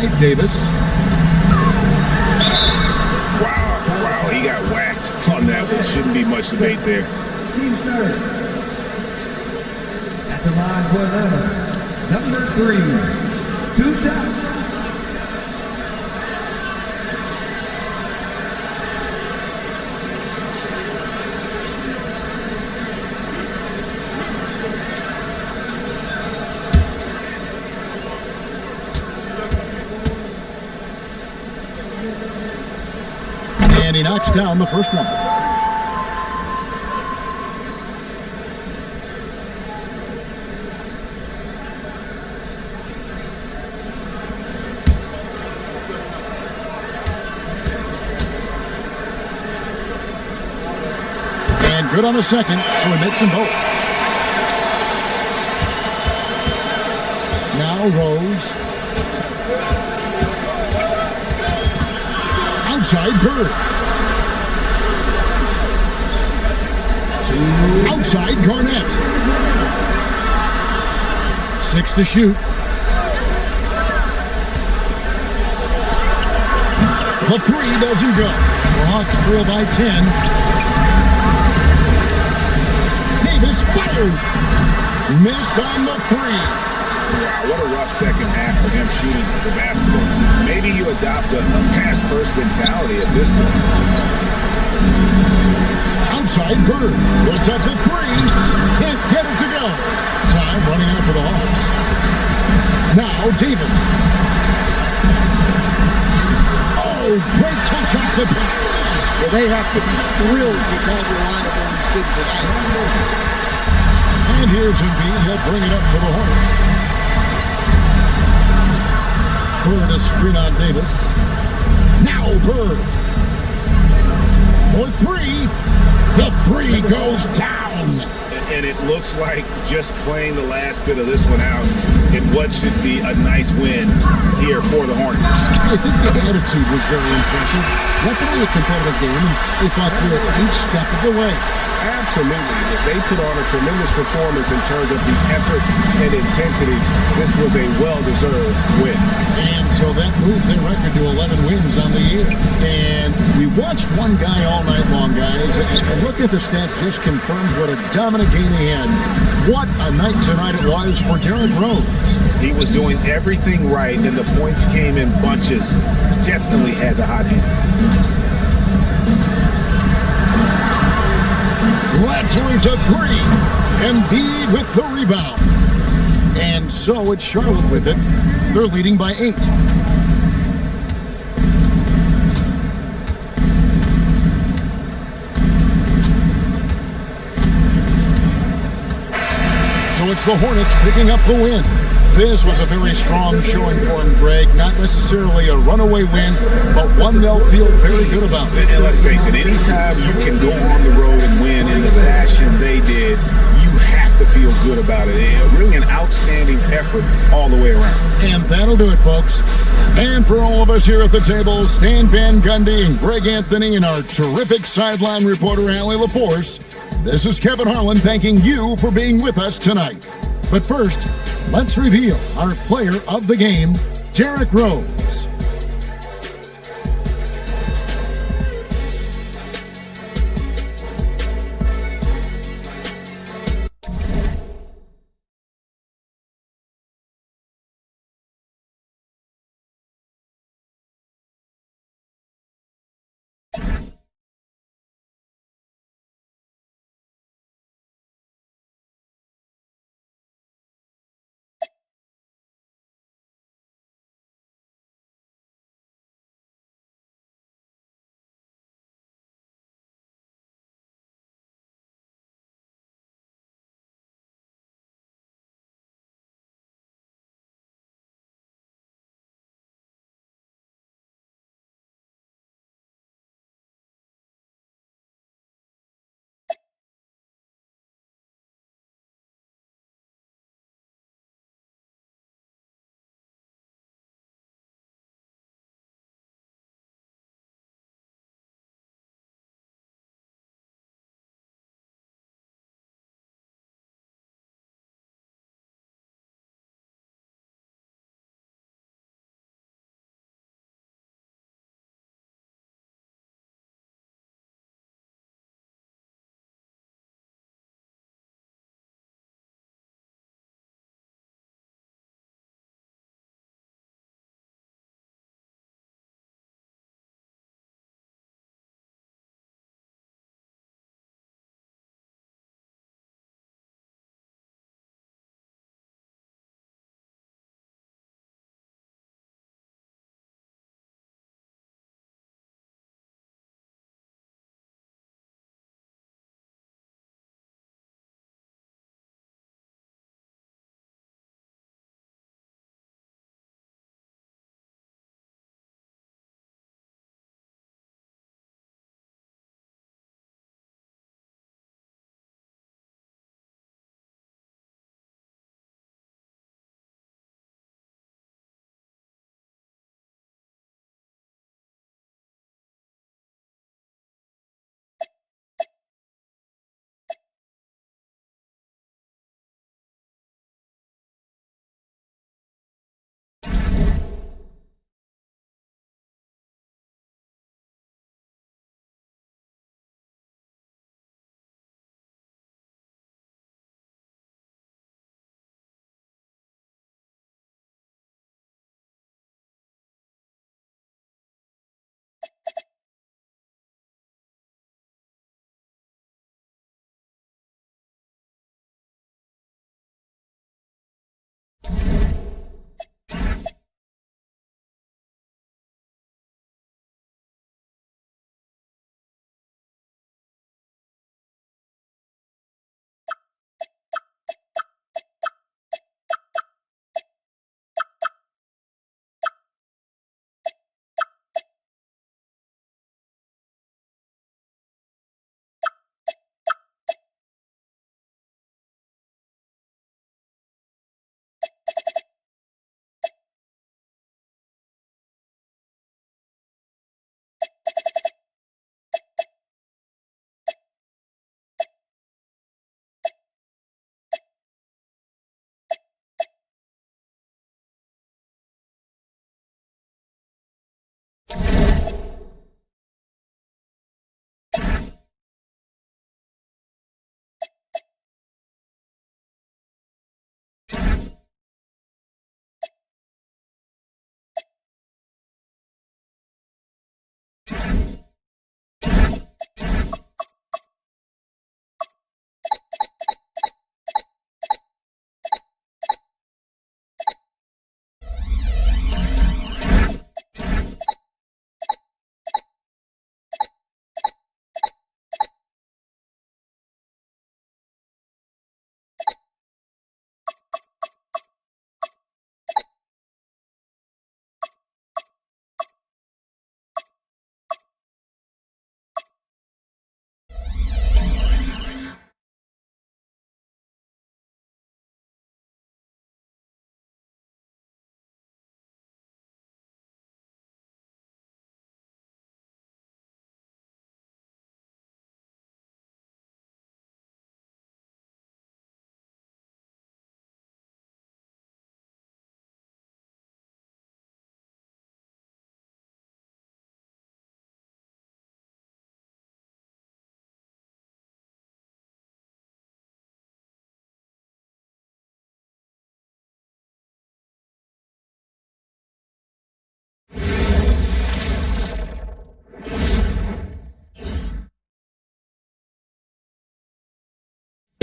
outside, Davis. Wow, he got whacked on that one. Shouldn't be much debate there. Team start. At the line for Atlanta, number 3, 2 shots. And he knocks down the first one. And good on the second, so he makes them both. Now Rose. Outside Bird. Outside Garnett. 6 to shoot. The 3 doesn't go. The Hawks trail by 10. Davis fires. Missed on the 3. Wow, what a rough second half for him shooting the basketball. Maybe you adopt a pass-first mentality at this point. Outside Bird. Puts up the 3. Can't get it to go. Time running out for the Hawks. Now Davis. Oh, great touch off the pass. Well, they have to be thrilled with how reliable he's been tonight. And here's Embiid. He'll bring it up for the Hornets. Bird, a screen on Davis. Now Bird. For 3. The 3 goes down. And it looks like just playing the last bit of this one out in what should be a nice win here for the Hornets. I think the attitude was very impressive. Definitely a competitive game, and they fought through it each step of the way. Absolutely. They put on a tremendous performance in terms of the effort and intensity. This was a well-deserved win. And so that moves their record to 11 wins on the year. And we watched one guy all night long, guys, and looking at the stats just confirms what a dominant game he had. What a night tonight it was for Derrick Rose. He was doing everything right, and the points came in bunches. Definitely had the hot hand. Latzer's a 3. Embiid with the rebound. And so it's Charlotte with it. They're leading by 8. So it's the Hornets picking up the win. This was a very strong showing for him, Greg. Not necessarily a runaway win, but one they'll feel very good about. And let's face it, anytime you can go on the road and win in the fashion they did, you have to feel good about it. Really an outstanding effort all the way around. And that'll do it, folks. And for all of us here at the table, Stan Van Gundy and Greg Anthony and our terrific sideline reporter, Allie LaForce, this is Kevin Harlan thanking you for being with us tonight. But first, let's reveal our player of the game, Derrick Rose.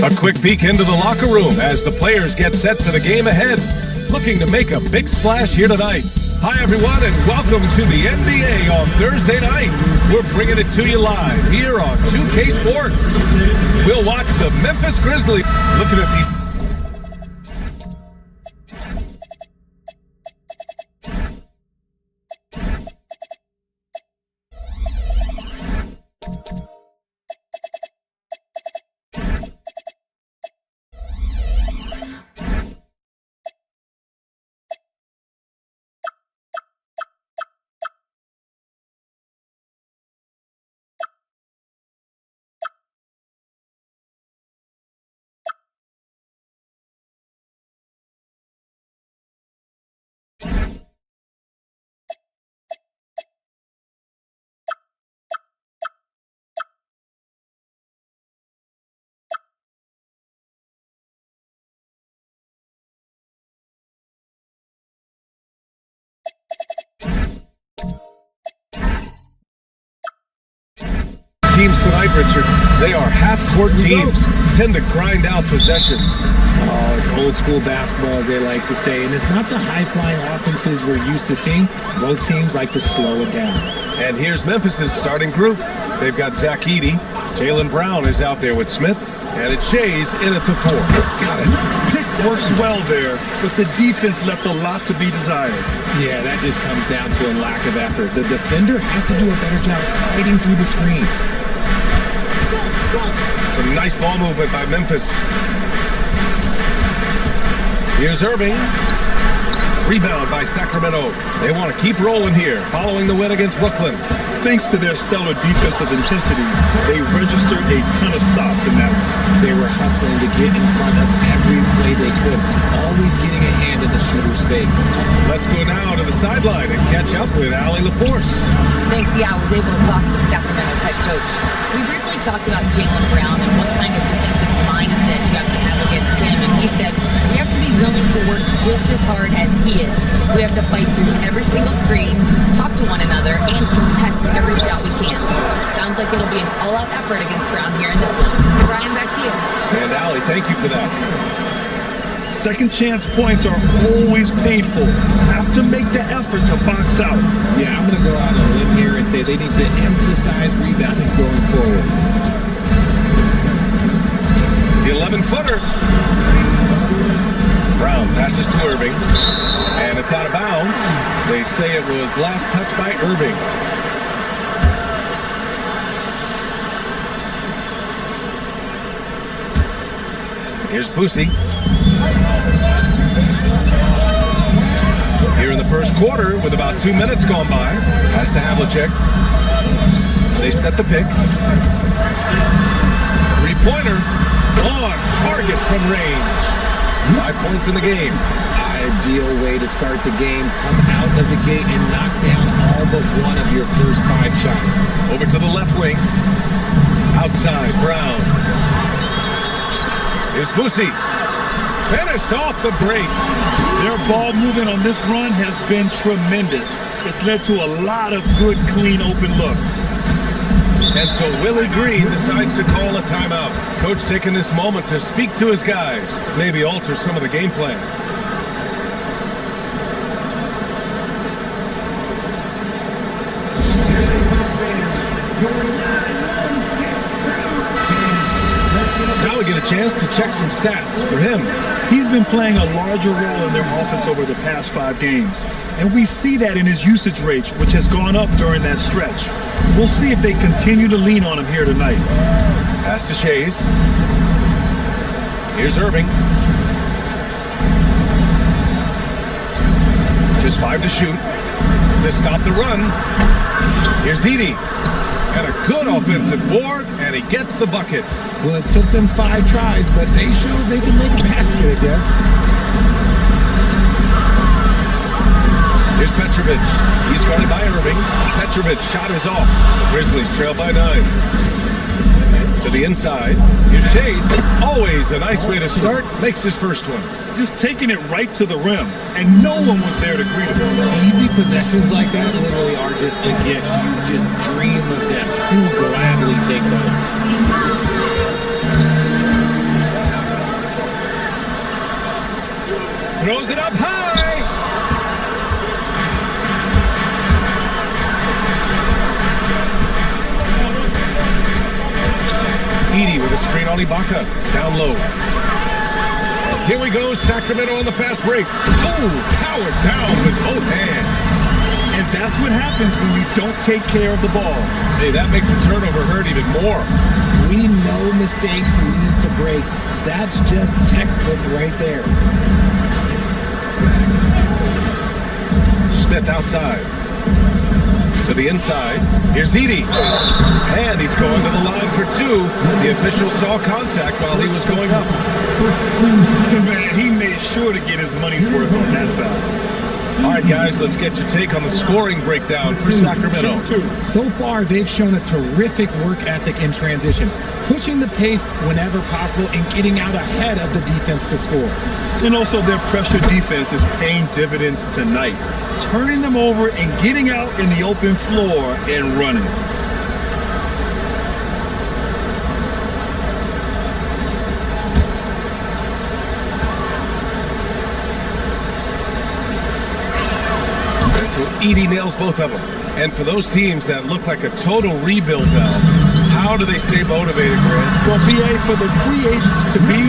A quick peek into the locker room as the players get set for the game ahead, looking to make a big splash here tonight. Hi everyone and welcome to the NBA on Thursday night. We're bringing it to you live here on 2K Sports. We'll watch the Memphis Grizzlies looking at these. Teams tonight, Richard, they are half-court teams, tend to grind out possessions. Oh, it's old school basketball, as they like to say, and it's not the high-flying offenses we're used to seeing. Both teams like to slow it down. And here's Memphis's starting group. They've got Zach Edey, Jaylen Brown is out there with Smith, and it's Shays in at the 4. Got it. Pick works well there, but the defense left a lot to be desired. Yeah, that just comes down to a lack of effort. The defender has to do a better job fighting through the screen. Some nice ball movement by Memphis. Here's Irving. Rebound by Sacramento. They want to keep rolling here, following the win against Brooklyn. Thanks to their stellar defensive intensity, they registered a ton of stops in that one. They were hustling to get in front of every play they could, always getting a hand in the shooter's face. Let's go now to the sideline and catch up with Allie LaForce. Thanks, yeah, I was able to talk with Sacramento's head coach. We briefly talked about Jaylen Brown and what kind of defensive mindset you have to have against him, and he said, we have to be willing to work just as hard as he is. We have to fight through every single screen, talk to one another, and contest every shot we can. Sounds like it'll be an all-out effort against Brown here in this one. Brian, back to you. And Allie, thank you for that. Second chance points are always painful. Have to make the effort to box out. Yeah, I'm going to go out on a limb here and say they need to emphasize rebounding going forward. The 11-footer. Brown passes to Irving. And it's out of bounds. They say it was last touched by Irving. Here's Boosie. Here in the first quarter, with about 2 minutes gone by, pass to Havlicek. They set the pick. Three-pointer on target from range. 5 points in the game. Ideal way to start the game. Come out of the gate and knock down all but one of your first 5 shots. Over to the left wing. Outside, Brown. Here's Boosie. Finished off the break. Their ball movement on this run has been tremendous. It's led to a lot of good, clean, open looks. And so Willie Green decides to call a timeout. Coach taking this moment to speak to his guys, maybe alter some of the game plan. Now we get a chance to check some stats for him. He's been playing a larger role in their offense over the past 5 games. And we see that in his usage rate, which has gone up during that stretch. We'll see if they continue to lean on him here tonight. Pass to Shays. Here's Irving. Just 5 to shoot. To stop the run. Here's Edey. And a good offensive board, and he gets the bucket. Well, it took them 5 tries, but they showed they can make a basket, I guess. Here's Petrovic. He's guarded by Irving. Petrovic shot is off. Grizzlies trail by 9. To the inside. Here's Shays. Always a nice way to start. Makes his first one. Just taking it right to the rim, and no one was there to greet him. Easy possessions like that literally are just a gift. You just dream of them. You will gladly take those. throws it up high. Edie with a screen on Ibaka. Down low. Here we go, Sacramento on the fast break. Oh, powered down with both hands. And that's what happens when you don't take care of the ball. Hey, that makes the turnover hurt even more. We know mistakes lead to breaks. That's just textbook right there. Smith outside. To the inside. Here's Edie. And he's going to the line for two. The official saw contact while he was going up. Man, he made sure to get his money's worth on that foul. All right, guys, let's get your take on the scoring breakdown for Sacramento. So far, they've shown a terrific work ethic in transition, pushing the pace whenever possible and getting out ahead of the defense to score. And also their pressure defense is paying dividends tonight, turning them over and getting out in the open floor and running. So Edie nails both of them. And for those teams that look like a total rebuild now, how do they stay motivated, Grant? Well, PA, for the free agents to be,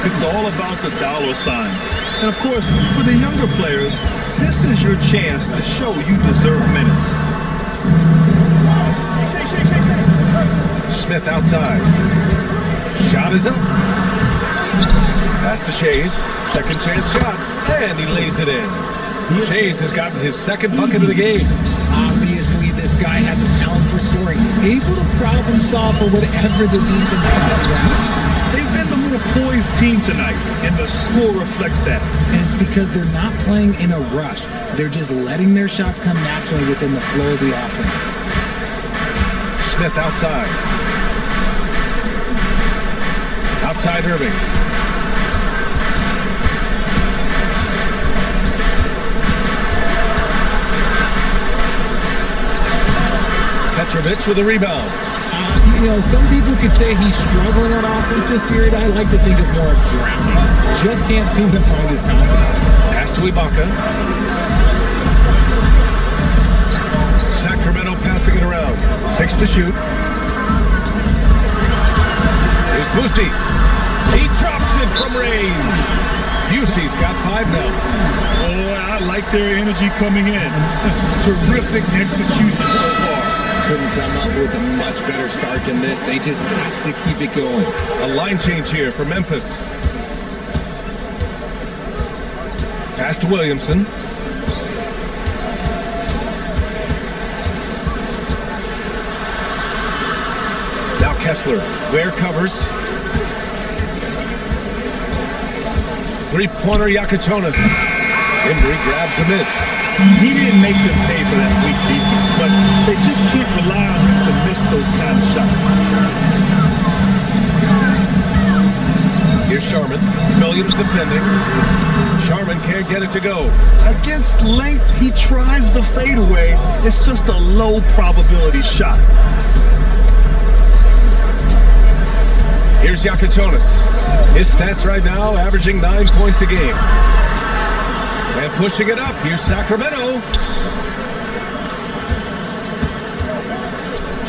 it's all about the dollar signs. And of course, for the younger players, this is your chance to show you deserve minutes. Smith outside. Shot is up. Pass to Shays. Second chance shot. And he lays it in. Shays has gotten his second bucket of the game. Obviously, this guy has a talent for scoring, able to problem solve for whatever the defense tosses out. They've been the more poised team tonight, and the score reflects that. And it's because they're not playing in a rush. They're just letting their shots come naturally within the flow of the offense. Smith outside. Outside Irving. Petrovic with a rebound. Some people could say he's struggling on offense this period. I like to think of more of drowning. Just can't seem to find his confidence. Pass to Ibaka. Sacramento passing it around. 6 to shoot. Here's Busey. He drops it from range. Busey's got 5 now. Oh, I like their energy coming in. Terrific execution so far. Couldn't come up with a much better start than this. They just have to keep it going. A line change here for Memphis. Pass to Williamson. Now Kessler. Ware covers. Three-pointer Yakuchonis. Embry grabs a miss. He didn't make them pay for that weak defense, but they just can't rely on him to miss those kind of shots. Here's Sharman. Williams defending. Sharman can't get it to go. Against length, he tries the fadeaway. It's just a low probability shot. Here's Yakuchonis. His stats right now averaging 9 points a game. And pushing it up, here's Sacramento.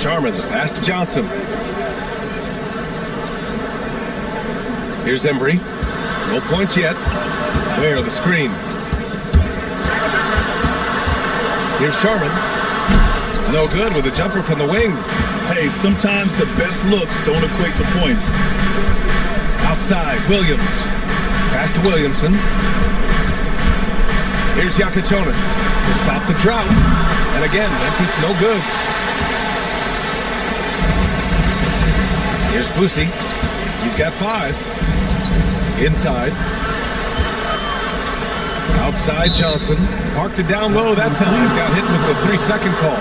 Sharman, the pass to Johnson. Here's Embry. No points yet. Ware, the screen. Here's Sharman. No good with a jumper from the wing. Hey, sometimes the best looks don't equate to points. Outside, Williams. Pass to Williamson. Here's Yakuchonis to stop the drought. And again, Memphis no good. Here's Busey. He's got 5. Inside. Outside Johnson. Parked it down low that time. Got hit with the 3-second call.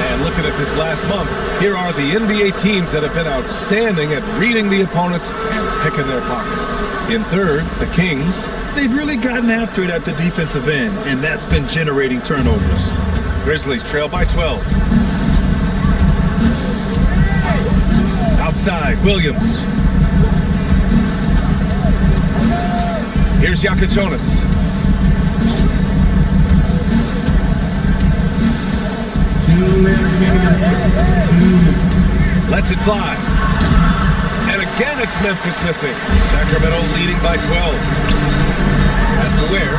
And looking at this last month, here are the NBA teams that have been outstanding at reading the opponents and picking their pockets. In third, the Kings. They've really gotten after it at the defensive end, and that's been generating turnovers. Grizzlies trail by 12. Outside, Williams. Here's Yakachonis. Lets it fly. And again, it's Memphis missing. Sacramento leading by 12. Has to Ware.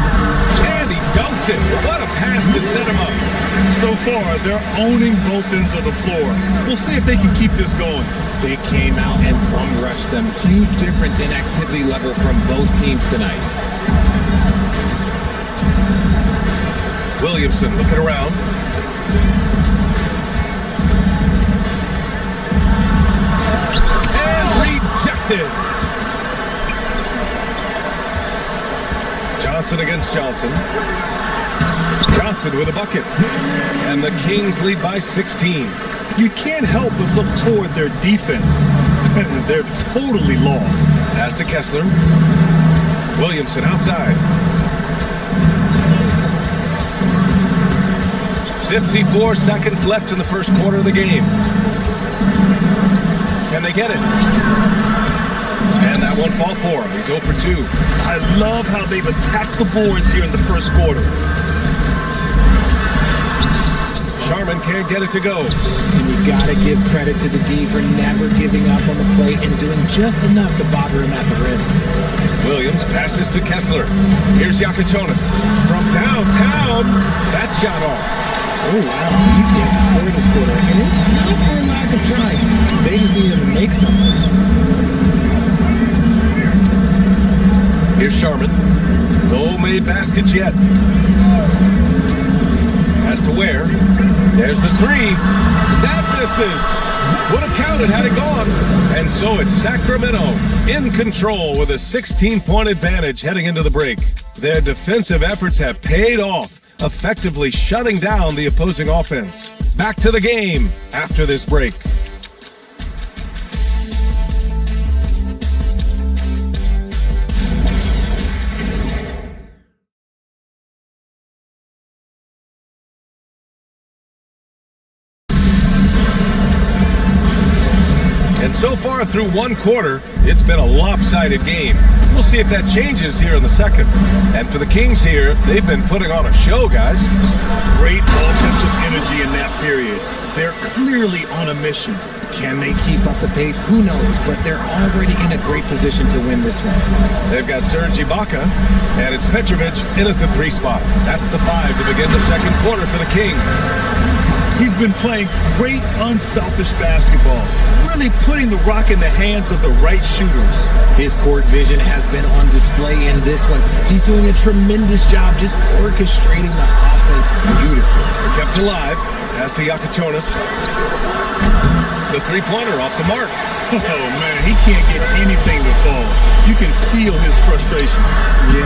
And he dunks it. What a pass to set him up. So far, they're owning both ends of the floor. We'll see if they can keep this going. They came out and bum rushed them. Huge difference in activity level from both teams tonight. Williamson looking around. And rejected. Johnson against Johnson. Johnson with a bucket. And the Kings lead by 16. You can't help but look toward their defense. They're totally lost. Pass to Kessler. Williamson outside. 54 seconds left in the first quarter of the game. Can they get it? And that won't fall for him. He's 0 for 2. I love how they've attacked the boards here in the first quarter. Sharman can't get it to go. And you gotta give credit to the D for never giving up on the plate and doing just enough to bother him at the rim. Williams passes to Kessler. Here's Yakachonis. From downtown, that shot off. Oh, wow. Easy to score this quarter. And it's not for a lack of trying. They just need him to make something. Here's Sharman. No made baskets yet. Has to Ware. There's the three. That misses. Would have counted had it gone. And so it's Sacramento in control with a 16-point advantage heading into the break. Their defensive efforts have paid off, effectively shutting down the opposing offense. Back to the game after this break. And so far through one quarter, it's been a lopsided game. We'll see if that changes here in the second. And for the Kings here, they've been putting on a show, guys. Great offensive energy in that period. They're clearly on a mission. Can they keep up the pace? Who knows, but they're already in a great position to win this one. They've got Serge Ibaka, and it's Petrovic in at the 3 spot. That's the 5 to begin the second quarter for the Kings. He's been playing great, unselfish basketball, really putting the rock in the hands of the right shooters. His court vision has been on display in this one. He's doing a tremendous job just orchestrating the offense beautifully. Kept alive. Pass to Yakachonis. The three-pointer off the mark. Oh, man, he can't get anything to fall. You can feel his frustration. Yeah,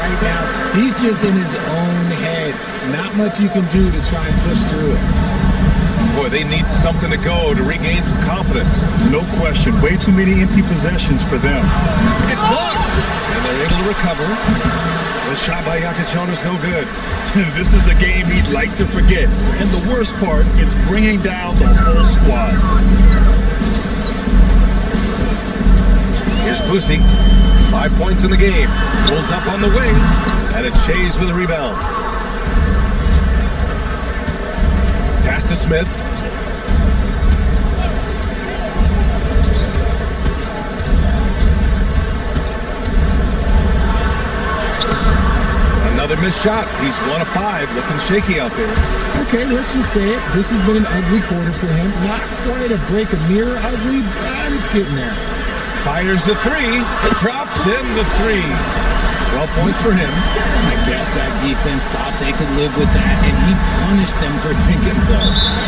right now, he's just in his own head. Not much you can do to try and push through it. Boy, they need something to go to regain some confidence. No question. Way too many empty possessions for them. It's blocked! And they're able to recover. The shot by Yakachonis no good. This is a game he'd like to forget. And the worst part is bringing down the whole squad. Here's Boosie. 5 points in the game. Pulls up on the wing. And it's Shays with a rebound. Pass to Smith. Another missed shot. He's 1 of 5. Looking shaky out there. Okay, let's just say it. This has been an ugly quarter for him. Not quite a break a mirror ugly, but it's getting there. Fires the 3. Drops in the 3. 12 points for him. I guess that defense thought they could live with that, and he punished them for thinking so.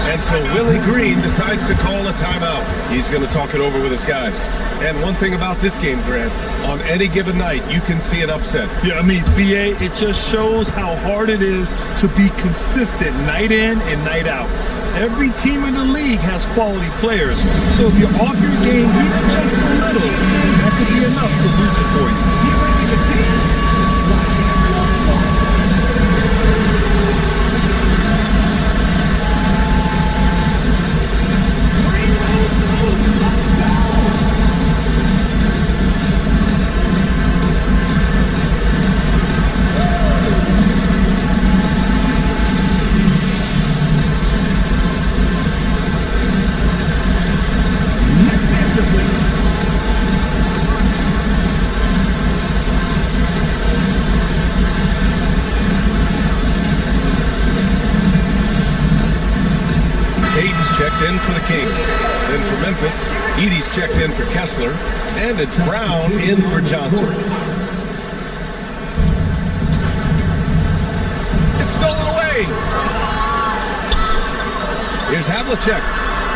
And so Willie Green decides to call a timeout. He's going to talk it over with his guys. And one thing about this game, Grant, on any given night, you can see an upset. Yeah, I mean, BA, it just shows how hard it is to be consistent night in and night out. Every team in the league has quality players. So if you're off your game even just a little, that could be enough to lose it for you. Payton's checked in for the Kings. Then for Memphis, Edey's checked in for Kessler. And it's Brown in for Johnson. It's stolen away. Here's Havlicek.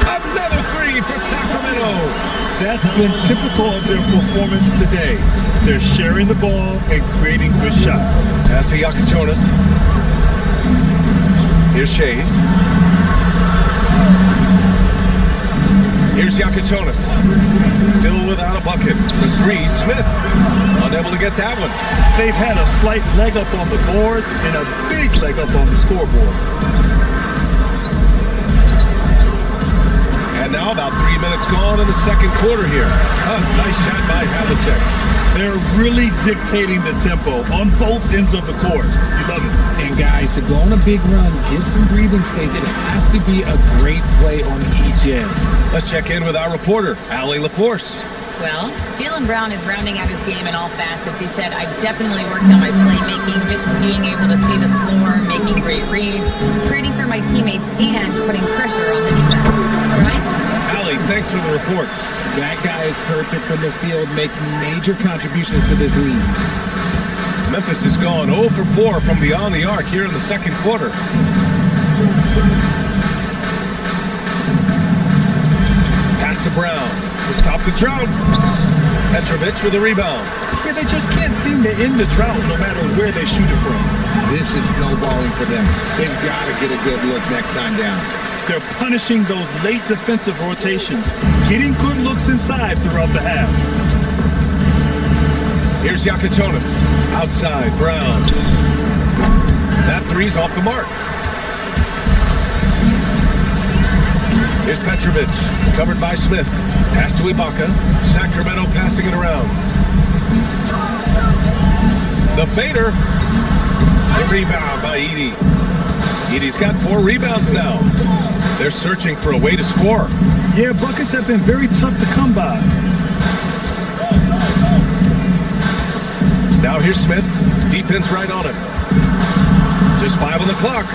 Another three for Sacramento. That's been typical of their performance today. They're sharing the ball and creating good shots. Pass to Yakichonis. Here's Shays. Here's Yakichonis. Still without a bucket. For three, Smith. Unable to get that one. They've had a slight leg up on the boards and a big leg up on the scoreboard. And now about 3 minutes gone in the second quarter here. Nice shot by Havlicek. They're really dictating the tempo on both ends of the court. You love it. And guys, to go on a big run, get some breathing space, it has to be a great play on each end. Let's check in with our reporter, Allie LaForce. Well, Jaylen Brown is rounding out his game in all facets. He said, I definitely worked on my playmaking, just being able to see the floor, making great reads, creating for my teammates, and putting pressure on the defense. Right? Allie, thanks for the report. That guy is perfect from the field, making major contributions to this lead. Memphis has gone 0 for 4 from beyond the arc here in the second quarter. Pass to Brown to stop the drought. Petrovic with a rebound. Yeah, they just can't seem to end the drought no matter where they shoot it from. This is snowballing for them. They've got to get a good look next time down. They're punishing those late defensive rotations, getting good looks inside throughout the half. Here's Yakichonis. Outside, Brown. That three's off the mark. Here's Petrovic, covered by Smith. Pass to Ibaka. Sacramento passing it around. The fader. The rebound by Edey. Edey's got 4 rebounds now. They're searching for a way to score. Yeah, buckets have been very tough to come by. Now here's Smith. Defense right on him. Just 5 on the clock.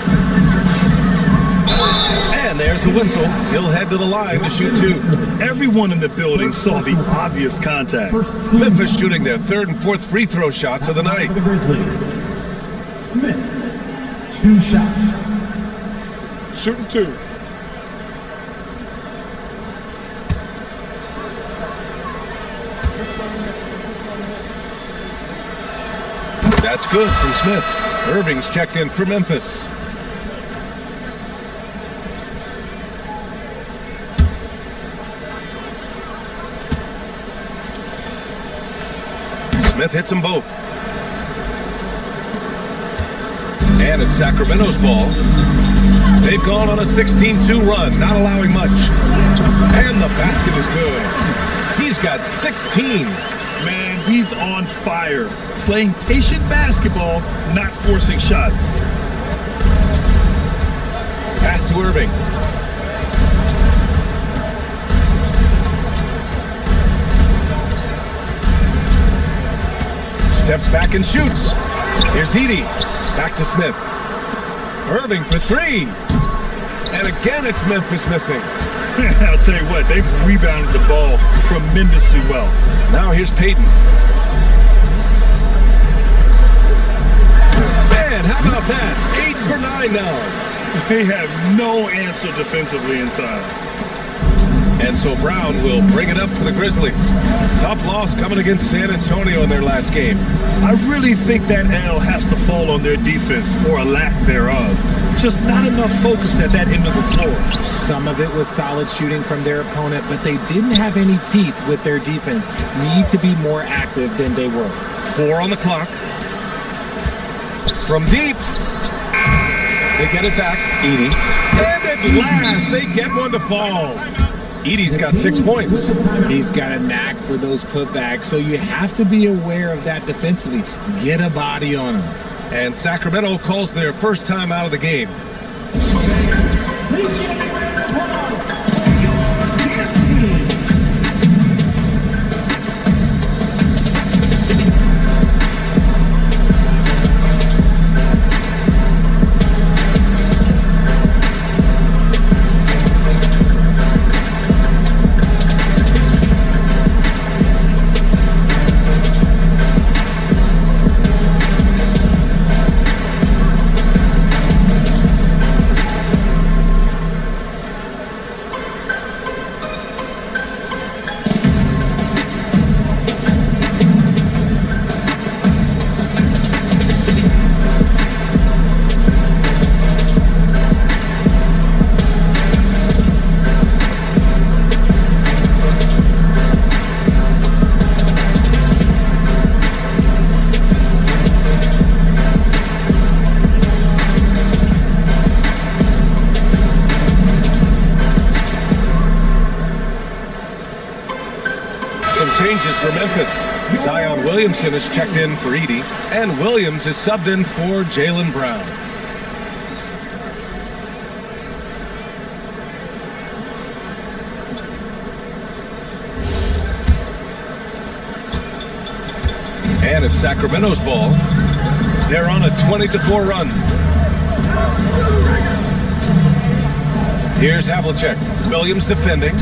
And there's a whistle. He'll head to the line to shoot 2. Everyone in the building saw the obvious contact. Memphis shooting their 3rd and 4th free throw shots of the night. The Grizzlies. Smith, 2 shots. Shooting 2. That's good from Smith. Irving's checked in for Memphis. Smith hits them both. And it's Sacramento's ball. They've gone on a 16-2 run, not allowing much. And the basket is good. He's got 16. Man, he's on fire. Playing patient basketball, not forcing shots. Pass to Irving. Steps back and shoots. Here's Edey. Back to Smith. Irving for 3. And again, it's Memphis missing. I'll tell you what, they've rebounded the ball tremendously well. Now here's Payton. Man, how about that? 8 for 9 now. They have no answer defensively inside. And so Brown will bring it up for the Grizzlies. Tough loss coming against San Antonio in their last game. I really think that L has to fall on their defense, or a lack thereof. Just not enough focus at that end of the floor. Some of it was solid shooting from their opponent, but they didn't have any teeth with their defense. Need to be more active than they were. 4 on the clock. From deep. They get it back. Edey. And at last, they get one to fall. Edey's got 6 points. He's got a knack for those putbacks, so you have to be aware of that defensively. Get a body on him. And Sacramento calls their first time out of the game. changes for Memphis. Zion Williamson is checked in for Edey, and Williams is subbed in for Jaylen Brown. And it's Sacramento's ball. They're on a 20-4 run. Here's Havlicek. Williams defending.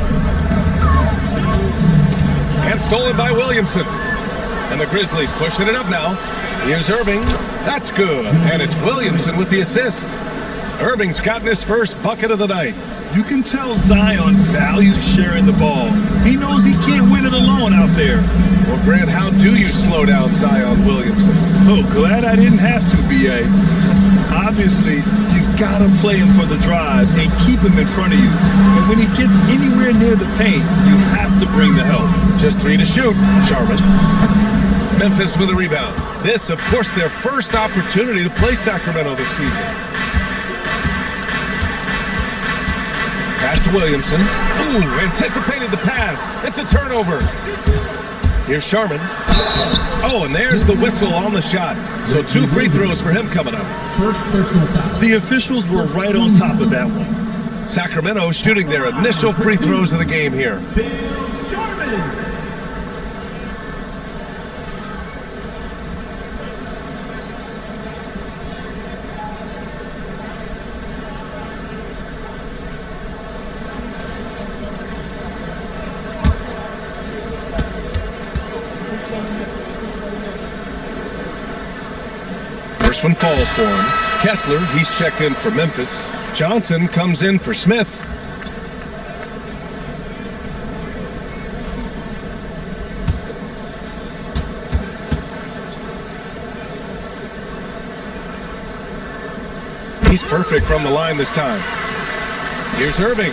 And stolen by Williamson. And the Grizzlies pushing it up now. Here's Irving. That's good. And it's Williamson with the assist. Irving's gotten his first bucket of the night. You can tell Zion values sharing the ball. He knows he can't win it alone out there. Well, Grant, how do you slow down Zion Williamson? Oh, glad I didn't have to, B.A. Obviously, you've got to play him for the drive and keep him in front of you. And when he gets anywhere near the paint, you have to bring the help. Just 3 to shoot. Sharman. Memphis with a rebound. This, of course, their first opportunity to play Sacramento this season. Pass to Williamson. Ooh, anticipated the pass. It's a turnover. Here's Sharman. Oh, and there's the whistle on the shot. So 2 free throws for him coming up. First personal foul. The officials were right on top of that one. Sacramento shooting their initial free throws of the game here. First one falls for him. Kessler, he's checked in for Memphis. Johnson comes in for Smith. He's perfect from the line this time. Here's Irving.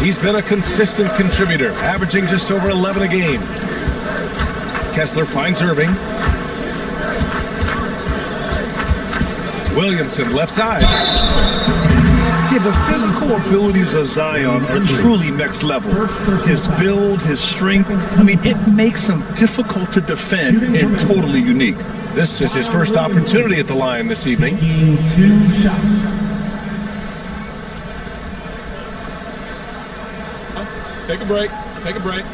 He's been a consistent contributor, averaging just over 11 a game. Kessler finds Irving. Williamson left side. Yeah, the physical abilities of Zion are truly next level. His build, his strength, I mean, it makes him difficult to defend and totally unique. This is his first opportunity at the line this evening. Taking 2 shots. Take a break. Take a break.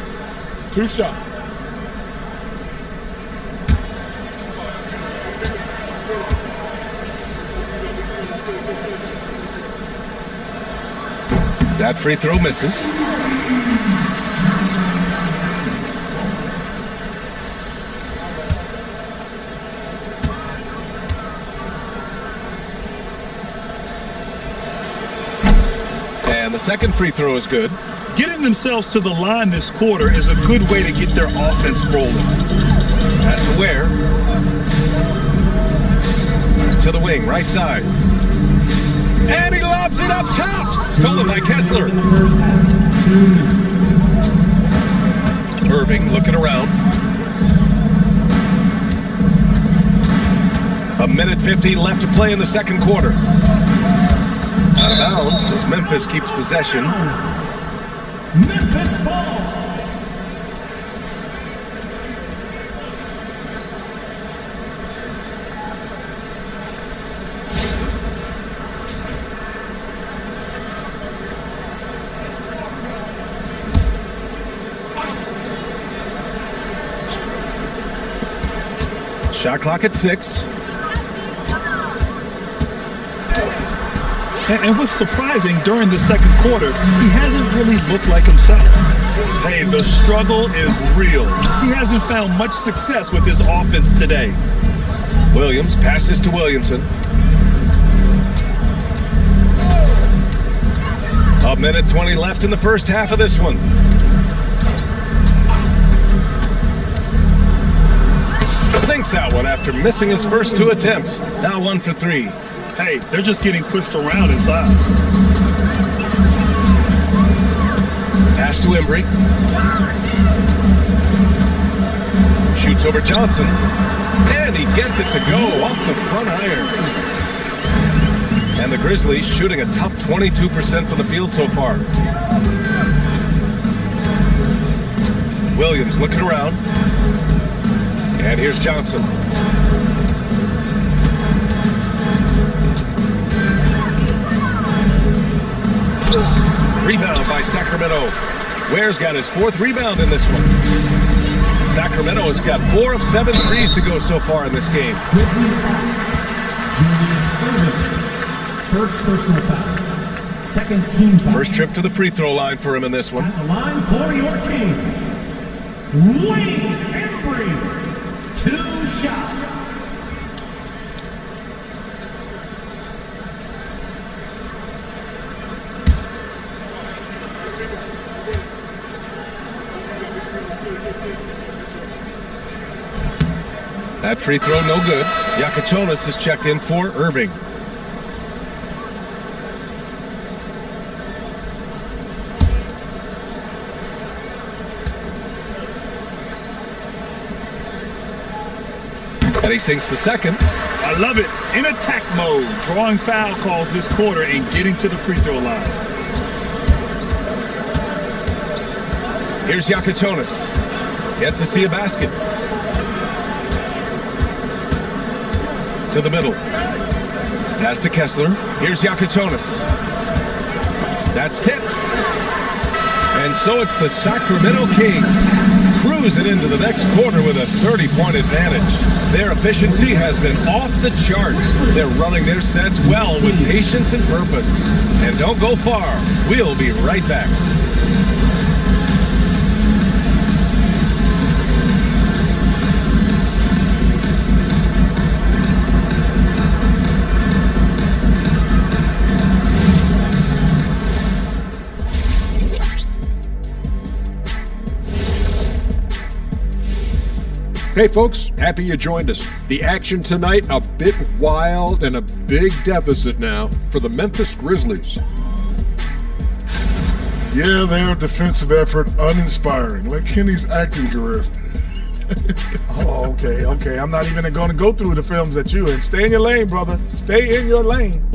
2 shots. That free throw misses. And the second free throw is good. Getting themselves to the line this quarter is a good way to get their offense rolling. Pass to Ware. To the wing, right side. And he lobs it up top. Stolen by Kessler. Irving looking around. 1:50 left to play in the second quarter. Out of bounds as Memphis keeps possession. Memphis ball. Shot clock at 6. And what's surprising, during the second quarter, he hasn't really looked like himself. Hey, the struggle is real. He hasn't found much success with his offense today. Williams passes to Williamson. 1:20 left in the first half of this one. Sinks that one after missing his first 2 attempts. Now 1 for 3. Hey, they're just getting pushed around inside. Pass to Embry. Shoots over Johnson. And he gets it to go off the front iron. And the Grizzlies shooting a tough 22% from the field so far. Williams looking around. And here's Johnson. Rebound by Sacramento. Ware's got his 4th rebound in this one. Sacramento has got 4 of 7 threes to go so far in this game. First personal foul. Second team foul. First trip to the free throw line for him in this one. At the line for your Kings, Wayne Embry. 2 shots. That free throw no good. Yakachonis is checked in for Irving. And he sinks the second. I love it. In attack mode, drawing foul calls this quarter and getting to the free throw line. Here's Yakachonis. Yet to see a basket. To the middle. Pass to Kessler. Here's Yakachonis. That's tipped. And so it's the Sacramento Kings cruising into the next quarter with a 30-point advantage. Their efficiency has been off the charts. They're running their sets well with patience and purpose. And don't go far. We'll be right back. Hey folks, happy you joined us. The action tonight a bit wild and a big deficit now for the Memphis Grizzlies. Yeah, their defensive effort uninspiring, like Kenny's acting career. Oh, okay. I'm not even going to go through the films that you in. Stay in your lane, brother. Stay in your lane.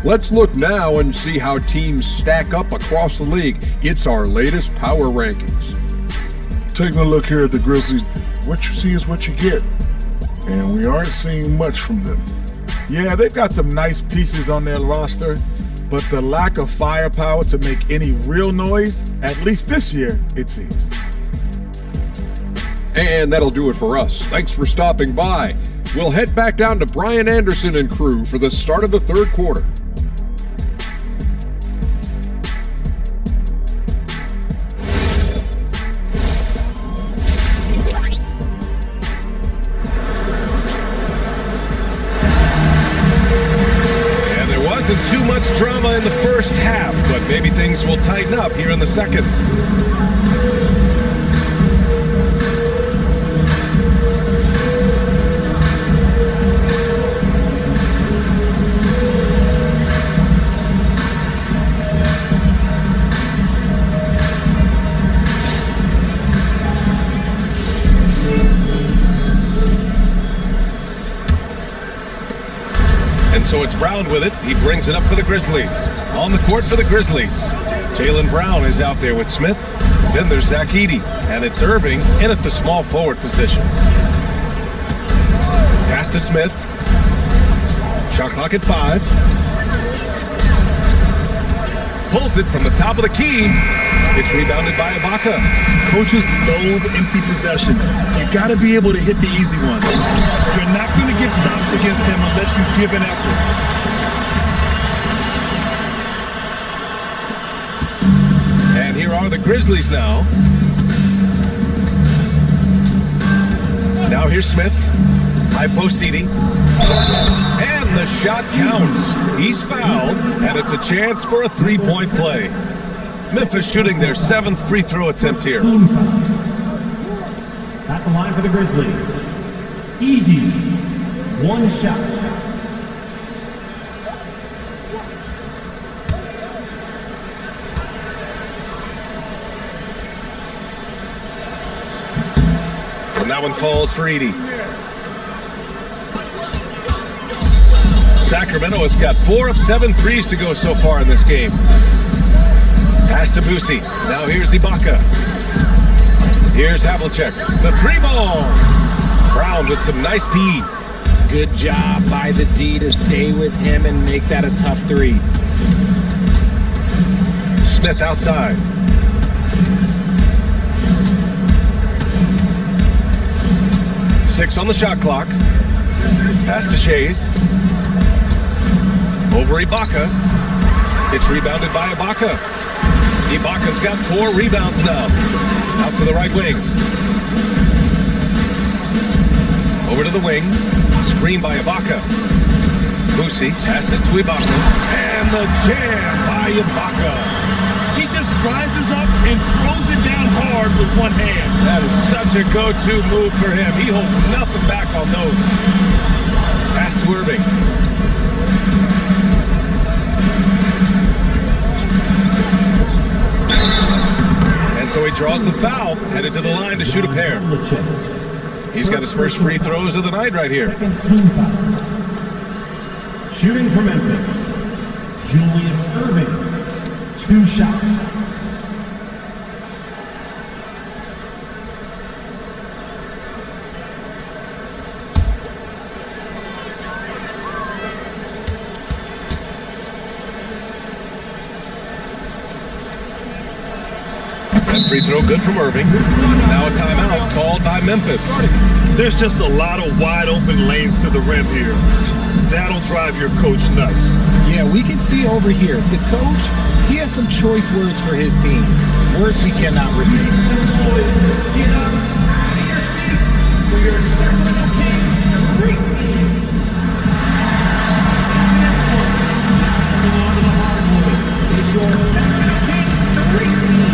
Let's look now and see how teams stack up across the league. It's our latest power rankings. Taking a look here at the Grizzlies, what you see is what you get. And we aren't seeing much from them. Yeah, they've got some nice pieces on their roster, but the lack of firepower to make any real noise, at least this year, it seems. And that'll do it for us. Thanks for stopping by. We'll head back down to Brian Anderson and crew for the start of the third quarter. Too much drama in the first half, but maybe things will tighten up here in the second. And so it's Brown with it. He brings it up for the Grizzlies. On the court for the Grizzlies. Jaylen Brown is out there with Smith. Then there's Zach Edey. And it's Irving in at the small forward position. Pass to Smith. Shot clock at 5. Pulls it from the top of the key. It's rebounded by Ibaka. Coaches loathe empty possessions. You got to be able to hit the easy ones. You're not going to get stops against him unless you give an effort. And here are the Grizzlies now. Now here's Smith. High post Edey. And the shot counts. He's fouled, and it's a chance for a three-point play. Memphis shooting their 7th free throw attempt here. At the line for the Grizzlies, Edey, 1 shot. And that one falls for Edey. Sacramento has got 4 of 7 threes to go so far in this game. Pass to Boosie. Now here's Ibaka. Here's Havlicek. The free ball. Brown with some nice D. Good job by the D to stay with him and make that a tough three. Smith outside. Six on the shot clock. Pass to Shays. Over Ibaka. It's rebounded by Ibaka. Ibaka's got 4 rebounds now. Out to the right wing. Over to the wing. Screen by Ibaka. Boosie passes to Ibaka. And the jam by Ibaka. He just rises up and throws it down hard with one hand. That is such a go-to move for him. He holds nothing back on those. Pass to Irving. And so he draws the foul, headed to the line to shoot a pair. He's got his first free throws of the night right here. Shooting for Memphis, Julius Irving. 2 shots. That free throw good from Irving. Now a timeout called by Memphis. There's just a lot of wide open lanes to the rim here. That'll drive your coach nuts. Yeah, we can see over here, the coach, he has some choice words for his team. Words we cannot repeat. Get up out of your seats for your Sacramento Kings great team. Coming onto the hardwood is your Sacramento Kings great team.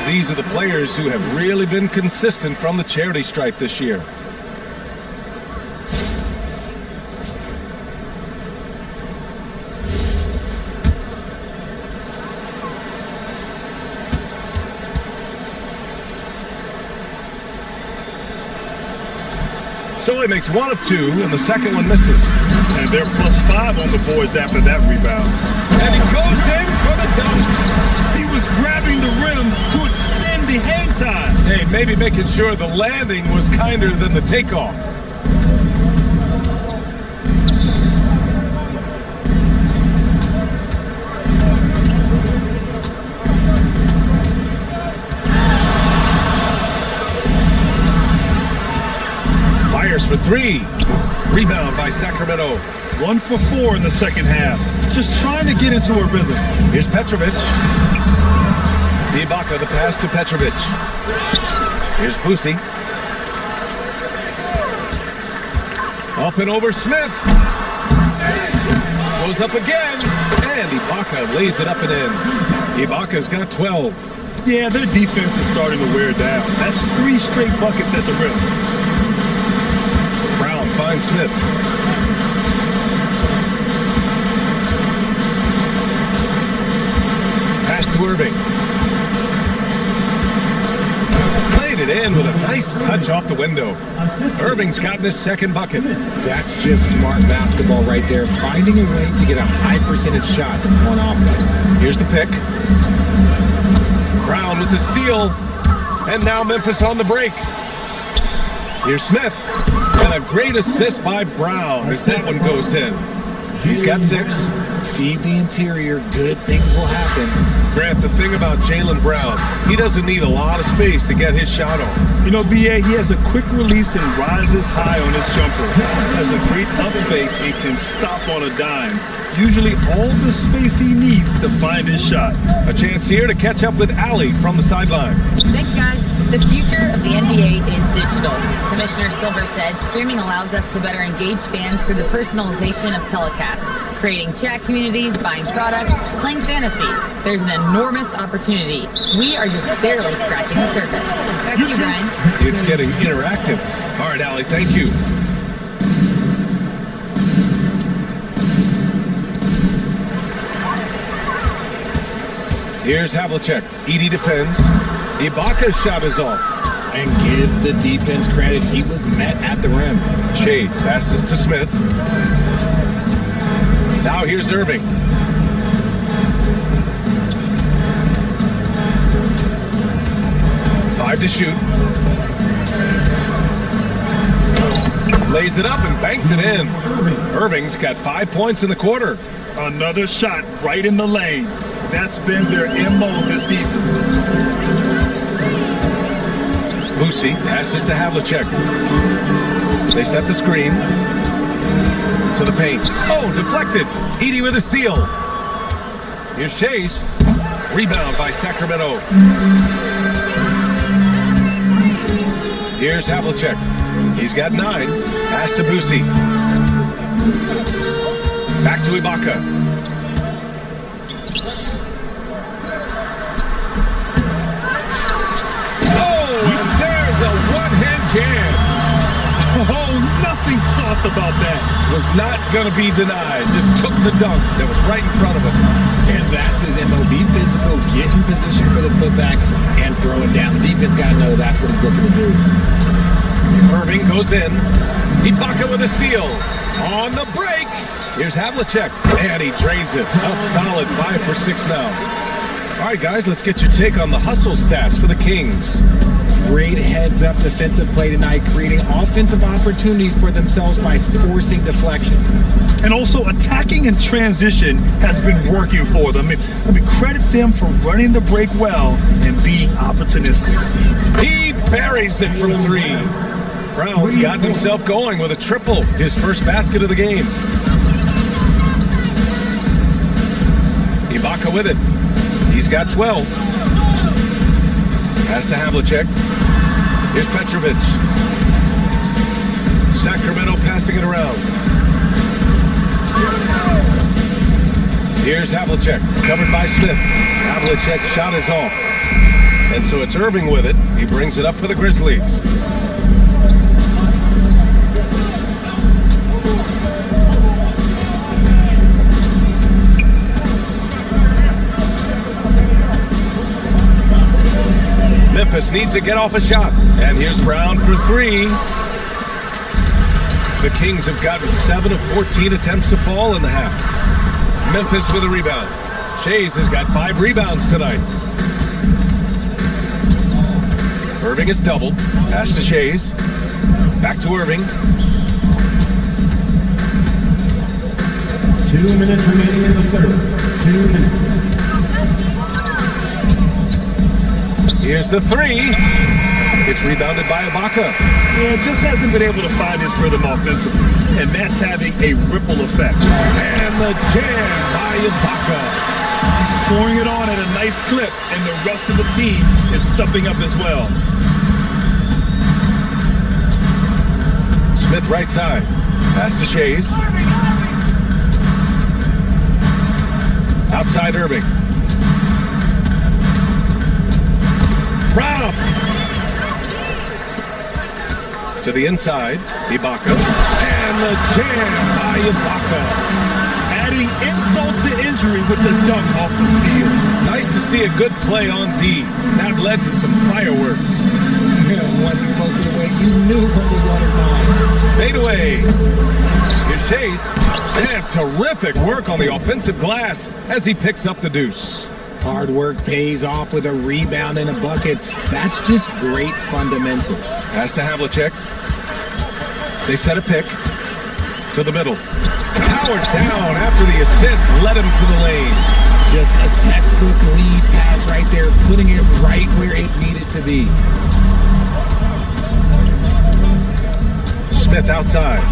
These are the players who have really been consistent from the charity stripe this year. So he makes 1 of 2, and the second one misses. And they're +5 on the boards after that rebound. And he goes in for the dunk. He was grabbing the rim to extend the hang time. Hey, maybe making sure the landing was kinder than the takeoff. Fires for 3. Rebound by Sacramento. 1 for 4 in the second half. Just trying to get into a rhythm. Here's Petrovic. Ibaka, the pass to Petrovic. Here's Boosie. Up and over Smith. Goes up again. And Ibaka lays it up and in. Ibaka's got 12. Yeah, their defense is starting to wear down. That's 3 straight buckets at the rim. Brown finds Smith. Pass to Irving. Played it in with a nice touch off the window. Irving's gotten his second bucket. That's just smart basketball right there, finding a way to get a high percentage shot on offense. Here's the pick. Brown with the steal. And now Memphis on the break. Here's Smith. And a great assist by Brown as that one goes in. He's got 6. feed the interior, good things will happen. Grant, the thing about Jaylen Brown, he doesn't need a lot of space to get his shot off. You know, BA, he has a quick release and rises high on his jumper. Has a great up fake and can stop on a dime. Usually all the space he needs to find his shot. A chance here to catch up with Allie from the sideline. Thanks, guys. The future of the NBA is digital. Commissioner Silver said streaming allows us to better engage fans through the personalization of telecasts, creating chat communities, buying products, playing fantasy. There's an enormous opportunity. We are just barely scratching the surface. Back to you, Brian. It's getting interactive. All right, Allie, thank you. Here's Havlicek. Edie defends. Ibaka's shot is off. And give the defense credit, he was met at the rim. Shades passes to Smith. Now here's Irving. Five to shoot. Lays it up and banks it in. Irving's got 5 points in the quarter. Another shot right in the lane. That's been their MO this evening. Boosie passes to Havlicek. They set the screen. To the paint. Oh, deflected. Edie with a steal. Here's Shays. Rebound by Sacramento. Here's Havlicek. He's got 9. Pass to Boosie. Back to Ibaka. Jam. Oh, nothing soft about that. Was not going to be denied. Just took the dunk that was right in front of him. And that's his MO. Be physical, get in position for the putback, and throw it down. The defense got to know that's what he's looking to do. Irving goes in. Ibaka with a steal. On the break. Here's Havlicek. And he drains it. A solid 5 for 6 now. All right, guys, let's get your take on the hustle stats for the Kings. Great heads-up defensive play tonight, creating offensive opportunities for themselves by forcing deflections. And also attacking in transition has been working for them. I mean, credit them for running the break well and being opportunistic. He buries it from 3. Brown's gotten himself going with a triple, his first basket of the game. Ibaka with it. He's got 12. Pass to Havlicek. Here's Petrovic. Sacramento passing it around. Here's Havlicek. Covered by Smith. Havlicek's shot is off. And so it's Irving with it. He brings it up for the Grizzlies. Memphis needs to get off a shot. And here's Brown for 3. The Kings have gotten 7 of 14 attempts to fall in the half. Memphis with a rebound. Shays has got 5 rebounds tonight. Irving is doubled. Pass to Shays. Back to Irving. 2 minutes remaining in the third. 2 minutes. Here's the 3. It's rebounded by Ibaka. Yeah, just hasn't been able to find his rhythm offensively, and that's having a ripple effect. And the jam by Ibaka. He's pouring it on at a nice clip, and the rest of the team is stepping up as well. Smith right side. Pass to Shays. Outside Irving. Brown. To the inside, Ibaka. And the jam by Ibaka. Adding insult to injury with the dunk off the steal. Nice to see a good play on D. That led to some fireworks. Once he poked it away, you knew what was on his mind. Fade away. Here's Shays. And terrific work on the offensive glass as he picks up the deuce. Hard work pays off with a rebound and a bucket. That's just great fundamentals. Pass to Havlicek. They set a pick. To the middle. Powered down after the assist led him to the lane. Just a textbook lead pass right there, putting it right where it needed to be. Smith outside.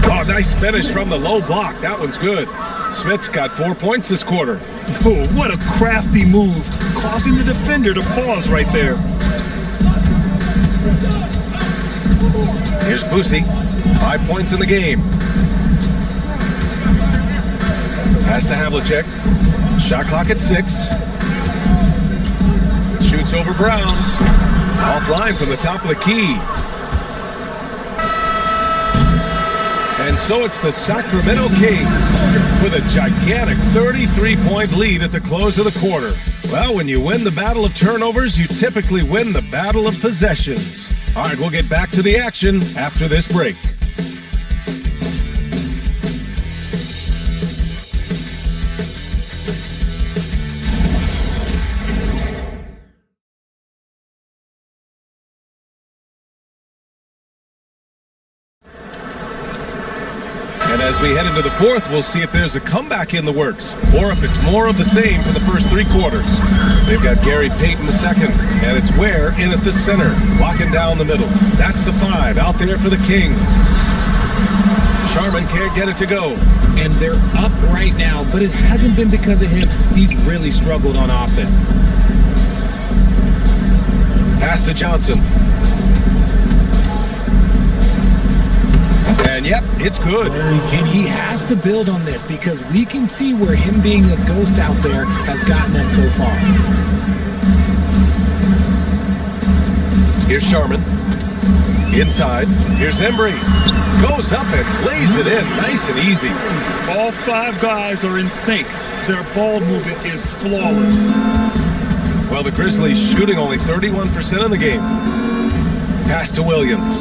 Oh, nice finish from the low block. That one's good. Smith's got 4 points this quarter. Oh, what a crafty move, causing the defender to pause right there. Here's Boosie. 5 points in the game. Pass to Havlicek. Shot clock at 6. Shoots over Brown. Offline from the top of the key. And so it's the Sacramento Kings with a gigantic 33-point lead at the close of the quarter. Well, when you win the battle of turnovers, you typically win the battle of possessions. All right, we'll get back to the action after this break. And as we head into the fourth, we'll see if there's a comeback in the works, or if it's more of the same for the first 3 quarters. They've got Gary Payton the second, and it's Ware in at the center, locking down the middle. That's the 5 out there for the Kings. Sharman can't get it to go. And they're up right now, but it hasn't been because of him. He's really struggled on offense. Pass to Johnson. And yep, it's good. And he has to build on this because we can see where him being a ghost out there has gotten them so far. Here's Sharman. Inside. Here's Embry. Goes up and lays it in nice and easy. All 5 guys are in sync. Their ball movement is flawless. Well, the Grizzlies shooting only 31% in the game. Pass to Williams.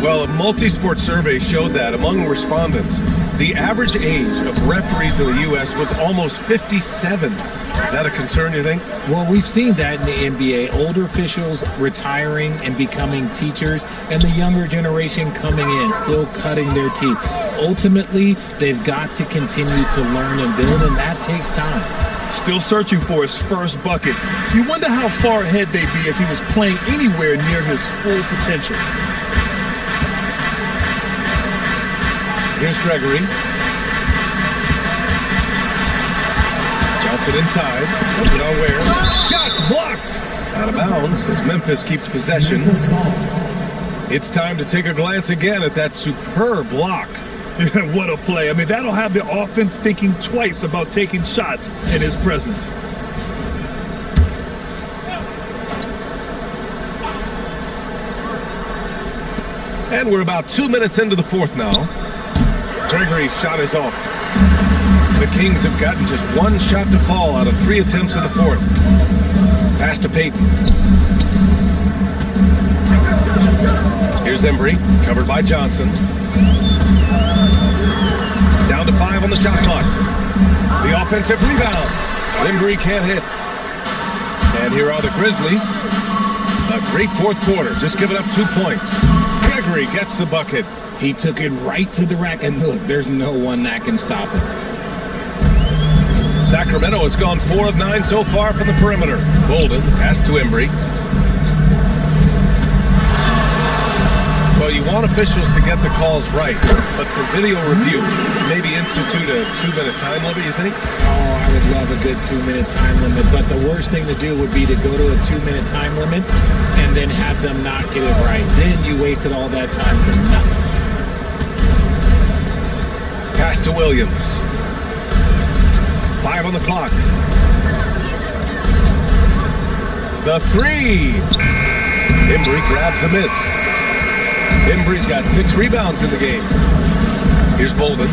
Well, a multi-sport survey showed that among respondents, the average age of referees in the U.S. was almost 57. Is that a concern, you think? Well, we've seen that in the NBA. Older officials retiring and becoming teachers, and the younger generation coming in, still cutting their teeth. Ultimately, they've got to continue to learn and build, and that takes time. Still searching for his first bucket. You wonder how far ahead they'd be if he was playing anywhere near his full potential. Here's Gregory. Johnson inside. Open on Ware. Shot blocked. Out of bounds as Memphis keeps possession. It's time to take a glance again at that superb block. What a play. I mean, that'll have the offense thinking twice about taking shots in his presence. And we're about 2 minutes into the fourth now. Gregory's shot is off. The Kings have gotten just 1 shot to fall out of 3 attempts in the fourth. Pass to Payton. Here's Embry, covered by Johnson. Down to 5 on the shot clock. The offensive rebound. Embry can't hit. And here are the Grizzlies. A great fourth quarter, just giving up 2 points. Gregory gets the bucket. He took it right to the rack, and look, there's no one that can stop him. Sacramento has gone 4 of 9 so far from the perimeter. Bolden, pass to Embry. Well, you want officials to get the calls right, but for video review, maybe institute a 2-minute time limit, you think? Oh, I would love a good 2-minute time limit, but the worst thing to do would be to go to a 2-minute time limit and then have them not get it right. Then you wasted all that time for nothing. Pass to Williams. 5 on the clock. The 3. Embry grabs the miss. Embry's got 6 rebounds in the game. Here's Bolden.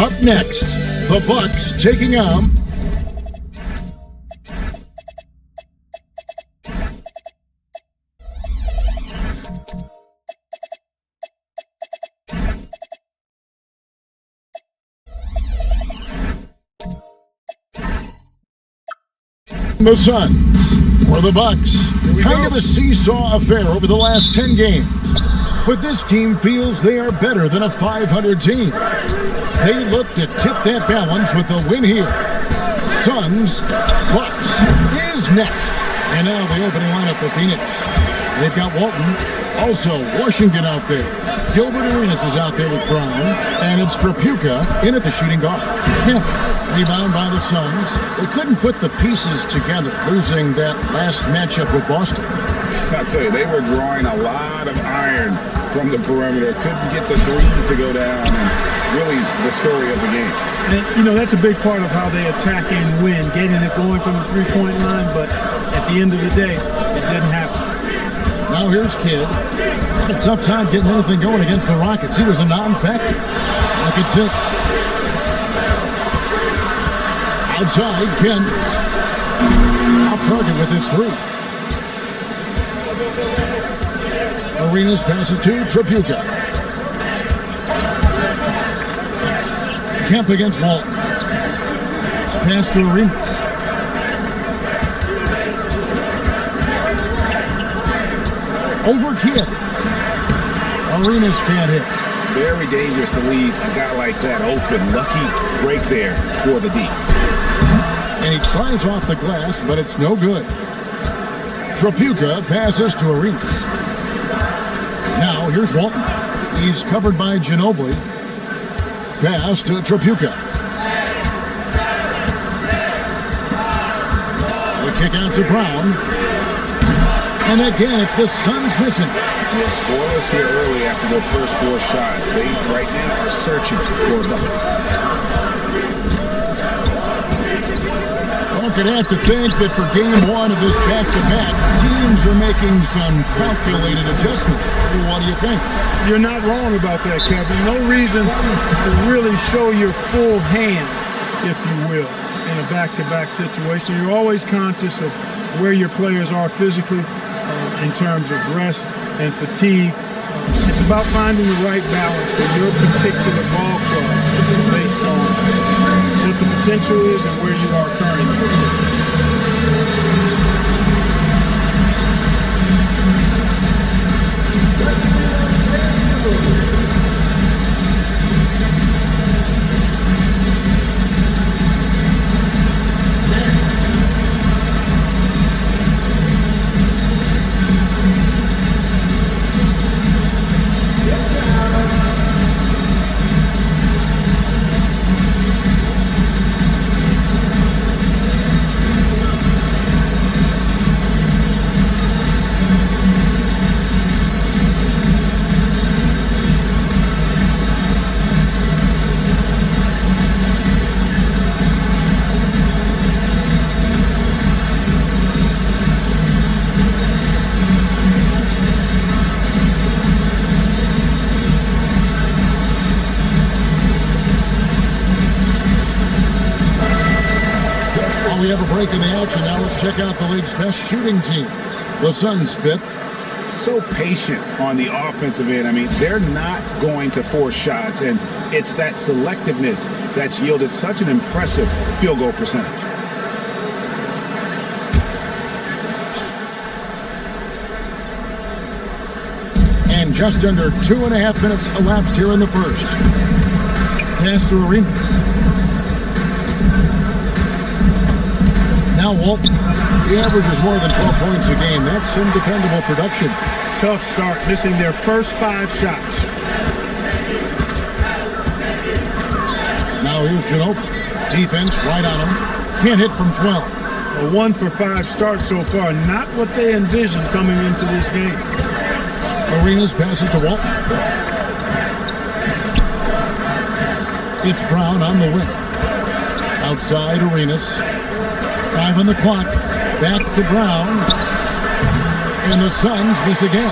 Up next, the Bucks taking on the Suns. For the Bucks, kind of a seesaw affair over the last 10 games. But this team feels they are better than a 500 team. They look to tip that balance with a win here. Suns, Bucks is next. And now the opening lineup for Phoenix. They've got Walton. Also, Washington out there. Gilbert Arenas is out there with Brown. And it's Trapuka in at the shooting guard. Rebound by the Suns. They couldn't put the pieces together, losing that last matchup with Boston. I'll tell you, they were drawing a lot of iron from the perimeter. Couldn't get the threes to go down, and really the story of the game. And, you know, that's a big part of how they attack and win, getting it going from the three-point line, but at the end of the day, it didn't happen. Now here's Kidd. Had a tough time getting anything going against the Rockets. He was a non-factor. Look at 6. Outside, Kent. Off target with his 3. Arenas passes to Trapuka. Kemp against Walton. Pass to Arenas. Over Kidd. Arenas can't hit. Very dangerous to leave a guy like that open. Lucky break there for the D. And he tries off the glass, but it's no good. Trapuka passes to Arenas. Now here's Walton. He's covered by Ginobili. Pass to Trapuka. The kick out to Brown. And again, it's the Suns missing. Yeah, scoreless here early after their first 4 shots. They right now are searching for a bucket. One could have to think that for game 1 of this back-to-back, teams are making some calculated adjustments. What do you think? You're not wrong about that, Kevin. No reason to really show your full hand, if you will, in a back-to-back situation. You're always conscious of where your players are physically in terms of rest and fatigue. It's about finding the right balance for your particular ball club based on what the potential is and where you are currently. We have a break in the action. Now let's check out the league's best shooting teams. The Suns 5th. So patient on the offensive end. I mean, they're not going to force shots, and it's that selectiveness that's yielded such an impressive field goal percentage. And just under 2.5 minutes elapsed here in the first. Pass to Arenas. Now Walton. He averages more than 12 points a game. That's some dependable production. Tough start, missing their first 5 shots. Now here's Ginobili. Defense right on him. Can't hit from 12. A 1 for 5 start so far. Not what they envisioned coming into this game. Arenas passes to Walton. It's Brown on the wing. Outside Arenas. 5 on the clock. Back to Brown. And the Suns miss again.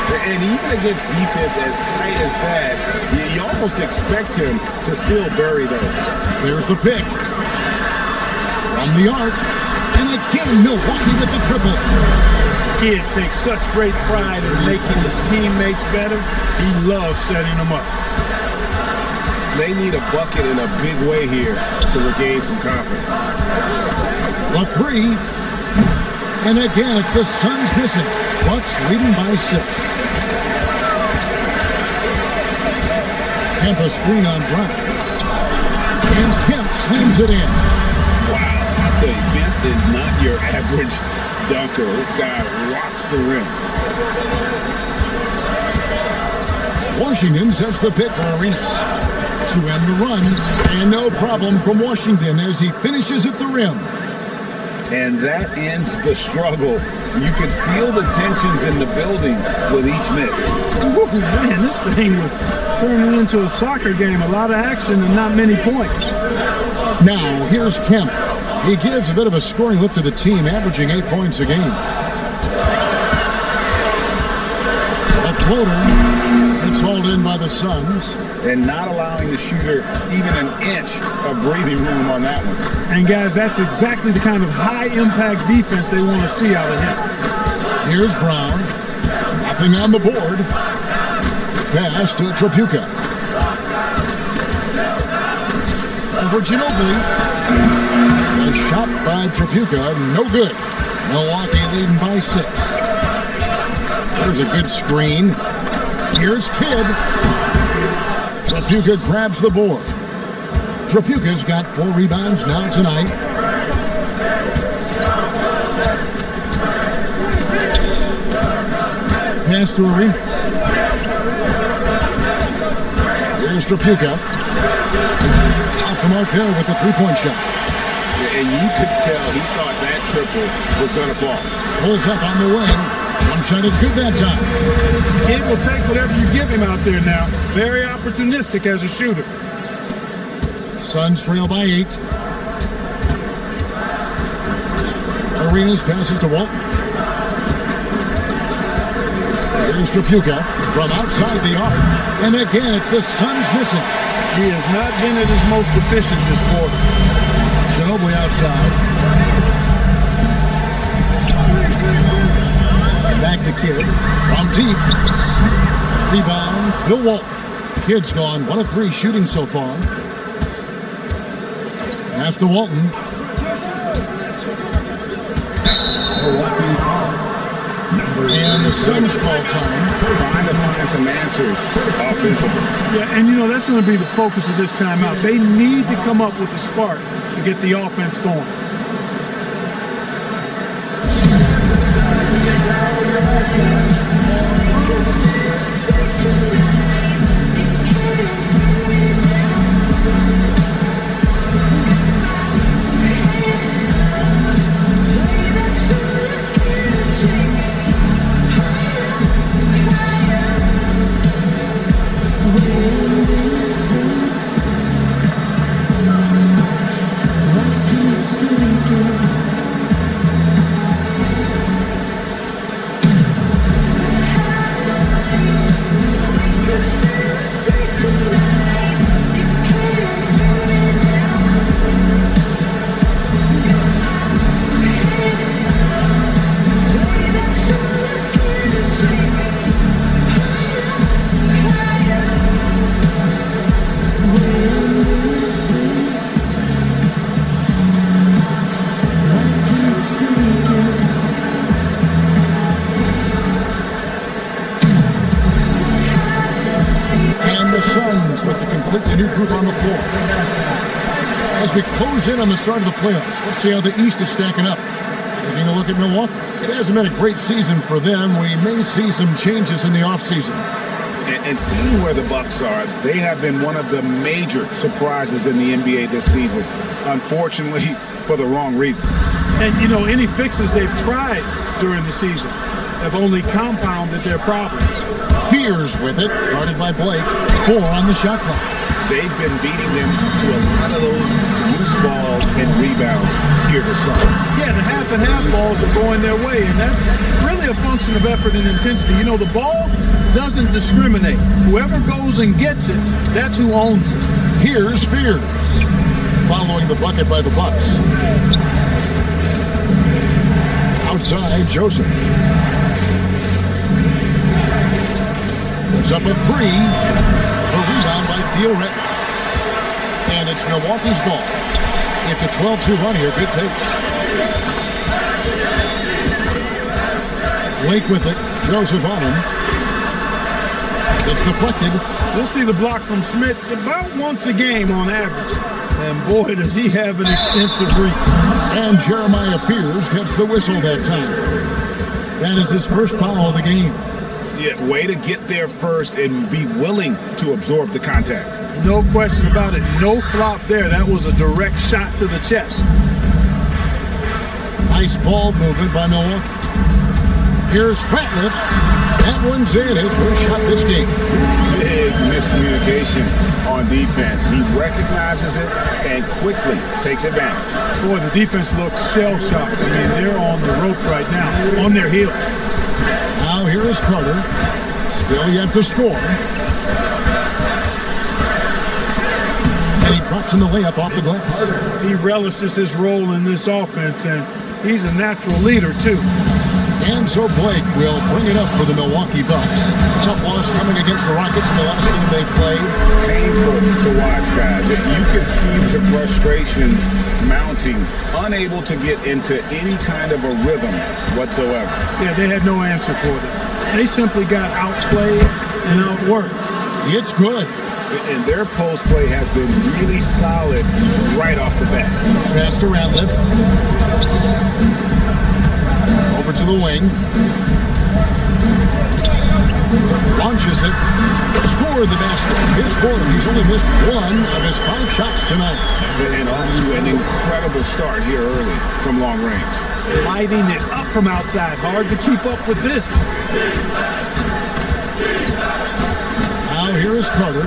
And even against defense as tight as that, you almost expect him to still bury those. There's the pick. From the arc. And again, Milwaukee with the triple. Kid takes such great pride in making his teammates better. He loves setting them up. They need a bucket in a big way here to regain some confidence. The three. And again, it's the Suns missing. Bucks leading by 6. Kemp a screen on Brown. And Kemp slams it in. Wow, I'll tell you, Kemp is not your average dunker. This guy rocks the rim. Washington sets the pick for Arenas to end the run. And no problem from Washington as he finishes at the rim. And that ends the struggle. You can feel the tensions in the building with each miss. Ooh, man, this thing was turning into a soccer game. A lot of action and not many points. Now, here's Kemp. He gives a bit of a scoring lift to the team, averaging 8 points a game. A floater. It's hauled in by the Suns. And not allowing the shooter even an inch of breathing room on that one. And guys, that's exactly the kind of high-impact defense they want to see out of him. Here's Brown. Nothing on the board. Pass to Trapuka. Over Ginobili. A shot by Trapuka, no good. Milwaukee leading by 6. There's a good screen. Here's Kidd. Trapuka grabs the board. Trapuka's got 4 rebounds now tonight. Pass to Arenas. Here's Trapuka. Off the mark there with the 3-point shot. And you could tell he thought that triple was going to fall. Pulls up on the wing. One shot is good that time. Kid will take whatever you give him out there now. Very opportunistic as a shooter. Suns trail by 8. Arenas passes to Walton. Here's Trapuka from outside the arc. And again, it's the Suns missing. He has not been at his most efficient this quarter. Ginobili outside. Back to Kidd. From deep. Rebound. Bill Walton. Kidd's gone 1 of 3 shooting so far. Pass to Walton. And the Suns call time. Trying to find some answers offensively. Yeah, and you know, that's going to be the focus of this timeout. They need to come up with a spark to get the offense going. As we close in on the start of the playoffs, let's see how the East is stacking up. Taking a look at Milwaukee, it hasn't been a great season for them. We may see some changes in the offseason. And seeing where the Bucks are, they have been one of the major surprises in the NBA this season. Unfortunately, for the wrong reasons. And, you know, any fixes they've tried during the season have only compounded their problems. Fears with it, guarded by Blake. 4 on the shot clock. They've been beating them to a lot of those loose balls and rebounds here to start. Yeah, the half and half balls are going their way, and that's really a function of effort and intensity. You know, the ball doesn't discriminate. Whoever goes and gets it, that's who owns it. Here's Fears, following the bucket by the Bucks. Outside, Joseph. Puts up a three. A rebound by Theo Ratliff. And it's Milwaukee's ball. It's a 12-2 run here. Good pace. Blake with it. Joseph on him. It's deflected. We'll see the block from Smits about once a game on average. And boy, does he have an extensive reach. And Jeremiah Fears gets the whistle that time. That is his first foul of the game. Yeah, way to get there first and be willing to absorb the contact. No question about it. No flop there. That was a direct shot to the chest. Nice ball movement by Milwaukee. Here's Ratliff. That one's in. His first shot this game. Big miscommunication on defense. He recognizes it and quickly takes advantage. Boy, the defense looks shell-shocked. I mean, they're on the ropes right now, on their heels. Now here is Carter. Still yet to score. And he drops in the layup off the glass. He relishes his role in this offense, and he's a natural leader, too. And so Blake will bring it up for the Milwaukee Bucks. Tough loss coming against the Rockets in the last game they played. Painful to watch, guys. You can see the frustrations mounting, unable to get into any kind of a rhythm whatsoever. Yeah, they had no answer for them. They simply got outplayed and outworked. It's good. And their post play has been really solid right off the bat. Pass to Ratliff. Over to the wing. Launches it. Scored the basket. His fourth. He's only missed one of his 5 shots tonight. And off to an incredible start here early from long range. Lighting it up from outside. Hard to keep up with this. Now here is Carter.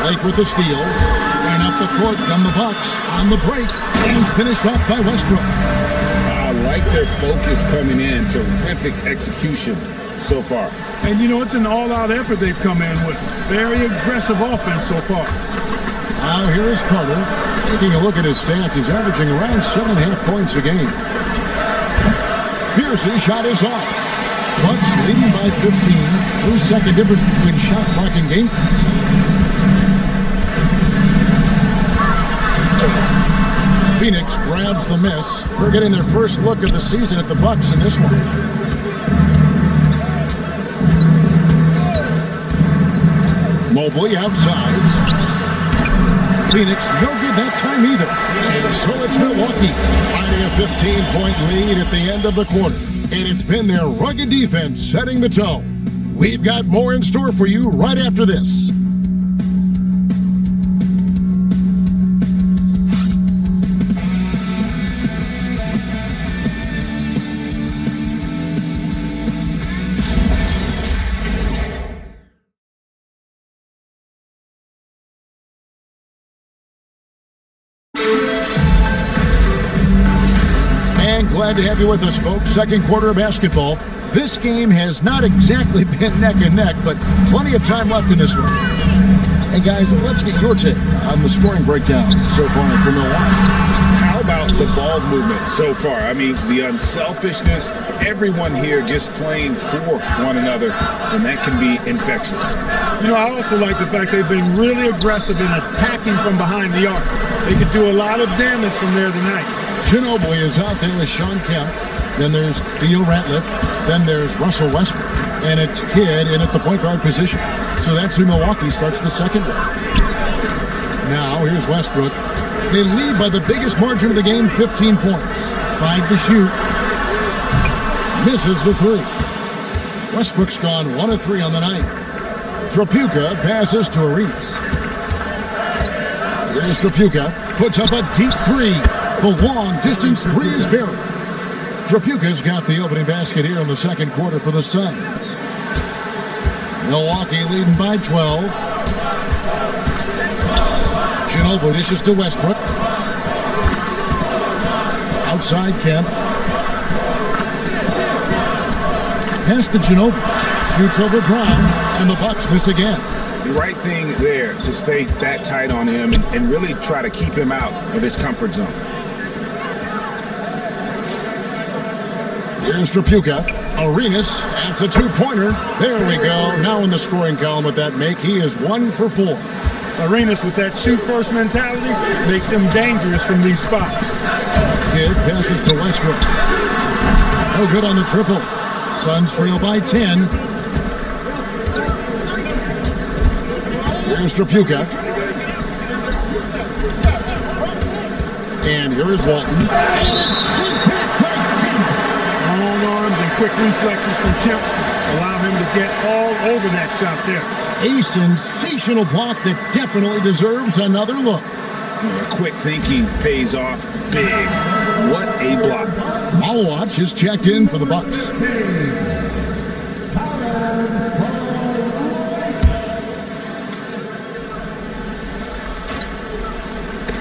Blake with the steal. And up the court come the Bucks on the break. And finished off by Westbrook. I like their focus coming in. Terrific execution so far. And you know, it's an all-out effort they've come in with. Very aggressive offense so far. Now here is Carter. Taking a look at his stats, he's averaging around 7.5 points a game. Fierce's shot is off. Bucks leading by 15. 3-second difference between shot clock and game. Phoenix grabs the miss. We're getting their first look of the season at the Bucks in this one. Mobley outside. Phoenix no good that time either. And so it's Milwaukee finding a 15-point lead at the end of the quarter. And it's been their rugged defense setting the tone. We've got more in store for you right after this. Glad to have you with us, folks. Second quarter of basketball. This game has not exactly been neck and neck, but plenty of time left in this one. Hey, guys, let's get your take on the scoring breakdown so far for Milwaukee. How about the ball movement so far? I mean, the unselfishness, everyone here just playing for one another, and that can be infectious. You know, I also like the fact they've been really aggressive in attacking from behind the arc. They could do a lot of damage from there tonight. Ginobili is out there with Sean Kemp. Then there's Theo Ratliff. Then there's Russell Westbrook. And it's Kidd in at the point guard position. So that's who Milwaukee starts the second with. Now here's Westbrook. They lead by the biggest margin of the game, 15 points. 5 to shoot. Misses the 3. Westbrook's gone 1 of 3 on the night. Trapuka passes to Arenas. Here's Trapuka. Puts up a deep 3. The long-distance 3 is buried. Trapuka's got the opening basket here in the second quarter for the Suns. Milwaukee leading by 12. Ginobili dishes to Westbrook. Outside Kemp. Pass to Ginobili. Shoots over Brown, and the Bucks miss again. The right thing there to stay that tight on him and really try to keep him out of his comfort zone. Here's Trapuka. Arenas adds a two-pointer. There we go. Now in the scoring column with that make, he is 1 for 4. Arenas with that shoot-first mentality makes him dangerous from these spots. Kidd passes to Westbrook. No good on the triple. Suns trail by 10. Here's Trapuka. And here is Walton. Long arms and quick reflexes from Kemp allow him to get all over that shot there. A sensational block that definitely deserves another look. Quick thinking pays off big. What a block. Malawach is checked in for the Bucks.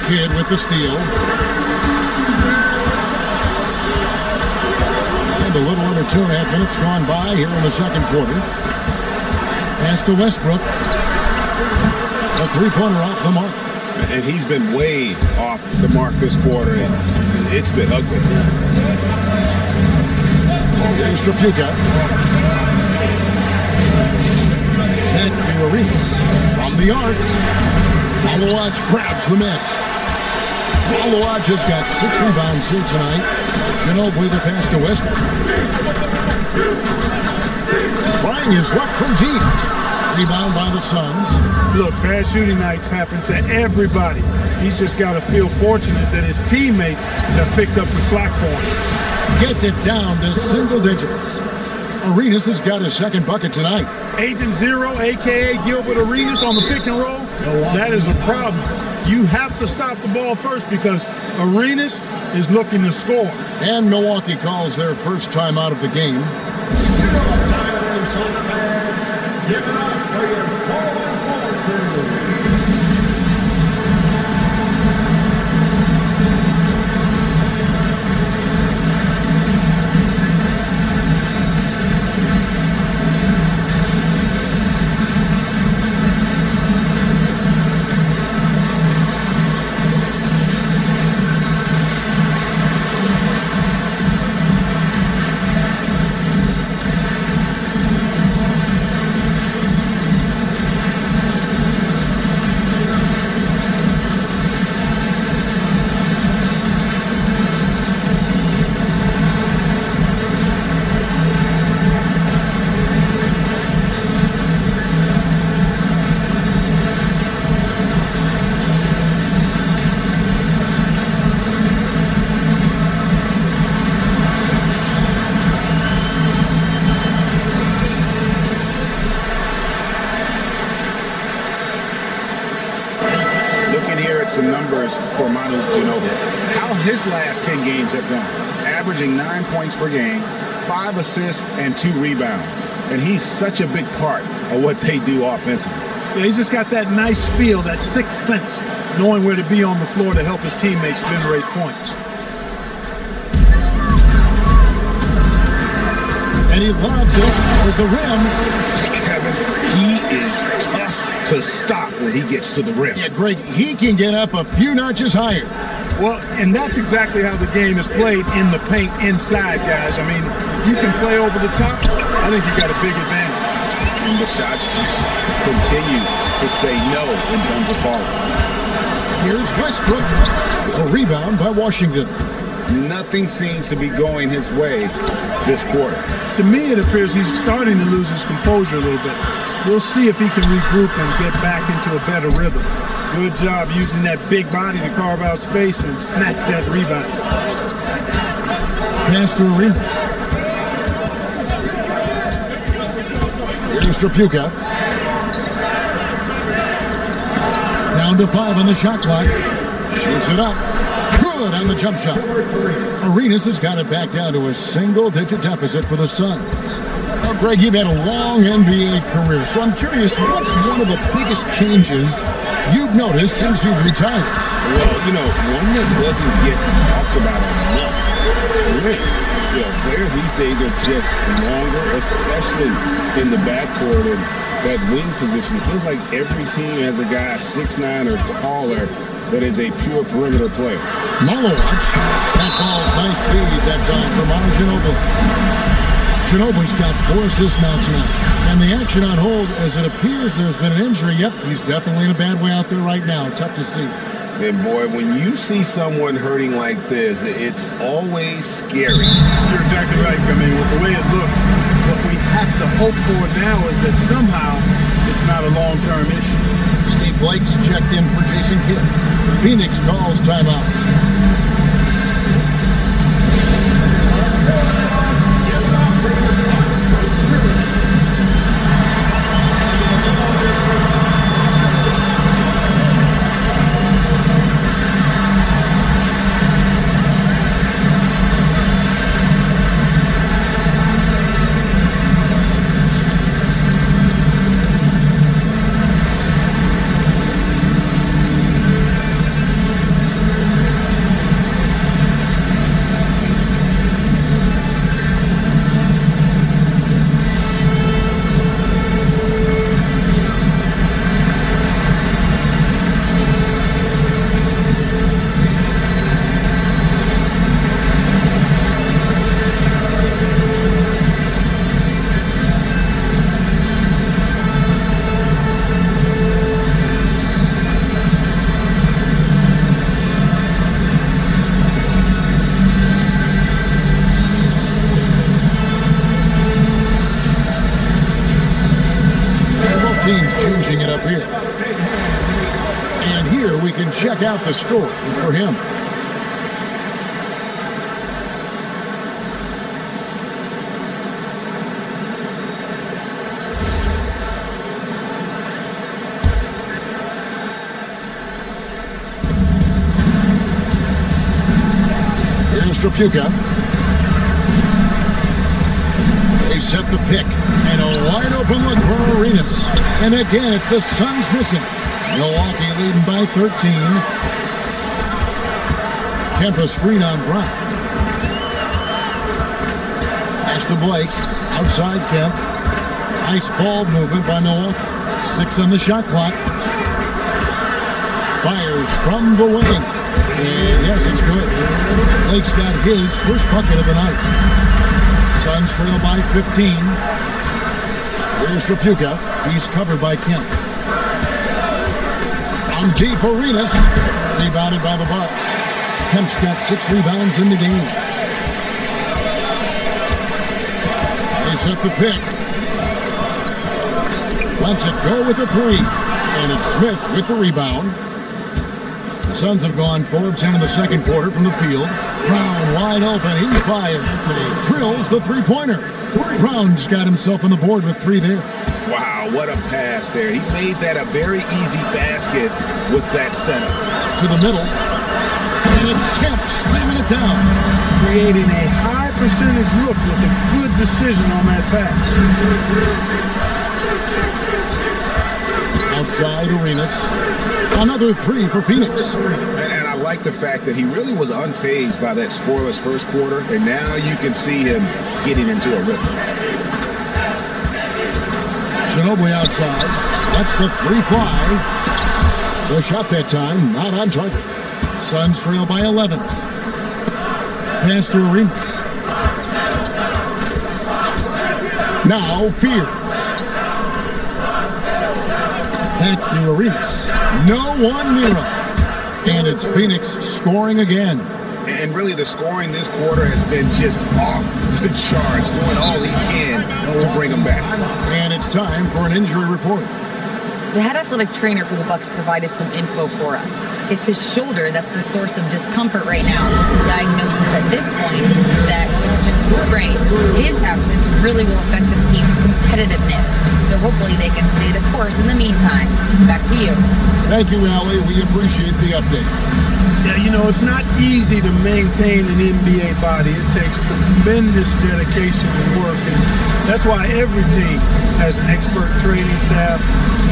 Kidd with the steal. And a little under 2.5 minutes gone by here in the second quarter. Pass to Westbrook. A three-pointer off the mark. And he's been way off the mark this quarter, and it's been ugly. Here's Trapuka. Back to Arenas. From the arc. Malawach grabs the miss. Malawach just got 6 rebounds here tonight. Ginobili the pass to Westbrook. Trying his luck from deep. Rebound by the Suns. Look, bad shooting nights happen to everybody. He's just got to feel fortunate that his teammates have picked up the slack for him. Gets it down to single digits. Arenas has got his second bucket tonight. Agent Zero, a.k.a. Gilbert Arenas on the pick and roll. That is a problem. You have to stop the ball first because Arenas is looking to score. And Milwaukee calls their first time out of the game. Some numbers for Manu Ginobili. How his last 10 games have gone. Averaging 9 points per game, 5 assists, and 2 rebounds. And he's such a big part of what they do offensively. Yeah, he's just got that nice feel, that sixth sense, knowing where to be on the floor to help his teammates generate points. And he lobs it with the rim. Kevin, he is tough to stop when he gets to the rim. Yeah, Greg, he can get up a few notches higher. Well, and that's exactly how the game is played in the paint inside, guys. I mean, if you can play over the top, I think you got a big advantage. And the shots just continue to say no in terms of falling. Here's Westbrook. A rebound by Washington. Nothing seems to be going his way this quarter. To me, it appears he's starting to lose his composure a little bit. We'll see if he can regroup and get back into a better rhythm. Good job using that big body to carve out space and snatch that rebound. Pass to Arenas. Here's Trapuka. Down to 5 on the shot clock. Shoots it up. Good on the jump shot. Arenas has got it back down to a single-digit deficit for the Suns. Now, Greg, you've had a long NBA career, so I'm curious, what's one of the biggest changes you've noticed since you've retired? Well, one that doesn't get talked about enough. Length. Players these days are just longer, especially in the backcourt and that wing position. It feels like every team has a guy 6'9" or taller that is a pure perimeter player. Malowatch. That falls. Nice feed that time from Ginobili. Ginobili's got 4 assists now tonight. And the action on hold, as it appears there's been an injury. Yep, he's definitely in a bad way out there right now. Tough to see. And boy, when you see someone hurting like this, it's always scary. You're exactly right. I mean, with the way it looks, what we have to hope for now is that somehow it's not a long-term issue. Steve Blake's checked in for Jason Kidd. Phoenix calls timeout. Changing it up here. And here we can check out the score for him. Here's Trapuka. They set the pick. And a wide open look for Arenas. And again, it's the Suns missing. Milwaukee leading by 13. Kempa screen on Brown. Pass to Blake. Outside Kemp. Nice ball movement by Milwaukee. 6 on the shot clock. Fires from the wing. And yes, it's good. Blake's got his first bucket of the night. Suns trail by 15. Here's Trapuka. He's covered by Kemp. On deep, Arenas. Rebounded by the Bucks. Kemp's got 6 rebounds in the game. They set the pick. Lets it go with the 3. And it's Smith with the rebound. The Suns have gone 4 of 10 in the second quarter from the field. Brown wide open. He fired. Drills the three-pointer. Brown's got himself on the board with 3 there. Wow, what a pass there. He made that a very easy basket with that setup. To the middle. And it's Kemp slamming it down. Creating a high percentage look with a good decision on that pass. Outside Arenas. Another 3 for Phoenix. And I like the fact that he really was unfazed by that scoreless first quarter, and now you can see him getting into a rhythm. Ginobili outside. Lets the 3 fly. The shot that time, not on target. Suns trail by 11. Pass to Arenas. Now Fears. Back to Arenas. No one near him. And it's Phoenix scoring again. And really the scoring this quarter has been just off the charts, doing all he can to bring them back. And it's time for an injury report. The head athletic trainer for the Bucks provided some info for us. It's his shoulder that's the source of discomfort right now. The diagnosis at this point is that it's just a sprain. His absence really will affect this team's competitiveness. So hopefully they can stay the course in the meantime. Back to you. Thank you, Allie. We appreciate the update. Yeah, it's not easy to maintain an NBA body. It takes tremendous dedication and work. And that's why every team has an expert training staff,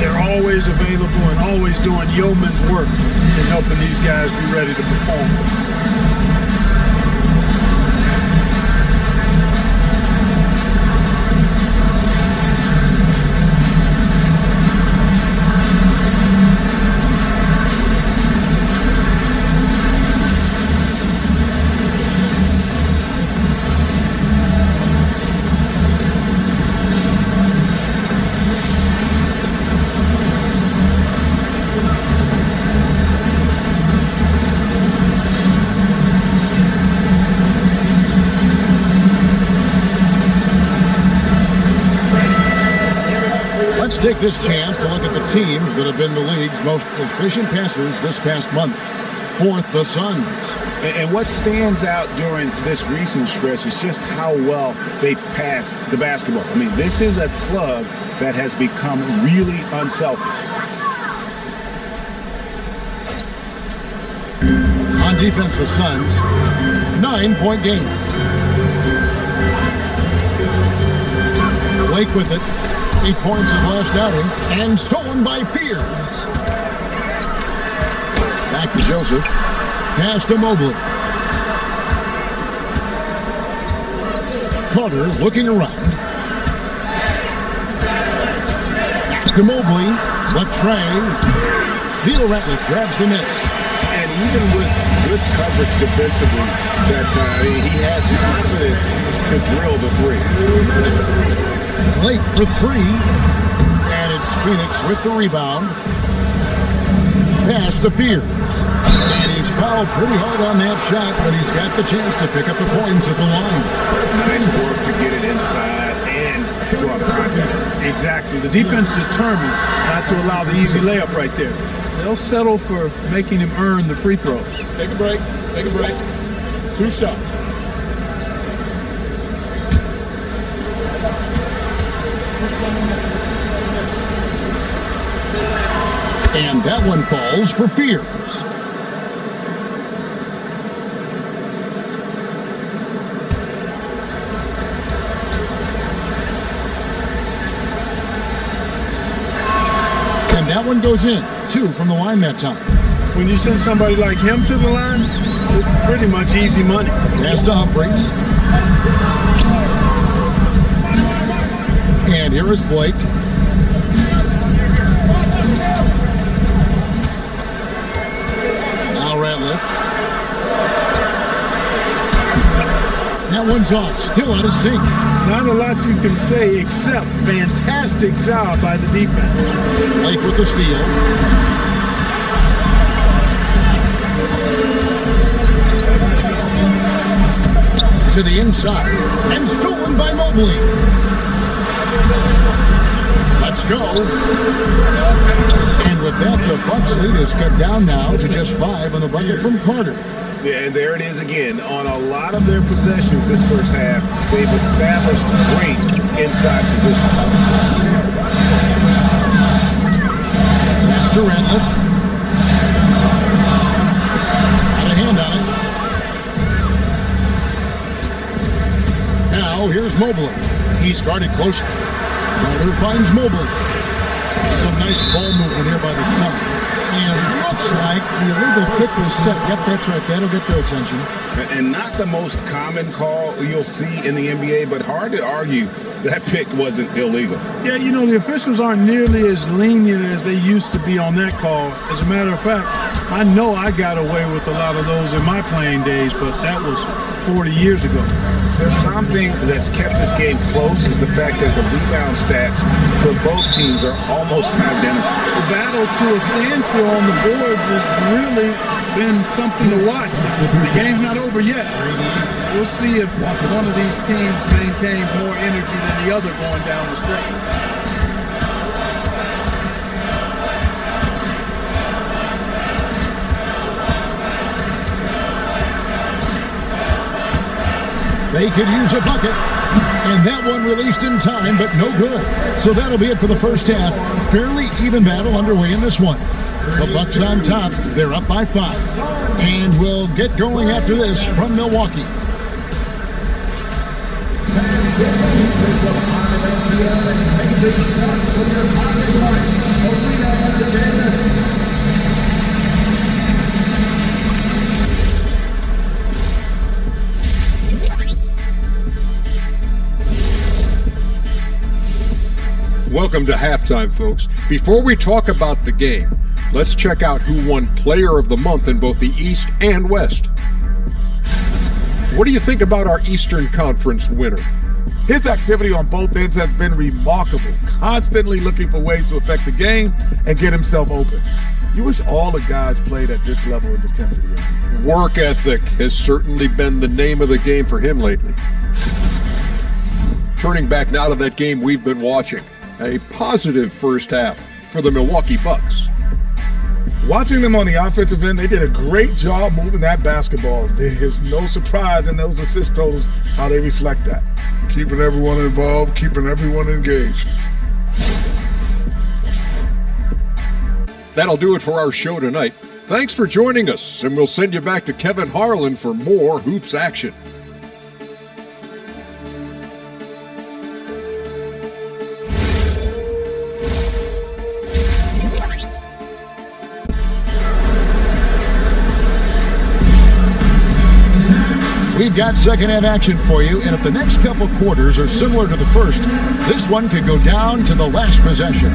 they're always available and always doing yeoman's work in helping these guys be ready to perform. Let's take this chance to look at the teams that have been the league's most efficient passers this past month. Fourth, the Suns. And what stands out during this recent stretch is just how well they pass the basketball. I mean, this is a club that has become really unselfish. On defense, the Suns, 9-point game. Blake with it. 8 points his last outing, and stolen by Fears. Back to Joseph. Pass to Mobley. Carter looking around. Back to Mobley. Latre. Theo Ratliff grabs the miss. And even with good coverage defensively that time, he has confidence to drill the three. Blake for 3, and it's Phoenix with the rebound. Pass to Fears, and he's fouled pretty hard on that shot, but he's got the chance to pick up the points at the line. Nice work to get it inside and draw the contact. Exactly. The defense determined not to allow the easy layup right there. They'll settle for making him earn the free throws. Take a break. Take a break. 2 shots. And that one falls for Fears. And that one goes in. 2 from the line that time. When you send somebody like him to the line, it's pretty much easy money. Pass to Humphries. And here is Blake. Ratliff. That one's off, still out of sync. Not a lot you can say except fantastic job by the defense. Blake with the steal. To the inside, and stolen by Mobley. Let's go. And with that, the Bucks lead is cut down now to just 5 on the bucket from Carter. Yeah, and there it is again. On a lot of their possessions this first half, they've established great inside position. Pass to Ratliff. Got a hand on it. Now here's Mobley. He's guarded closely. Carter finds Mobley. Some nice ball movement here by the Suns. And looks like the illegal kick was set. Yep, that's right. That'll get their attention. And not the most common call you'll see in the NBA, but hard to argue that pick wasn't illegal. Yeah, you know, the officials aren't nearly as lenient as they used to be on that call. As a matter of fact, I know I got away with a lot of those in my playing days, but that was 40 years ago. Something that's kept this game close is the fact that the rebound stats for both teams are almost identical. The battle to a standstill on the boards has really been something to watch. The game's not over yet. We'll see if one of these teams maintains more energy than the other going down the stretch. They could use a bucket, and that one released in time, but no good. So that'll be it for the first half. Fairly even battle underway in this one. The Bucks on top. They're up by 5. And we'll get going after this from Milwaukee. Welcome to halftime, folks. Before we talk about the game, let's check out who won Player of the Month in both the East and West. What do you think about our Eastern Conference winner? His activity on both ends has been remarkable, constantly looking for ways to affect the game and get himself open. You wish all the guys played at this level of intensity. Work ethic has certainly been the name of the game for him lately. Turning back now to that game we've been watching. A positive first half for the Milwaukee Bucks. Watching them on the offensive end, they did a great job moving that basketball. There's no surprise in those assist totals, how they reflect that. Keeping everyone involved, keeping everyone engaged. That'll do it for our show tonight. Thanks for joining us, and we'll send you back to Kevin Harlan for more hoops action. We've got second half action for you, and if the next couple quarters are similar to the first, this one could go down to the last possession.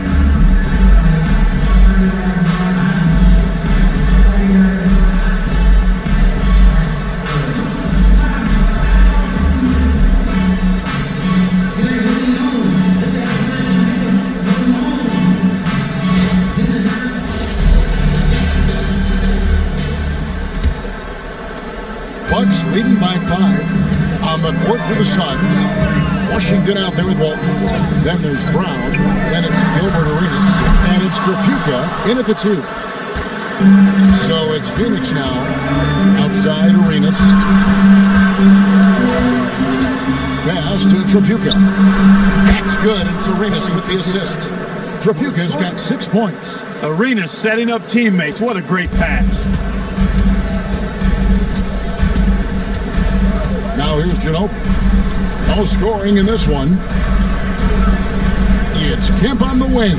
Bucks leading by 5 on the court for the Suns. Washington out there with Walton. Then there's Brown. Then it's Gilbert Arenas. And it's Trapuka in at the 2. So it's Phoenix now. Outside Arenas. Pass to Trapuka. That's good. It's Arenas with the assist. Trapuka's got 6 points. Arenas setting up teammates. What a great pass. Now here's Ginobili. No scoring in this one. It's Kemp on the wing.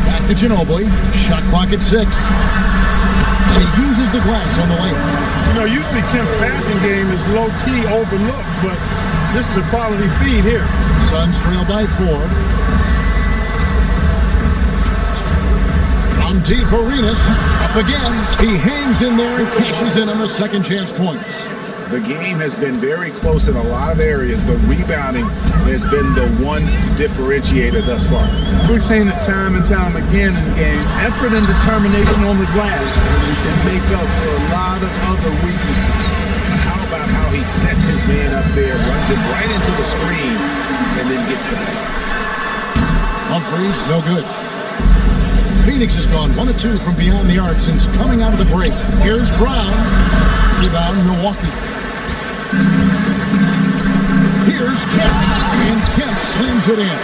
Back to Ginobili. Shot clock at 6. And he uses the glass on the wing. You know, usually Kemp's passing game is low-key overlooked, but this is a quality feed here. Suns trail by 4. From deep, Arenas up again. He hangs in there and cashes in on the second chance points. The game has been very close in a lot of areas, but rebounding has been the one differentiator thus far. We've seen it time and time again in games. Effort and determination on the glass can make up for a lot of other weaknesses. How about how he sets his man up there, runs it right into the screen, and then gets the basket? Humphries, no good. Phoenix has gone 1 of 2 from beyond the arc since coming out of the break. Here's Brown. Rebound, Milwaukee. Here's Kemp. And Kemp slams it in.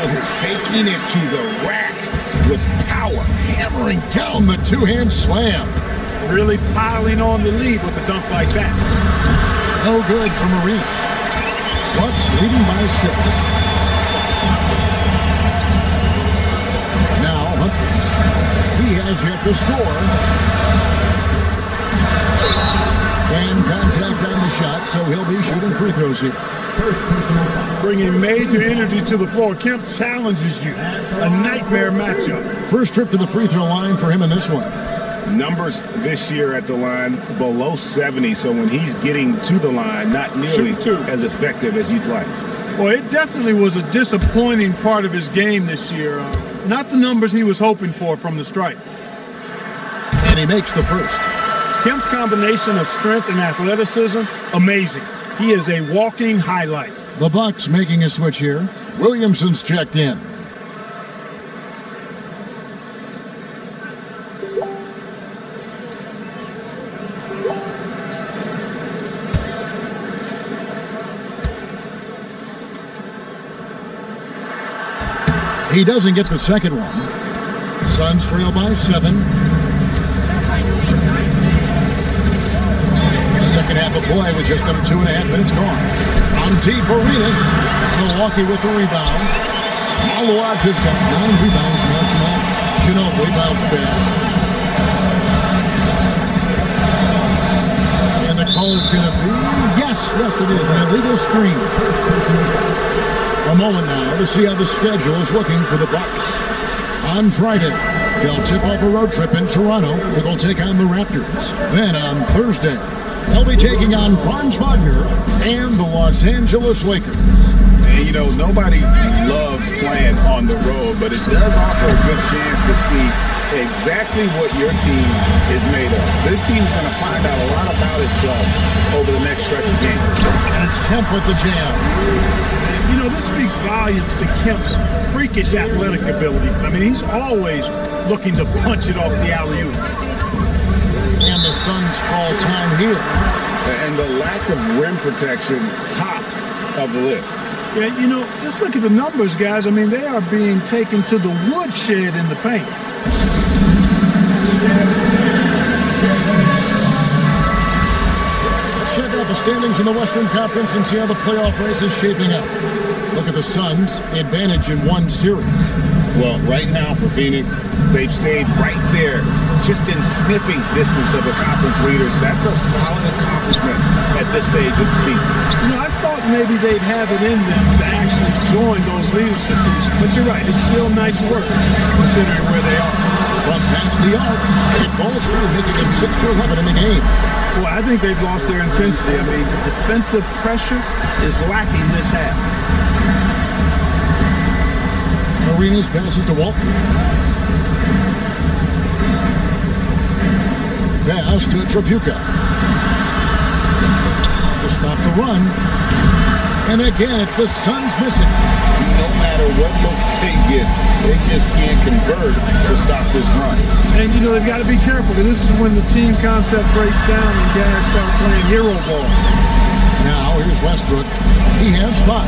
Oh, taking it to the rack with power. Hammering down the two-hand slam. Really piling on the lead with a dunk like that. No good from Arenas. Bucks leading by 6. Humphries. He has yet to score. And contact on the shot, so he'll be shooting free throws here. Bringing major energy to the floor. Kemp challenges you. A nightmare matchup. First trip to the free throw line for him in this one. Numbers this year at the line below 70, so when he's getting to the line, not nearly as effective as you'd like. Well, it definitely was a disappointing part of his game this year. Not the numbers he was hoping for from the stripe. And he makes the first. Kemp's combination of strength and athleticism, amazing. He is a walking highlight. The Bucks making a switch here. Williamson's checked in. He doesn't get the second one. Suns trail by 7. Second half of play with just under 2.5 minutes gone. On deep, Arenas. Milwaukee with the rebound. Malawad has got 9 rebounds now tonight. Ginobili bounced fast. And the call is going to be, yes, it is, an illegal screen. A A moment now to see how the schedule is looking for the Bucks. On Friday, they'll tip off a road trip in Toronto where they'll take on the Raptors. Then on Thursday, they'll be taking on Franz Wagner and the Los Angeles Lakers. And, you know, nobody loves playing on the road, but it does offer a good chance to see exactly what your team is made of. This team's going to find out a lot about itself over the next stretch of games. And it's Kemp with the jam. You know, this speaks volumes to Kemp's freakish athletic ability. I mean, he's always looking to punch it off the alley-oop. And the Suns call time here. And the lack of rim protection, top of the list. Yeah, you know, just look at the numbers, guys. I mean, they are being taken to the woodshed in the paint. Let's check out the standings in the Western Conference and see how the playoff race is shaping up. Look at the Suns' advantage in one series. Well, right now for Phoenix, they've stayed right there, just in sniffing distance of the conference leaders. That's a solid accomplishment at this stage of the season. You know, I thought maybe they'd have it in them to actually join those leaders this season. But you're right, it's still nice work considering where they are. From past the arc, it balls through, making them 6 for 11 in the game. Well, I think they've lost their intensity. I mean, the defensive pressure is lacking this half. Arenas passes to Walton. Pass to Tripucka. To stop the run. And again, it's the Suns missing. No matter what looks they get, they just can't convert to stop this run. And, you know, they've got to be careful, because this is when the team concept breaks down and guys start playing hero ball. Now, here's Westbrook. He has 5.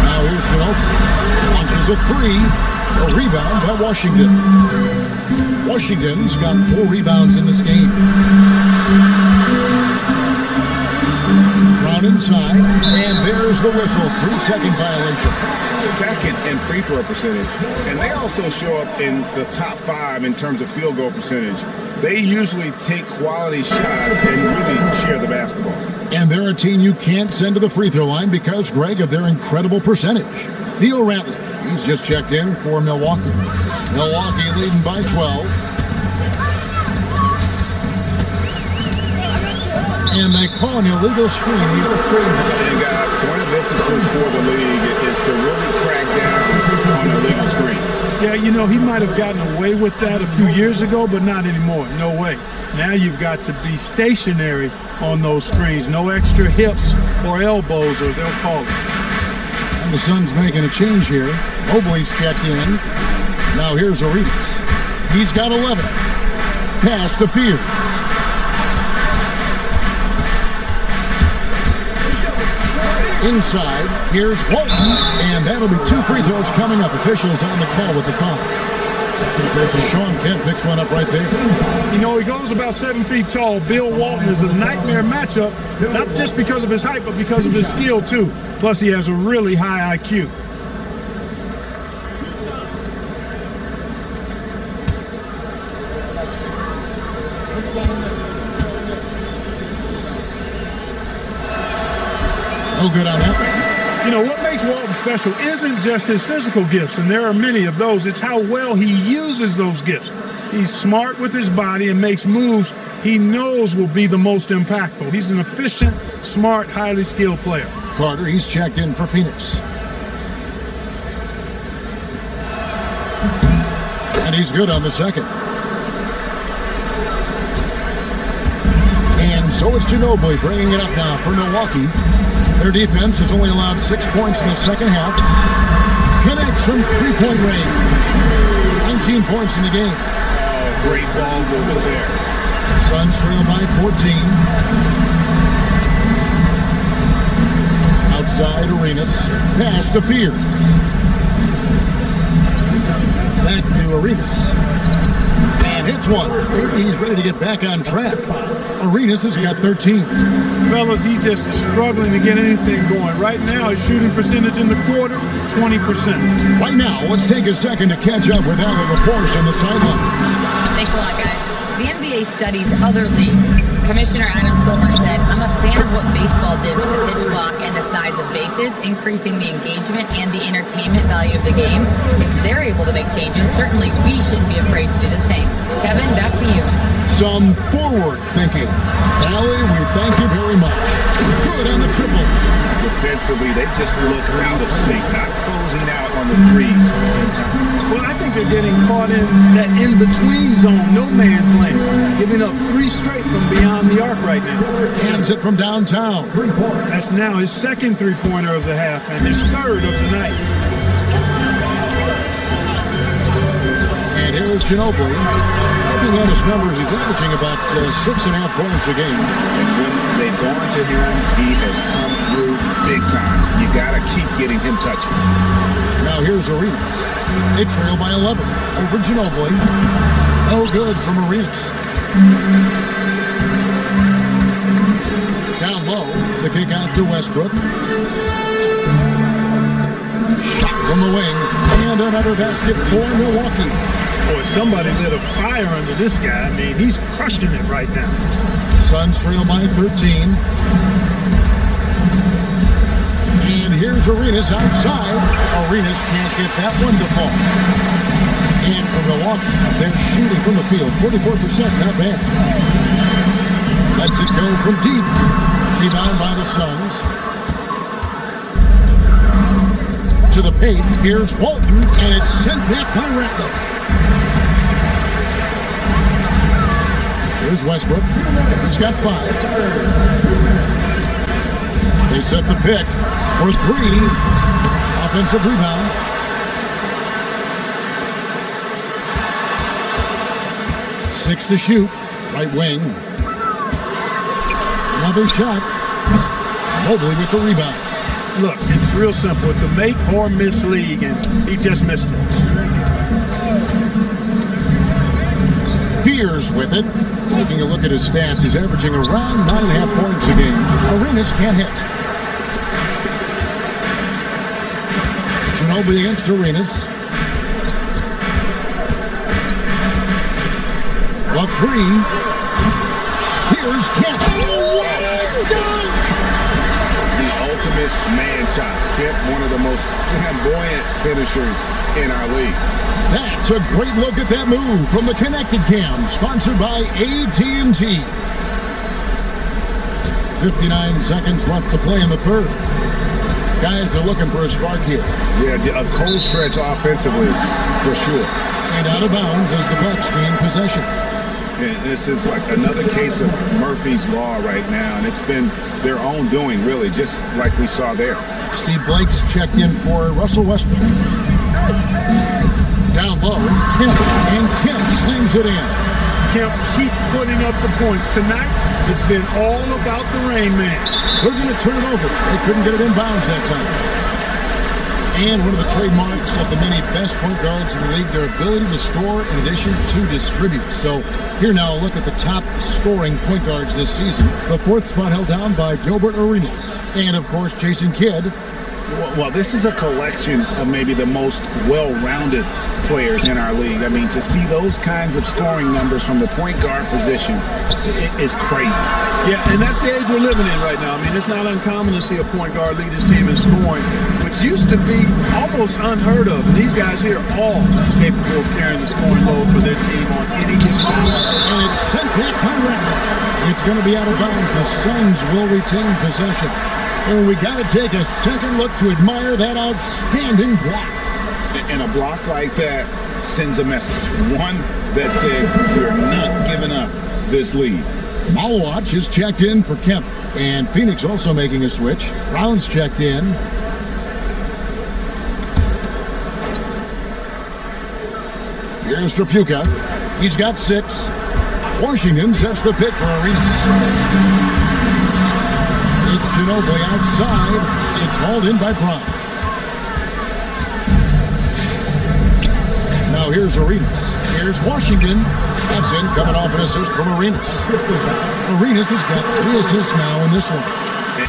Now, here's Ginobili. Launches a 3. A rebound by Washington. Washington's got 4 rebounds in this game. Brown inside, and there's the whistle. 3-second violation. Second in free throw percentage. And they also show up in the top 5 in terms of field goal percentage. They usually take quality shots and really share the basketball. And they're a team you can't send to the free throw line because, Greg, of their incredible percentage. Theo Ratliff, he's just checked in for Milwaukee. Milwaukee leading by 12. And they call an illegal screen here. And guys, point of emphasis for the league is to really crack down on illegal screens. Yeah, you know, he might have gotten away with that a few years ago, but not anymore. No way. Now you've got to be stationary on those screens. No extra hips or elbows, or they'll call it. And the Suns making a change here. Mobley's checked in. Now here's Arenas. He's got 11. Pass to Fear. Inside, here's Walton, and that'll be 2 free throws coming up. Officials on the call with the foul. Sean Kemp picks one up right there. You know, he goes about 7 feet tall. Bill Walton is a nightmare matchup, not just because of his height, but because of his skill, too. Plus, he has a really high IQ. No good on that. You know, what makes Walton special isn't just his physical gifts, and there are many of those. It's how well he uses those gifts. He's smart with his body and makes moves he knows will be the most impactful. He's an efficient, smart, highly skilled player. Carter, he's checked in for Phoenix. And he's good on the second. And so is Ginobili bringing it up now for Milwaukee. Their defense has only allowed 6 points in the second half. Connects from 3-point range. 19 points in the game. Oh, great ball movement there. Suns trail by 14. Outside Arenas. Pass to Fear. Back to Arenas. And hits one. He's ready to get back on track. Arenas has got 13. Fellas, he just is struggling to get anything going. Right now, his shooting percentage in the quarter, 20%. Right now, let's take a second to catch up with Alan LaForce on the sideline. Thanks a lot, guys. The NBA studies other leagues Commissioner Adam Silver said, "I'm a fan of what baseball did with the pitch clock and the size of bases, increasing the engagement and the entertainment value of the game. If they're able to make changes, certainly we shouldn't be afraid to do the same." Kevin, back to you. Some forward thinking. Allie, we thank you very much. Good on the triple. Defensively, they just look out of sync, not closing out on the threes in time. Well, I think they're getting caught in that in-between zone, no man's land, giving up 3 straight from beyond the arc right now. Hands it from downtown. That's now his second three-pointer of the half and his third of the night. And here's Ginobili. Looking at his numbers, he's averaging about 6.5 points a game. And when they've gone to him, he has come through big time. You got to keep getting him touches. Now here's Arenas. They trail by 11 over Ginobili. No good from Arenas. Down low, the kick out to Westbrook. Shot from the wing, and another basket for Milwaukee. Boy, somebody lit a fire under this guy. I mean, he's crushing it right now. Suns trail by 13. And here's Arenas outside. Arenas can't get that one to fall. And for Milwaukee, they're shooting from the field, 44%, not bad. Lets it go from deep. Rebound by the Suns. To the paint, here's Walton, and it's sent back by Ratliff. Here's Westbrook. He's got 5. They set the pick for 3. Offensive rebound. Six to shoot. Right wing. Another shot. Mobley with the rebound. Look, it's real simple. It's a make or miss league, and he just missed it. Fears with it. Taking a look at his stats, he's averaging around 9.5 points a game. Arenas can't hit. Ginobili against Arenas. The 3. Here's Kemp. What a dunk! The ultimate man child. Kemp, one of the most flamboyant finishers in our league. That's a great look at that move from the Connected Cam, sponsored by AT&T. 59 seconds left to play in the third. Guys are looking for a spark here. Yeah, a cold stretch offensively, for sure. And out of bounds as the Bucks gain possession. And this is like another case of Murphy's Law right now, and it's been their own doing, really, just like we saw there. Steve Blake's checked in for Russell Westbrook. Down low, Kemp, and Kemp slams it in. Kemp keeps putting up the points. Tonight, it's been all about the rain man. They're going to turn it over. They couldn't get it in bounds that time. And one of the trademarks of the many best point guards in the league, their ability to score in addition to distribute. So here now, a look at the top scoring point guards this season. The 4th spot held down by Gilbert Arenas. And, of course, Jason Kidd. Well, this is a collection of maybe the most well-rounded players in our league. I mean, to see those kinds of scoring numbers from the point guard position is crazy. Yeah, and that's the age we're living in right now. I mean, it's not uncommon to see a point guard lead his team in scoring, which used to be almost unheard of. And these guys here are all capable of carrying the scoring load for their team on any given night. And it's sent back by Ratliff. It's going to be out of bounds. The Suns will retain possession. And we got to take a second look to admire that outstanding block. And a block like that sends a message. One that says we're not giving up this lead. Malwatch is checked in for Kemp. And Phoenix also making a switch. Brown's checked in. Here's Trapuka. He's got 6. Washington sets the pick for Arenas. It's Ginobili outside. It's hauled in by Brown. Now here's Arenas. Here's Washington. That's in, coming off an assist from Arenas. Arenas has got 3 assists now in this one.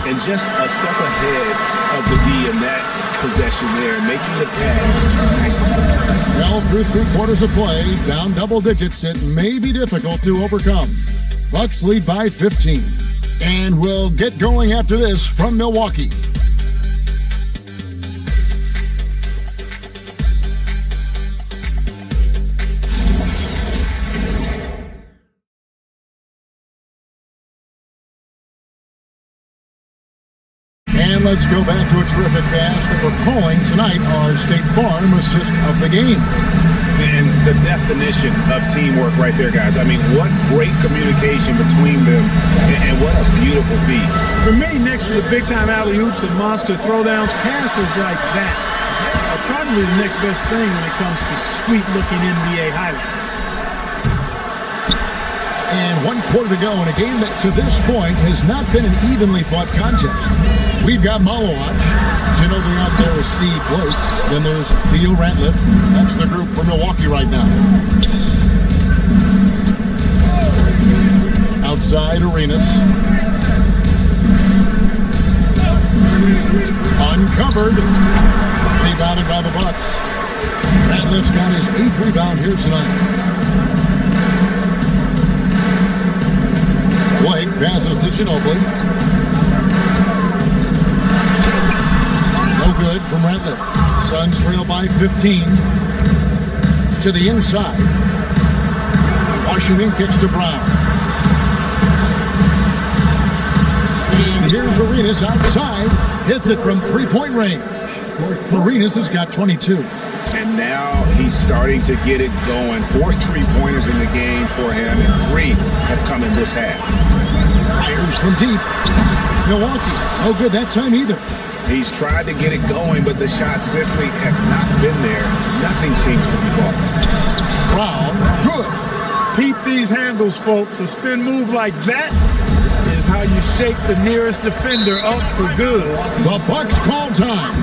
And just a step ahead of the D in that possession there, making the pass. Nice assist. Well, through 3 quarters of play, down double digits, it may be difficult to overcome. Bucks lead by 15. And we'll get going after this from Milwaukee. And let's go back to a terrific pass that we're calling tonight our State Farm assist of the game. And the definition of teamwork right there, guys. I mean, what great communication between them, and what a beautiful feat. For me, next to the big-time alley-oops and monster throwdowns, passes like that are probably the next best thing when it comes to sweet-looking NBA highlights. And 1 quarter to go in a game that to this point has not been an evenly fought contest. We've got Malowacz. Ginobili out there with Steve Blake. Then there's Theo Ratliff. That's the group for Milwaukee right now. Outside Arenas. Uncovered. Rebounded by the Bucks. Ratliff's got his 8th rebound here tonight. Blake passes to Ginobili. No good from Ratliff. Suns trail by 15. To the inside. Washington kicks to Brown. And here's Arenas outside. Hits it from three-point range. Arenas has got 22. And now he's starting to get it going. 4 3-pointers in the game for him, and 3 have come in this half. Fires from deep. Milwaukee, no good that time either. He's tried to get it going, but the shots simply have not been there. Nothing seems to be falling. Brown, good. Peep these handles, folks. A spin move like that is how you shake the nearest defender up for good. The Bucks call time.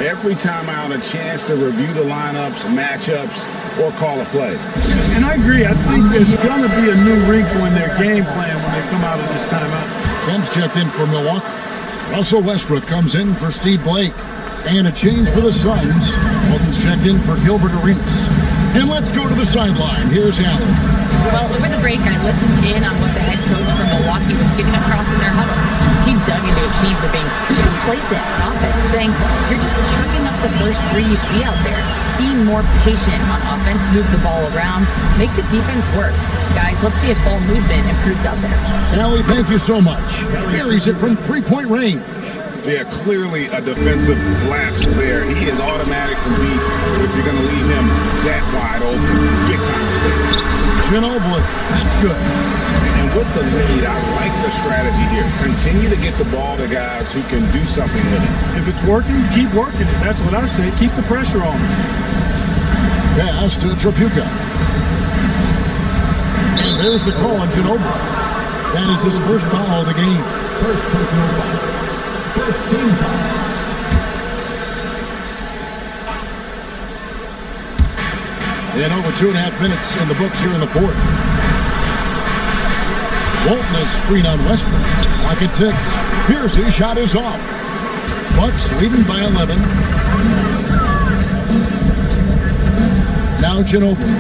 Every time out, a chance to review the lineups, matchups, or call a play. And I agree. I think there's going to be a new wrinkle in their game plan when they come out of this timeout. Kemp's checked in for Milwaukee. Russell Westbrook comes in for Steve Blake. And a change for the Suns. Walton's checked in for Gilbert Arenas. And let's go to the sideline. Here's Allen. Well, over the break, I listened in on what the head coach from Milwaukee was giving across in their huddle. He dug into his team for being too complacent on offense, saying, you're just chucking up the first 3 you see out there. Be more patient on offense, move the ball around, make the defense work. Guys, let's see if ball movement improves out there. Allie, thank you so much. Buries it from three-point range. Yeah, clearly a defensive lapse there. He is automatic from deep if you're going to leave him that wide open. Big time mistake. Ginobili, that's good. And with the lead, I like the strategy here. Continue to get the ball to guys who can do something with it. If it's working, keep working it. That's what I say. Keep the pressure on. Pass to Tripucka. And there's the call on Ginobili. That is his first foul of the game. First personal foul. First team foul. And over 2.5 minutes in the books here in the fourth. Walton has screen on Westbrook. Clock at 6. Pierce's shot is off. Bucks leading by 11. Now Ginobili.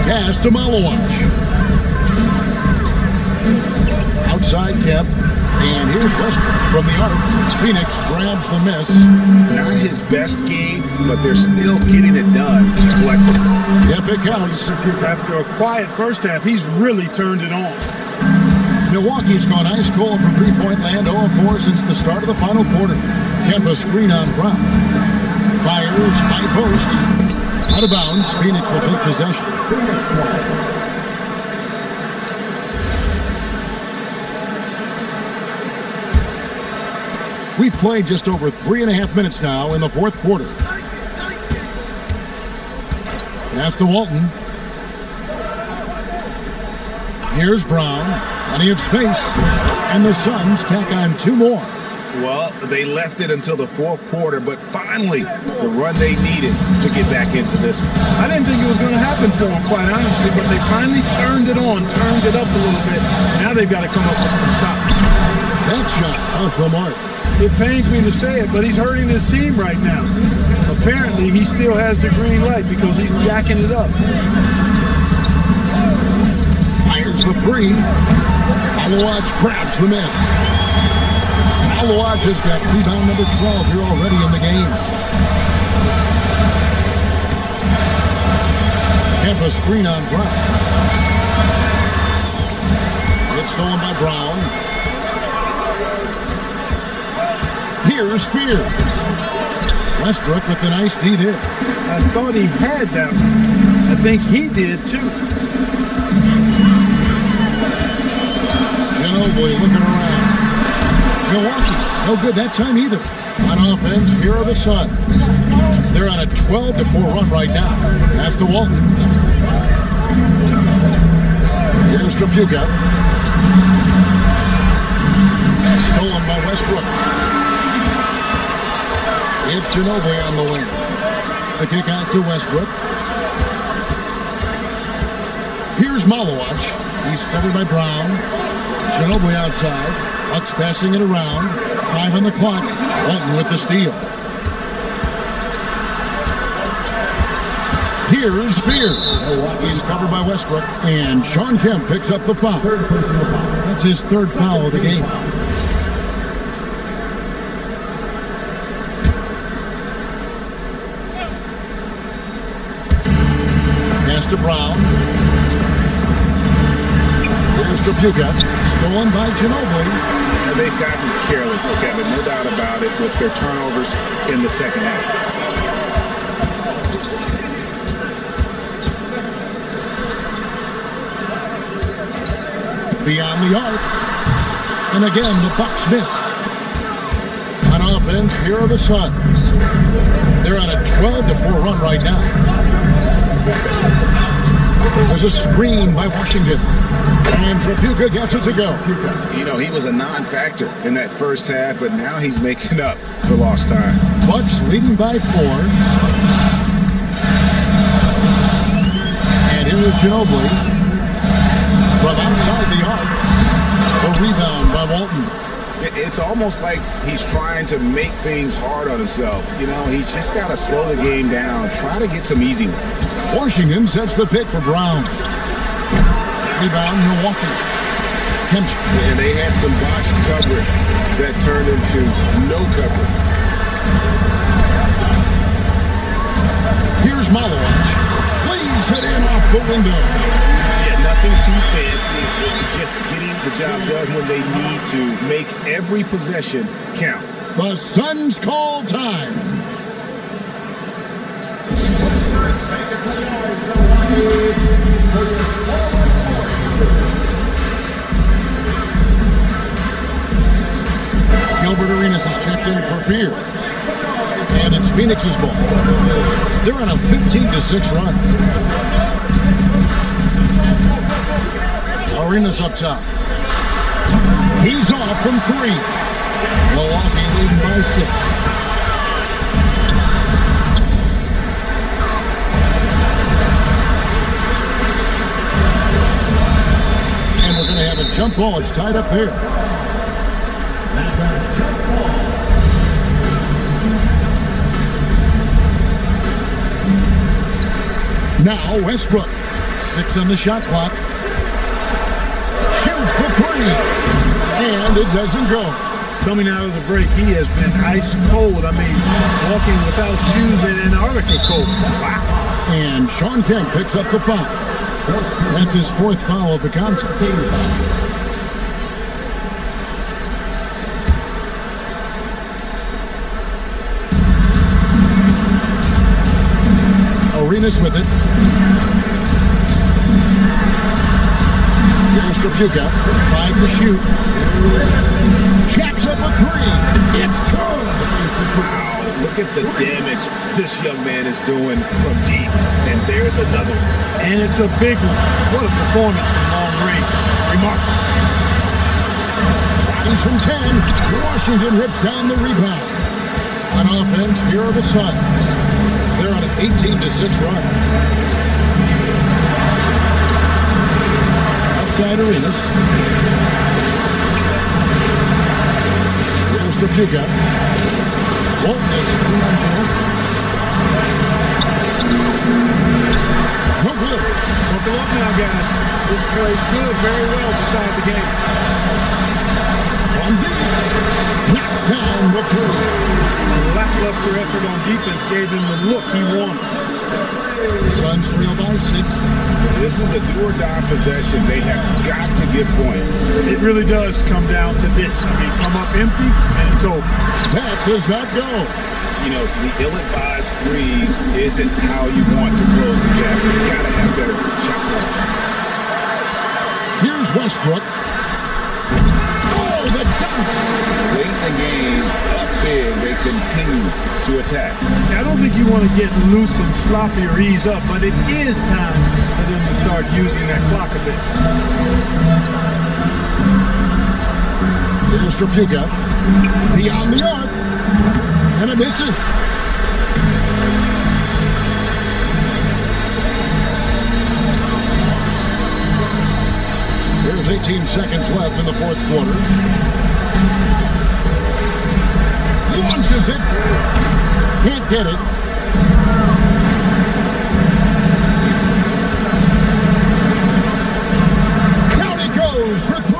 Pass to Malowacz. Outside Kemp. And here's Westbrook from the arc. Phoenix grabs the miss. Not his best game, but they're still getting it done collectively. Yep, it counts. After a quiet first half, he's really turned it on. Milwaukee's gone ice cold from three-point land, 0-4 since the start of the final quarter. Kemp a screen on Brown. Fires, high post. Out of bounds, Phoenix will take possession. We've played just over 3.5 minutes now in the fourth quarter. Pass to Walton. Here's Brown. Plenty of space. And the Suns tack on 2 more. Well, they left it until the fourth quarter, but finally, the run they needed to get back into this one. I didn't think it was going to happen for them, quite honestly, but they finally turned it on, turned it up a little bit. Now they've got to come up with some stops. That shot off the mark. It pains me to say it, but he's hurting his team right now. Apparently, he still has the green light because he's jacking it up. the three. Malawaj grabs the miss. Malawaj has got rebound number 12 here already in the game. Kemp a screen on Brown. It's stolen by Brown. Here's Fear. Westbrook with the nice D there. I thought he had that one. I think he did too. Ginobili looking around. Milwaukee, no good that time either. On offense, here are the Suns. They're on a 12-4 run right now. That's to Walton. Here's Trapuka. Stolen by Westbrook. It's Ginobili on the wing. The kick out to Westbrook. Here's Malawaj. He's covered by Brown. Ginobili outside. Bucks passing it around. 5 on the clock. Walton with the steal. Here's Fear. He's covered by Westbrook. And Sean Kemp picks up the foul. That's his third foul of the game. Pass to Brown. Here's Trapuka. Stolen by Ginobili. And they've gotten careless, Kevin, no doubt about it, with their turnovers in the second half. Beyond the arc. And again, the Bucks miss. On offense, here are the Suns. They're on a 12-4 run right now. There's a screen by Washington. And Trapuka gets it to go. You know, he was a non-factor in that first half, but now he's making up for lost time. Bucks leading by 4. And here is Ginobili. From outside the arc, a rebound by Walton. It's almost like he's trying to make things hard on himself. You know, he's just got to slow the game down, try to get some easy ones. Washington sets the pick for Brown. Rebound, Milwaukee. Kemp. And they had some botched coverage that turned into no coverage. Here's Malawaj. Leaves it in off the window. Nothing too fancy, just getting the job done when they need to. Make every possession count. The Suns call time. Gilbert Arenas is checked in for Fear. And it's Phoenix's ball. They're on a 15-6 run. Arenas up top. He's off from 3. Milwaukee leading by 6. And we're going to have a jump ball. It's tied up there. Now Westbrook. 6 on the shot clock. For 3, and it doesn't go. Coming out of the break, he has been ice cold. I mean, walking without shoes in Antarctica cold. Wow. And Sean Kemp picks up the foul. That's his 4th foul of the contest. Arenas with it. Here's Trapuka. 5 to shoot. Jacks up a 3. It's good. Wow, look at the damage this young man is doing from deep. And there's another one. And it's a big one. What a performance from long range. Remarkable. Tries from 10. Washington rips down the rebound. On offense, here are the Suns. They're on an 18-6 run. Outside Arenas. Here's Trapuka. Walton is screwed on Joe. No good. Buckle up now, guys. This play could very well decide the game. From deep. Knocks down the three. A lackluster effort on defense gave him the look he wanted. Suns trail by 6. This is a do-or-die possession. They have got to get points. It really does come down to this. I mean, come up empty, and it's over. That does not go. You know, the ill-advised threes isn't how you want to close the gap. You got to have better shot selection. Here's Westbrook. Oh, the dunk! Late in the game, up big, they continue to attack. I don't think you want to get loose and sloppy or ease up, but it is time for them to start using that clock a bit. Here's Trapuka. Beyond the arc. And it misses. There's 18 seconds left in the fourth quarter. Launches it. Can't get it. Down he goes for 3.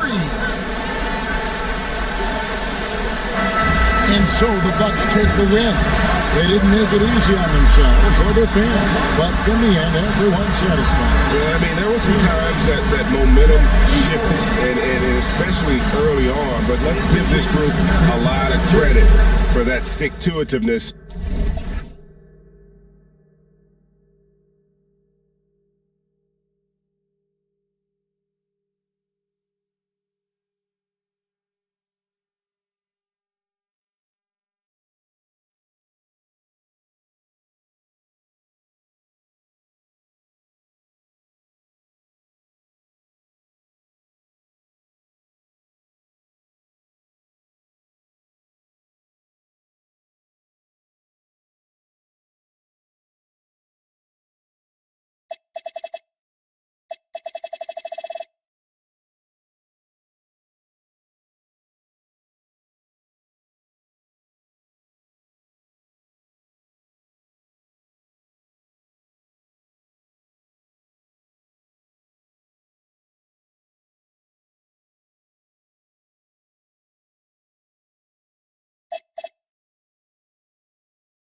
And so the Bucks take the win. They didn't make it easy on themselves or their fans, but in the end, everyone's satisfied. Yeah, I mean, there were some times that momentum shifted, and especially early on, but let's give this group a lot of credit for that stick-to-itiveness.